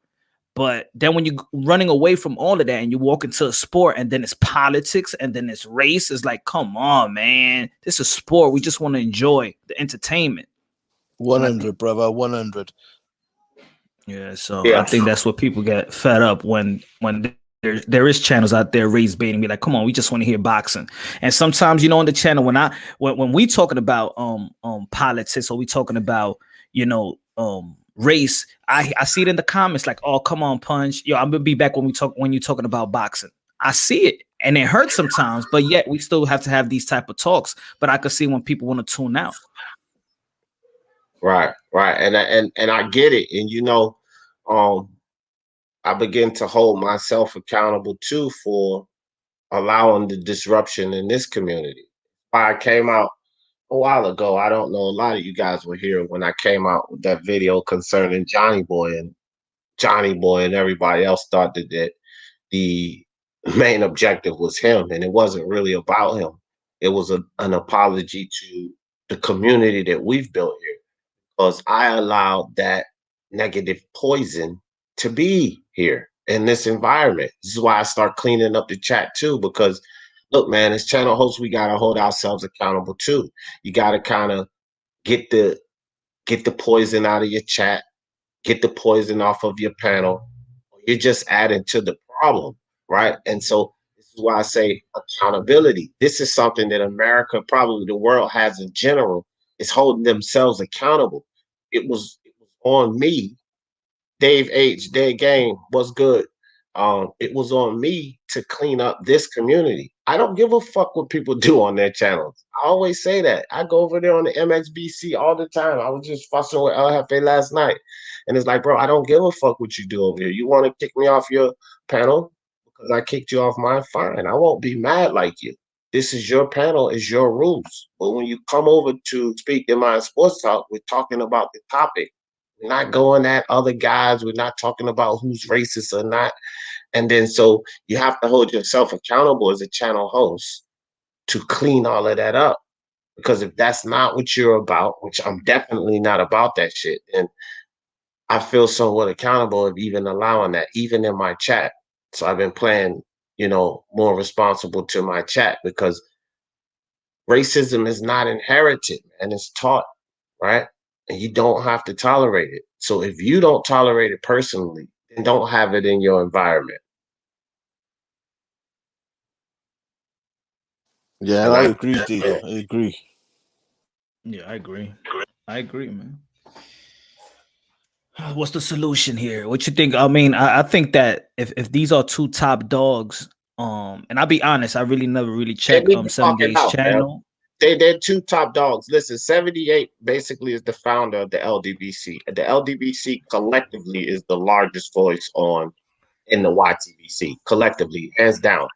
But then when you're running away from all of that and you walk into a sport and then it's politics and then it's race, it's like, come on, man. This is sport. We just want to enjoy the entertainment. 100, brother, 100. Yeah, so I think that's what people get fed up when there is channels out there raised baiting me like, come on, we just want to hear boxing. And sometimes, you know, on the channel when we talking about politics or we talking about, you know, race, I see it in the comments like, oh, come on, Punch, yo, I'm gonna be back when you're talking about boxing. I see it and it hurts sometimes, but yet we still have to have these type of talks. But I could see when people want to tune out. Right. And I get it. And you know, I begin to hold myself accountable too for allowing the disruption in this community. I came out a while ago. I don't know, a lot of you guys were here when I came out with that video concerning Johnny Boy and everybody else thought that the main objective was him, and it wasn't really about him. It was an apology to the community that we've built here, because I allowed that negative poison to be here in this environment. This is why I start cleaning up the chat too, because look, man, as channel hosts, we got to hold ourselves accountable too. You got to kind of get the poison out of your chat, get the poison off of your panel. You're just adding to the problem, right? And so this is why I say accountability. This is something that America, probably the world, has in general, is holding themselves accountable. It was on me, Dave H, Day Game, what's good? It was on me to clean up this community. I don't give a fuck what people do on their channels. I always say that. I go over there on the MXBC all the time. I was just fussing with El Jefe last night. And it's like, bro, I don't give a fuck what you do over here. You want to kick me off your panel because I kicked you off mine? Fine. I won't be mad like you. This is your panel, is your rules. But when you come over to Speak Your Mind Sports Talk, we're talking about the topic. We're not going at other guys. We're not talking about who's racist or not. And then so you have to hold yourself accountable as a channel host to clean all of that up. Because if that's not what you're about, which I'm definitely not about that shit, and I feel somewhat accountable of even allowing that, even in my chat. So I've been playing, more responsible to my chat, because racism is not inherited and it's taught, right? And you don't have to tolerate it. So if you don't tolerate it personally, then don't have it in your environment. Yeah, I agree, D. I agree. Yeah, I agree, man. What's the solution here? What you think? I mean, I think that if these are two top dogs, and I'll be honest, I really never really They check need to talk it 78's out, man. channel. They're two top dogs. Listen, 78 basically is the founder of the LDBC. The LDBC collectively is the largest voice in the YTBC, collectively, hands down.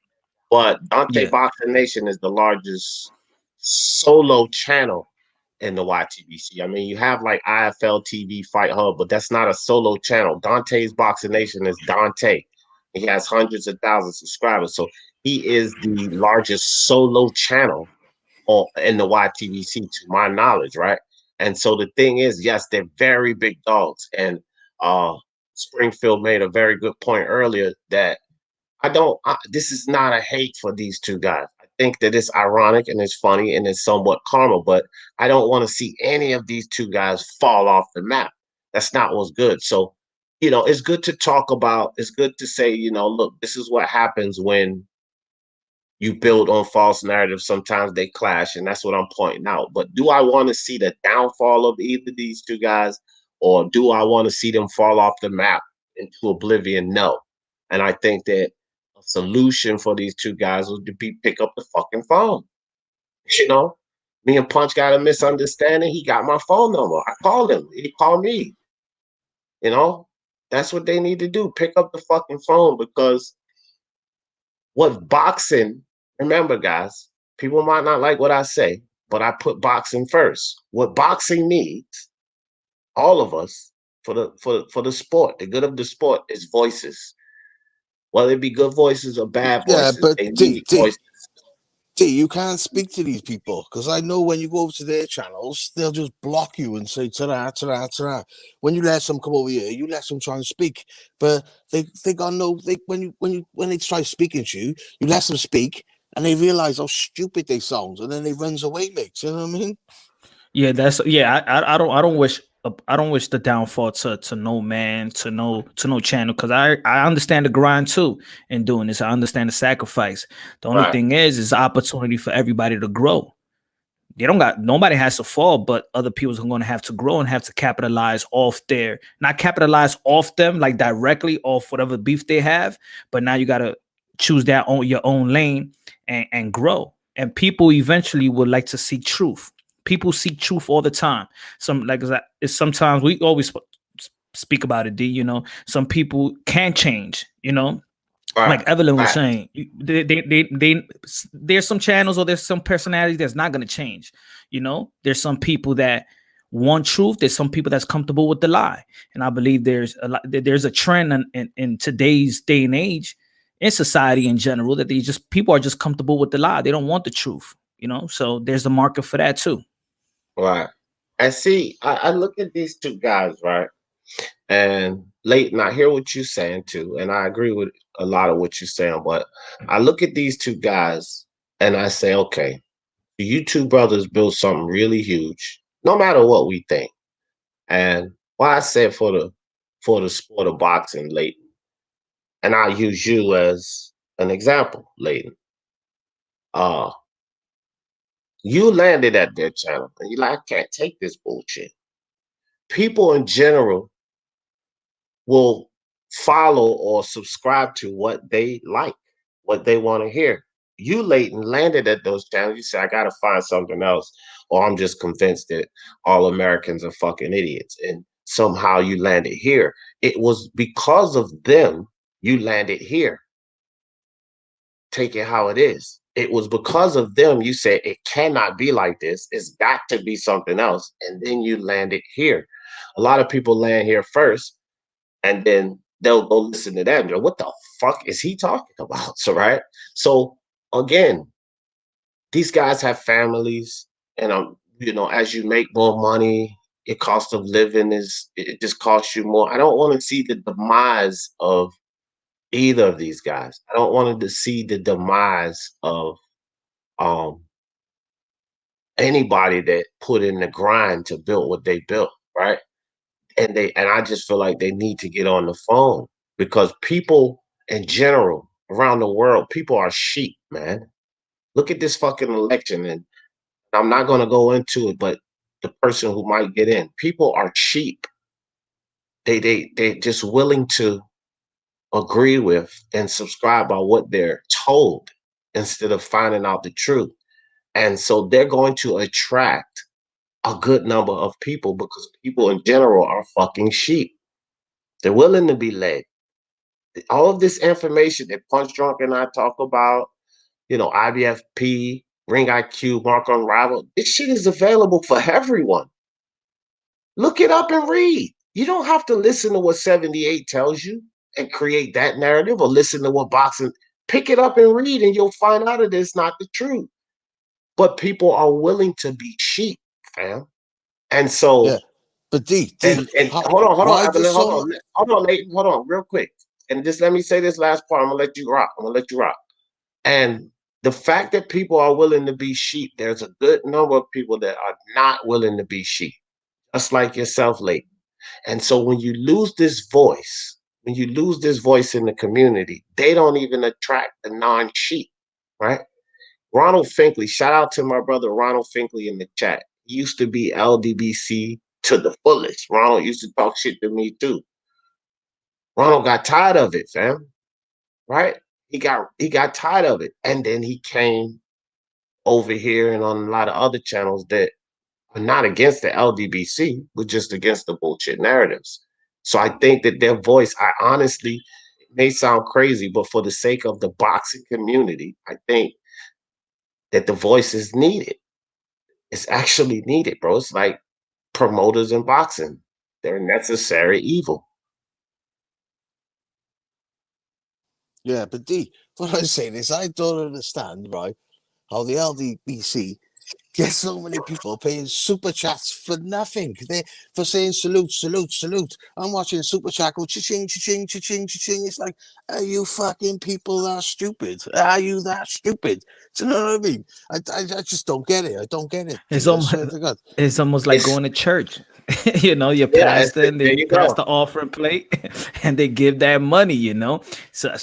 But Dontae Boxing Nation is the largest solo channel in the YTBC. I mean, you have like IFL TV, Fight Hub, but that's not a solo channel. Dontae's Boxing Nation is Dontae. He has hundreds of thousands of subscribers. So he is the largest solo channel in the YTBC, to my knowledge, right? And so the thing is, yes, they're very big dogs. And Springfield made a very good point earlier that this is not a hate for these two guys. I think that it's ironic and it's funny and it's somewhat karma, but I don't want to see any of these two guys fall off the map. That's not what's good. So, it's good to talk about, it's good to say, look, this is what happens when you build on false narratives. Sometimes they clash, and that's what I'm pointing out. But do I want to see the downfall of either of these two guys, or do I want to see them fall off the map into oblivion? No. And I think that a solution for these two guys would be pick up the fucking phone. Me and Punch got a misunderstanding. He got my phone number. I called him. He called me. That's what they need to do. Pick up the fucking phone, because what boxing, remember, guys, people might not like what I say, but I put boxing first. What boxing needs, all of us, for the sport, the good of the sport, is voices. Whether it be good voices or bad voices, but they need voices. You can't speak to these people, because I know when you go over to their channels, they'll just block you and say ta-da, ta-da, ta-da. When you let them come over here, you let them try and speak, but they got when they try speaking to you, you let them speak, and they realize how stupid they sound, and then they runs away, mate. You know what I mean? Yeah, I don't wish the downfall to no man, to no channel, because I understand the grind too in doing this. I understand the sacrifice. The only thing is opportunity for everybody to grow. Nobody has to fall, but other people are going to have to grow and have to capitalize off not capitalize off them like directly off whatever beef they have, but now you got to choose your own lane and grow. And people eventually would like to see truth. People seek truth all the time. Sometimes we always speak about it, D. Some people can change. Like Evelyn was saying, there's some channels or there's some personalities that's not going to change. There's some people that want truth. There's some people that's comfortable with the lie. And I believe there's a trend in today's day and age in society in general that people are just comfortable with the lie. They don't want the truth, so there's a market for that too. Right. And see, I look at these two guys, right? And Leighton, I hear what you're saying too, and I agree with a lot of what you're saying, but I look at these two guys and I say, okay, you two brothers built something really huge, no matter what we think. And why I said for the sport of boxing, Leighton, and I'll use you as an example, Leighton. You landed at their channel and you're like, I can't take this bullshit. People in general will follow or subscribe to what they like, what they want to hear. You, Leighton, landed at those channels. You say, I got to find something else, or I'm just convinced that all Americans are fucking idiots. And somehow you landed here. It was because of them you landed here. Take it how it is. It was because of them you said it cannot be like this. It's got to be something else. And then you landed here. A lot of people land here first, and then they'll go listen to that and go, what the fuck is he talking about? So, right? So, again, these guys have families, and you know, as you make more money, your cost of living it just costs you more. I don't want to see the demise of either of these guys. I don't want to see the demise of um anybody that put in the grind to build what they built, right? And I just feel like they need to get on the phone because people in general around the world, people are sheep, man. Look at this fucking election, and I'm not going to go into it, but the person who might get in, people are sheep. They just willing to agree with and subscribe by what they're told instead of finding out the truth. And so they're going to attract a good number of people because people in general are fucking sheep. They're willing to be led. All of this information that Punch Drunk and I talk about, you know, IBFP, Ring IQ, Mark Unrivaled, this shit is available for everyone. Look it up and read. You don't have to listen to what 78 tells you and create that narrative or listen to what boxing. Pick it up and read, and you'll find out that it's not the truth. But people are willing to be sheep, fam. And so, Yeah, but D, and hold on, Leighton, hold on, real quick. And just let me say this last part. I'm gonna let you rock. And the fact that people are willing to be sheep, there's a good number of people that are not willing to be sheep, just like yourself, Leighton. And so when you lose this voice, in the community, they don't even attract the non-sheep, right? Ronald Finkley, shout out to my brother Ronald Finkley in the chat. He used to be LDBC to the fullest. Ronald used to talk shit to me too. Ronald got tired of it, fam. Right? He got tired of it. And then he came over here and on a lot of other channels that are not against the LDBC, but just against the bullshit narratives. So I think that their voice, I honestly, it may sound crazy, but for the sake of the boxing community, I think that the voice is needed. It's actually needed, bro. It's like promoters in boxing. They're necessary evil. Yeah, but D, what I'm saying is I don't understand, right, how the LDBC gets so many people paying super chats for nothing. They for saying salute, salute, salute. I'm watching super chat go cha-ching, cha-ching, cha-ching, cha-ching. It's like, are you fucking people that stupid? Are you that stupid? Do you know what I mean? I just don't get it. I don't get it. It's I almost swear to God. it's almost like going to church. You know, your Yeah, pastor and there they you pass go. the offering plate and they give that money, you know. So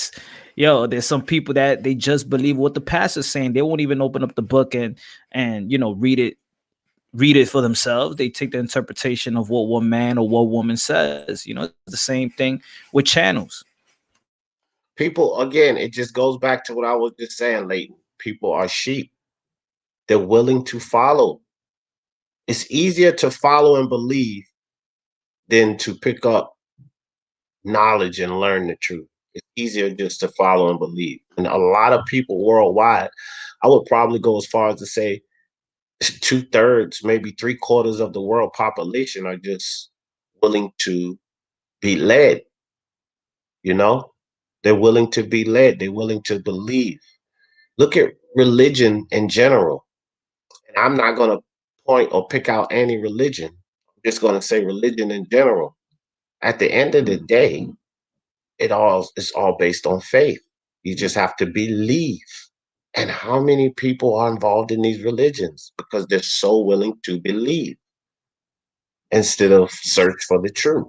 there's some people that they just believe what the pastor's saying. They won't even open up the book and you know read it for themselves. They take the interpretation of what one man or what woman says. You know, it's the same thing with channels. People, again, it just goes back to what I was just saying, Leighton. People are sheep. They're willing to follow. It's easier to follow and believe than to pick up knowledge and learn the truth. It's easier just to follow and believe. And a lot of people worldwide, I would probably go as far as to say 2/3, maybe 3/4 of the world population are just willing to be led. You know, they're willing to be led. They're willing to believe. Look at religion in general. And I'm not going to point or pick out any religion. I'm just going to say religion in general. At the end of the day, it's all based on faith. You just have to believe. And how many people are involved in these religions because they're so willing to believe instead of search for the truth.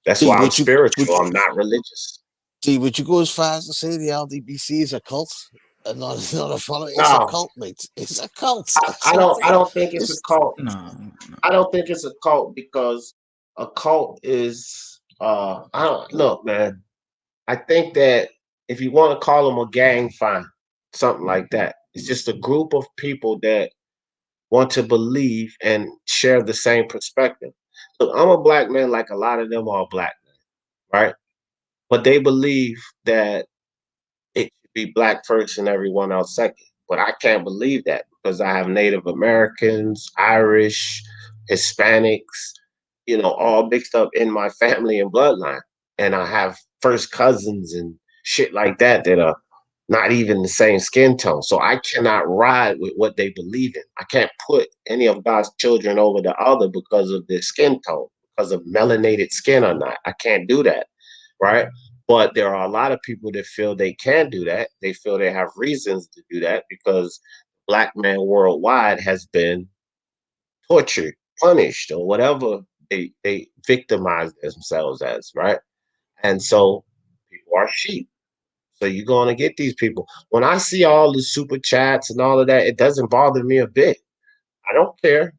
That's D, why I'm would you spiritual. I'm not religious. D, would you go as far as to say the LDBC is a cult? And not a follower. It's a No, cult, mate. It's a cult. I don't think it's a cult. No. I don't think it's a cult because a cult is I don't look, man. I think that if you want to call them a gang, fine. Something like that. It's just a group of people that want to believe and share the same perspective. Look, I'm a black man like a lot of them are black men, right? But they believe that it should be black first and everyone else second. But I can't believe that because I have Native Americans, Irish, Hispanics, you know, all mixed up in my family and bloodline. And I have first cousins and shit like that that are not even the same skin tone. So I cannot ride with what they believe in. I can't put any of God's children over the other because of their skin tone, because of melanated skin or not. I can't do that, right? But there are a lot of people that feel they can do that. They feel they have reasons to do that because Black man worldwide has been tortured, punished, or whatever they victimize themselves as, right? And so people are sheep. So you're going to get these people. When I see all the super chats and all of that, it doesn't bother me a bit. I don't care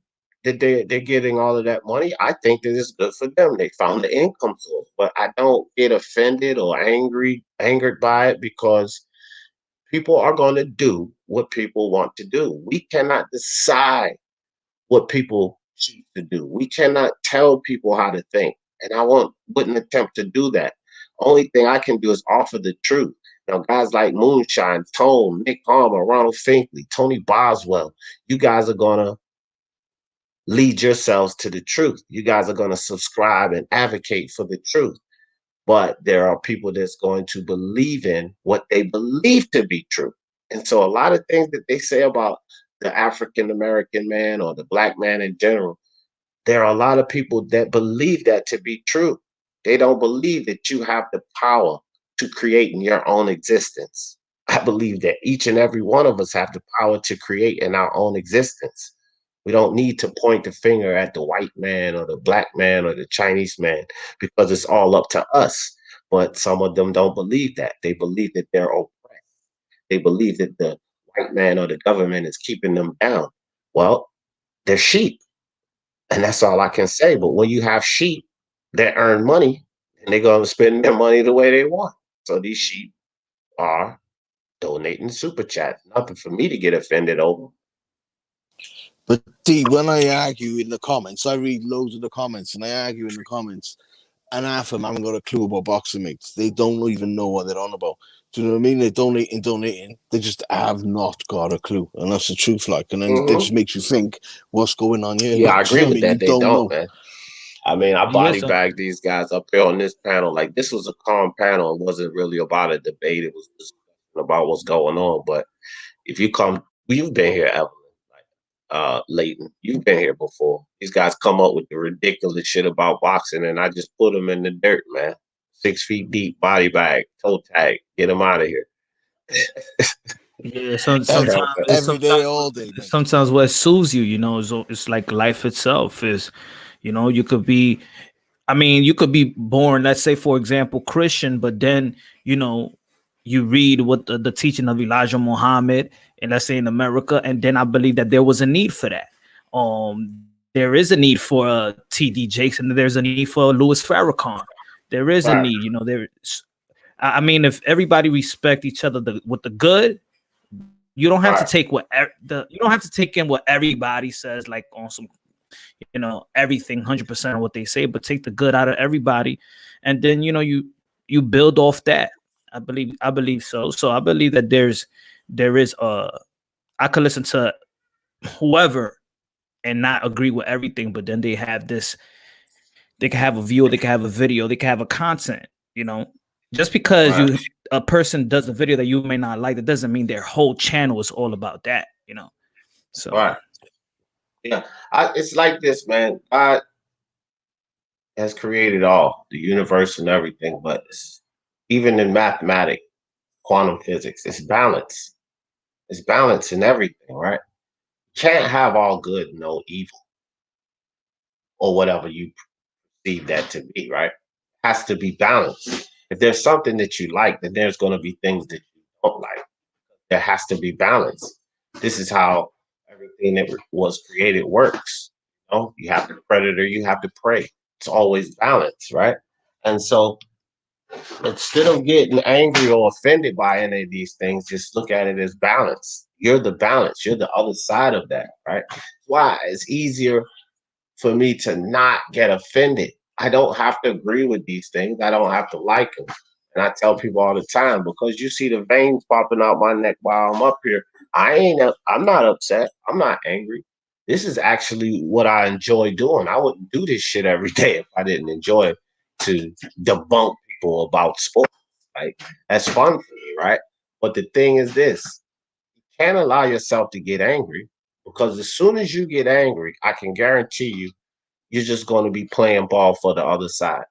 that they're getting all of that money. I think that it's good for them. They found the income source. But I don't get offended or angered by it because people are going to do what people want to do. We cannot decide what people choose to do. We cannot tell people how to think. And I wouldn't attempt to do that. Only thing I can do is offer the truth. Now, guys like Moonshine, Tone, Nick Palmer, Ronald Finkley, Tony Boswell, you guys are going to lead yourselves to the truth. You guys are going to subscribe and advocate for the truth. But there are people that's going to believe in what they believe to be true. And so a lot of things that they say about the African American man or the Black man in general, there are a lot of people that believe that to be true. They don't believe that you have the power to create in your own existence. I believe that each and every one of us have the power to create in our own existence. We don't need to point the finger at the white man or the Black man or the Chinese man because it's all up to us. But some of them don't believe that. They believe that they're oppressed. They believe that the white man or the government is keeping them down. Well, they're sheep. And that's all I can say. But when you have sheep that earn money, and they're going to spend their money the way they want. So these sheep are donating super chats. Nothing for me to get offended over. But D, when I argue in the comments, I read loads of the comments and I argue in the comments, and half of them haven't got a clue about boxing, mates. They don't even know what they're on about. Do you know what I mean? They're donating. They just have not got a clue. And that's the truth, like. And then it just makes you think, what's going on here? Yeah, I Do you agree know what I with mean? that. You They don't don't, know. man. I mean, I Yes, body bagged these guys up here on this panel. Like, this was a calm panel. It wasn't really about a debate. It was just about what's going on. But if you come, you've been here, Evelyn, Leighton. You've been here before. These guys come up with the ridiculous shit about boxing, and I just put them in the dirt, man. 6 feet deep, body bag, toe tag, get them out of here. Yeah, Every day, all day, mate. sometimes what soothes you, you know, it's like life itself is, you know, you could be, I mean, you could be born, let's say, for example, Christian, but then, you know, you read what the teaching of Elijah Muhammad, and let's say in America, and then I believe that there was a need for that. There is a need for TD Jakes, and there's a need for Louis Farrakhan. There is a need, you know. I mean, if everybody respect each other with the good, you don't have to take you don't have to take in what everybody says, like on some, you know, everything 100% of what they say, but take the good out of everybody, and then, you know, you build off that. I believe so. So I believe that there is I could listen to whoever and not agree with everything, but then they have this, they can have a view, they can have a video, they can have a content, you know. Just because a person does a video that you may not like, that doesn't mean their whole channel is all about that, you know. So yeah, it's like this, man. God has created all, the universe and everything, but even in mathematics, quantum physics, it's balance. It's balance in everything, right? You can't have all good, no evil, or whatever you perceive that to be, right? It has to be balanced. If there's something that you like, then there's going to be things that you don't like. There has to be balance. This is how everything that was created works. You know, you have the predator, you have the prey. It's always balance, right? And so instead of getting angry or offended by any of these things, just look at it as balance. You're the balance. You're the other side of that, right? Why? It's easier for me to not get offended. I don't have to agree with these things. I don't have to like them. And I tell people all the time, because you see the veins popping out my neck while I'm up here, I'm not upset. I'm not angry. This is actually what I enjoy doing. I wouldn't do this shit every day if I didn't enjoy to debunk people about sports. Like, that's fun for me, right? But the thing is this, you can't allow yourself to get angry, because as soon as you get angry, I can guarantee you, you're just going to be playing ball for the other side.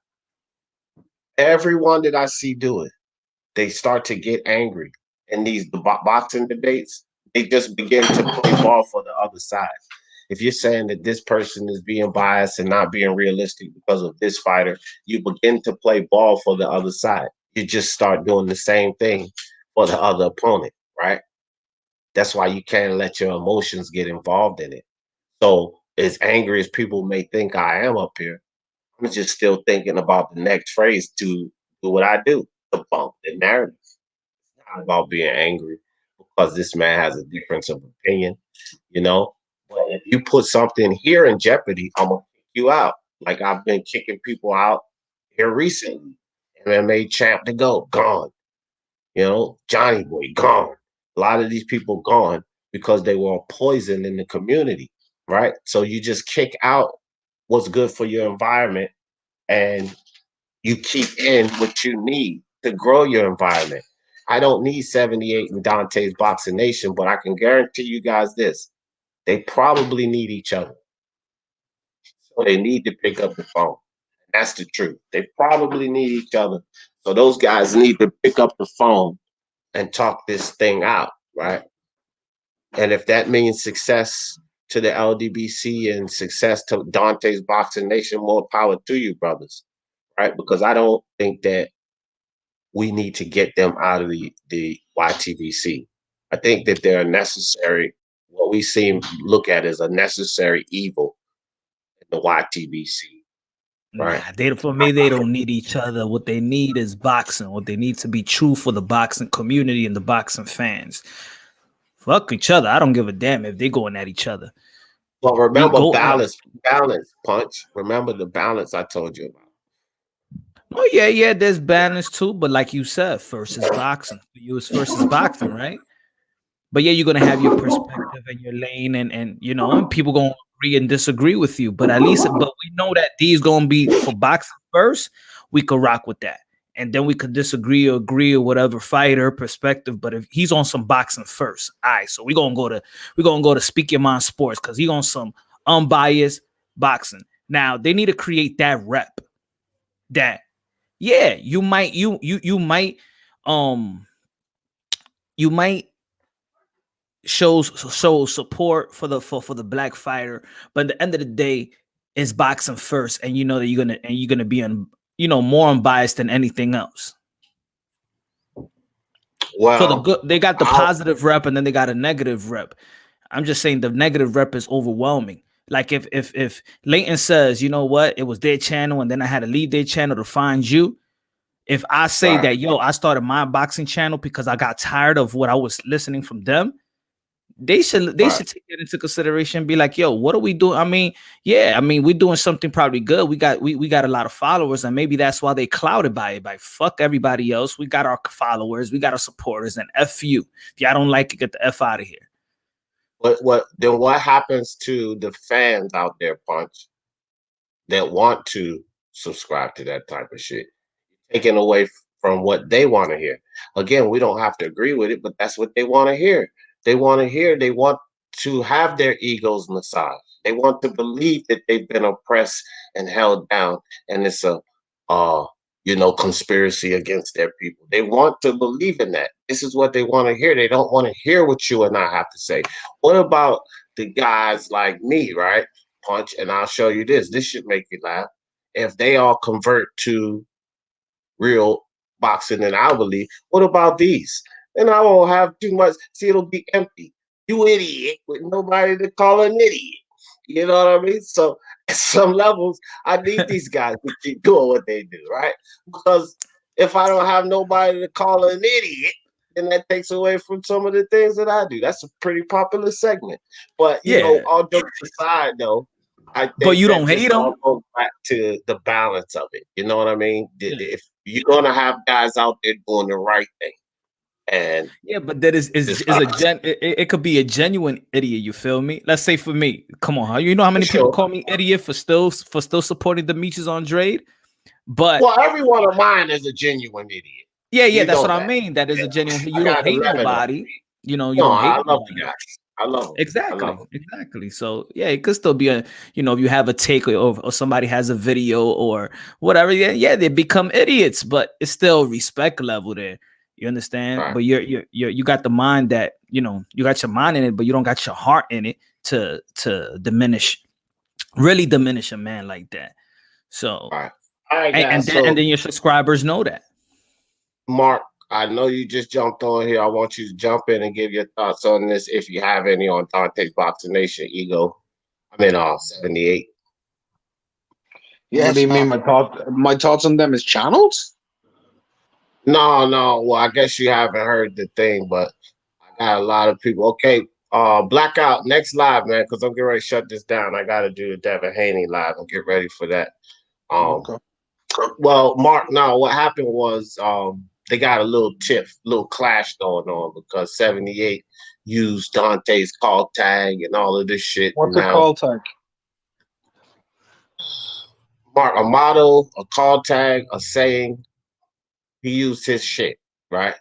Everyone that I see do it, they start to get angry in these boxing debates. They just begin to play ball for the other side. If you're saying that this person is being biased and not being realistic because of this fighter, you begin to play ball for the other side. You just start doing the same thing for the other opponent, right? That's why you can't let your emotions get involved in it. So as angry as people may think I am up here, I'm just still thinking about the next phrase to do what I do, to bump the narrative. It's not about being angry because this man has a difference of opinion, you know? But if you put something here in jeopardy, I'm going to kick you out. Like I've been kicking people out here recently. MMA champ to go, gone. You know, Johnny Boy, gone. A lot of these people gone because they were poison in the community, right? So you just kick out what's good for your environment, and you keep in what you need to grow your environment. I don't need 78 and Dontae's Boxing Nation, but I can guarantee you guys this. They probably need each other. So they need to pick up the phone. That's the truth. They probably need each other. So those guys need to pick up the phone and talk this thing out, right? And if that means success to the LDBC and success to Dontae's Boxing Nation, more power to you, brothers, right? Because I don't think that we need to get them out of the YTBC. I think that they're necessary. What we seem look at as a necessary evil in the YTBC, right? Nah, for me, they don't need each other. What they need is boxing. What they need to be true for the boxing community and the boxing fans. Fuck each other. I don't give a damn if they're going at each other. Well, remember balance, Punch. Remember the balance I told you about. Oh, yeah, there's balance too. But like you said, first is boxing. For you, it's first is boxing, right? But yeah, you're gonna have your perspective and your lane, and you know, and people gonna agree and disagree with you. But at least, but we know that D's gonna be for boxing first. We could rock with that, and then we could disagree or agree or whatever fighter perspective. But if he's on some boxing first, all right. So we're gonna go to Speak Your Mind Sports because he's on some unbiased boxing. Now they need to create that rep. That you might show support for the black fighter, but at the end of the day, it's boxing first, and you know that you're gonna be more unbiased than anything else. Well, so they got the positive rep, and then they got a negative rep. I'm just saying the negative rep is overwhelming. Like if Leighton says, you know what, it was their channel, and then I had to leave their channel to find you. If I say that, I started my boxing channel because I got tired of what I was listening from them, they should take that into consideration and be like, yo, what are we doing? I mean, we're doing something probably good. We got a lot of followers, and maybe that's why they clouded by it. By fuck everybody else. We got our followers, we got our supporters, and F you. If y'all don't like it, get the F out of here. What happens to the fans out there, Punch, that want to subscribe to that type of shit? Taken away from what they want to hear. Again, we don't have to agree with it, but that's what they want to hear. They want to have their egos massaged. They want to believe that they've been oppressed and held down, and it's a conspiracy against their people. They want to believe in that. This is what they want to hear. They don't want to hear what you and I have to say. What about the guys like me, right, Punch? And I'll show you this. This should make you laugh. If they all convert to real boxing, and I believe, what about these? And I won't have too much. See, it'll be empty. You idiot, with nobody to call an idiot. You know what I mean? So at some levels, I need these guys to keep doing what they do, right? Because if I don't have nobody to call an idiot, then that takes away from some of the things that I do. That's a pretty popular segment. But you know, all jokes aside, though, I think but you don't hate them. Goes back to the balance of it. You know what I mean? If you're gonna have guys out there doing the right thing, and but that is it could be a genuine idiot. You feel me? Let's say for me, come on, you know how many people call me idiot for still supporting Demetrius Andrade? But every one of mine is a genuine idiot. Yeah, You that's know what I that. mean. That is a genuine. I You don't got hate 11 of them. nobody. You know, you No, don't I hate love the nobody. guys. I love them. I Exactly, love them. exactly. So yeah, it could still be a, you know, if you have a take or somebody has a video or whatever, yeah, they become idiots, but it's still respect level there. You understand? Right. But you got the mind that, you know, you got your mind in it, but you don't got your heart in it to really diminish a man like that. So, All right, guys. and then your subscribers know that. Mark, I know you just jumped on here. I want you to jump in and give your thoughts on this, if you have any, on Dontae's Boxing Nation ego. I mean, 78. What do you mean? My thoughts on them as channels? No. Well, I guess you haven't heard the thing, but I got a lot of people. Okay, Blackout, next live, man, because I'm getting ready to shut this down. I got to do the Devin Haney live and get ready for that. Okay. Well, Mark, no, what happened was they got a little clash going on because 78 used Dontae's call tag and all of this shit. What's a call tag? Mark, a motto, a call tag, a saying. He used his shit, right?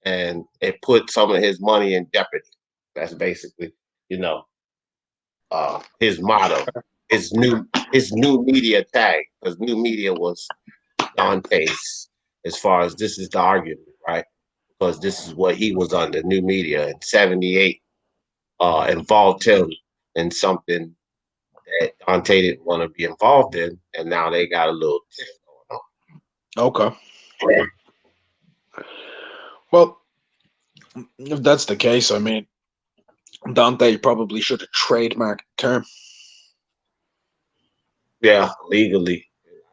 And it put some of his money in jeopardy. That's basically, you know, his motto, his new media tag, because new media was Dontae's, as far as this is the argument, right? Because this is what he was under, new media, and 78 involved him in something that Dontae didn't want to be involved in, and now they got a little tiff going on. Okay. Well, if that's the case, I mean, Dontae probably should have trademarked the term. Yeah, legally.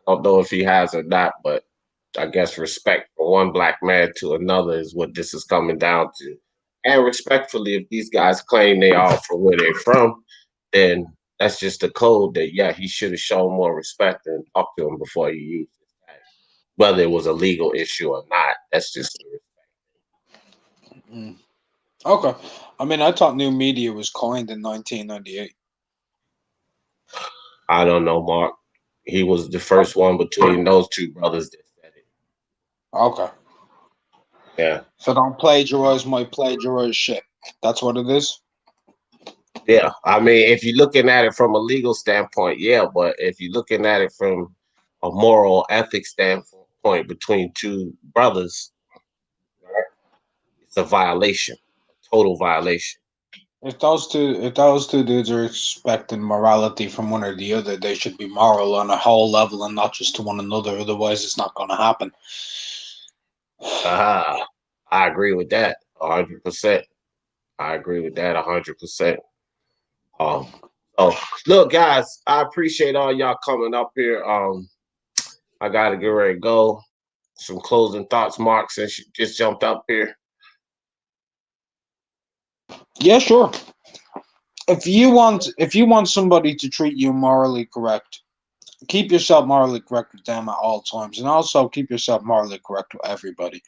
I don't know if he has or not, but I guess respect from one black man to another is what this is coming down to. And respectfully, if these guys claim they are from where they're from, then that's just the code that, yeah, he should have shown more respect and talked to him before he used his tag. Whether it was a legal issue or not, that's just Okay. I mean, I thought new media was coined in 1998. I don't know, Mark. He was the first one between those two brothers that said it. Okay. Yeah. So don't plagiarize my plagiarized shit. That's what it is? Yeah. I mean, if you're looking at it from a legal standpoint, yeah. But if you're looking at it from a moral ethics standpoint between two brothers, it's a violation, a total violation. If those two dudes are expecting morality from one or the other, they should be moral on a whole level and not just to one another. Otherwise, it's not going to happen. I agree with that 100%. I agree with that 100%. Oh, look, guys, I appreciate all y'all coming up here. I gotta get ready to go. Some closing thoughts, Mark, since you just jumped up here. Yeah, sure. If you want somebody to treat you morally correct, keep yourself morally correct with them at all times, and also keep yourself morally correct with everybody.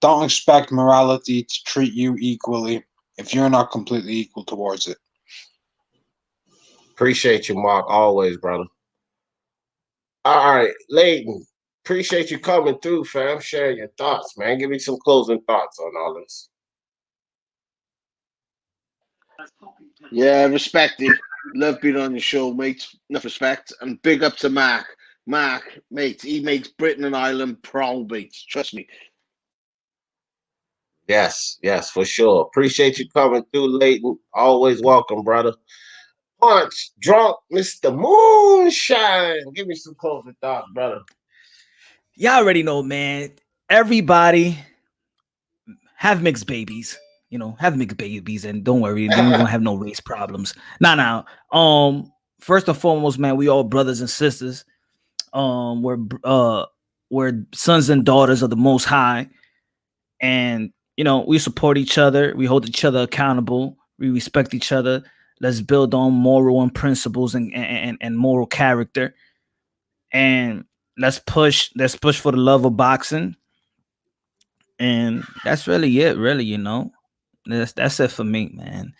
Don't expect morality to treat you equally if you're not completely equal towards it. Appreciate you, Mark, always, brother. All right, Layden, appreciate you coming through, fam. Sharing your thoughts, man. Give me some closing thoughts on all this. Yeah, respect it. Love being on your show, mate. Enough respect. And big up to Mark. Mark, mate, he makes Britain and Ireland proud, mate. Trust me. Yes, for sure. Appreciate you coming through, Layden. Always welcome, brother. Punch, drunk, Mr. Moonshine. Give me some closing thoughts, brother. Y'all already know, man. Everybody have mixed babies. You know, have mixed babies, and don't worry, you ain't gonna have no race problems. Now. First and foremost, man, we all brothers and sisters. We're sons and daughters of the Most High, and you know, we support each other. We hold each other accountable. We respect each other. Let's build on moral and principles and moral character, and let's push for the love of boxing. And that's really it, really, you know. That's it for me, man.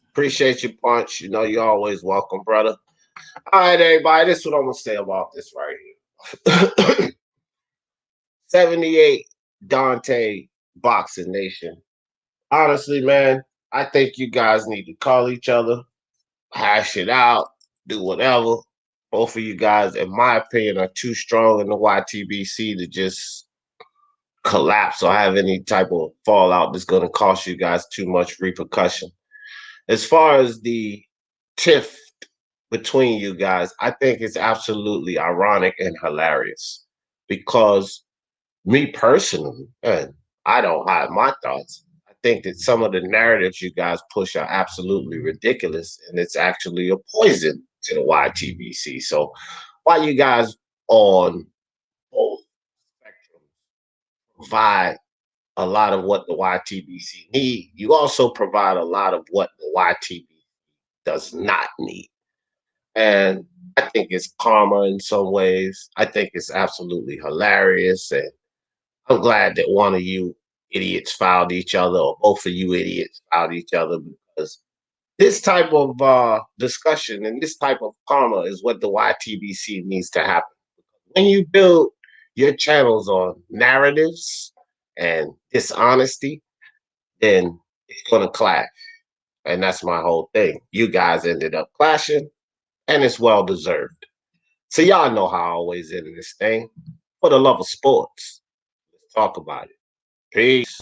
Appreciate you, Punch. You know, you're always welcome, brother. All right, everybody, this is what I'm going to say about this right here. 78 Dontae Boxing Nation. Honestly, man, I think you guys need to call each other, hash it out, do whatever. Both of you guys, in my opinion, are too strong in the YTBC to just collapse or have any type of fallout that's going to cost you guys too much repercussion. As far as the tiff between you guys, I think it's absolutely ironic and hilarious because me personally, and I don't hide my thoughts, I think that some of the narratives you guys push are absolutely ridiculous and it's actually a poison to the YTBC. So while you guys on both spectrums provide a lot of what the YTBC need, you also provide a lot of what the YTBC does not need. And I think it's karma in some ways. I think it's absolutely hilarious. And I'm glad that one of you idiots fouled each other, or both of you idiots fouled each other, because this type of discussion and this type of karma is what the YTBC needs to happen. When you build your channels on narratives and dishonesty, then it's going to clash. And that's my whole thing. You guys ended up clashing, and it's well deserved. So y'all know how I always end this thing. For the love of sports, let's talk about it. Peace.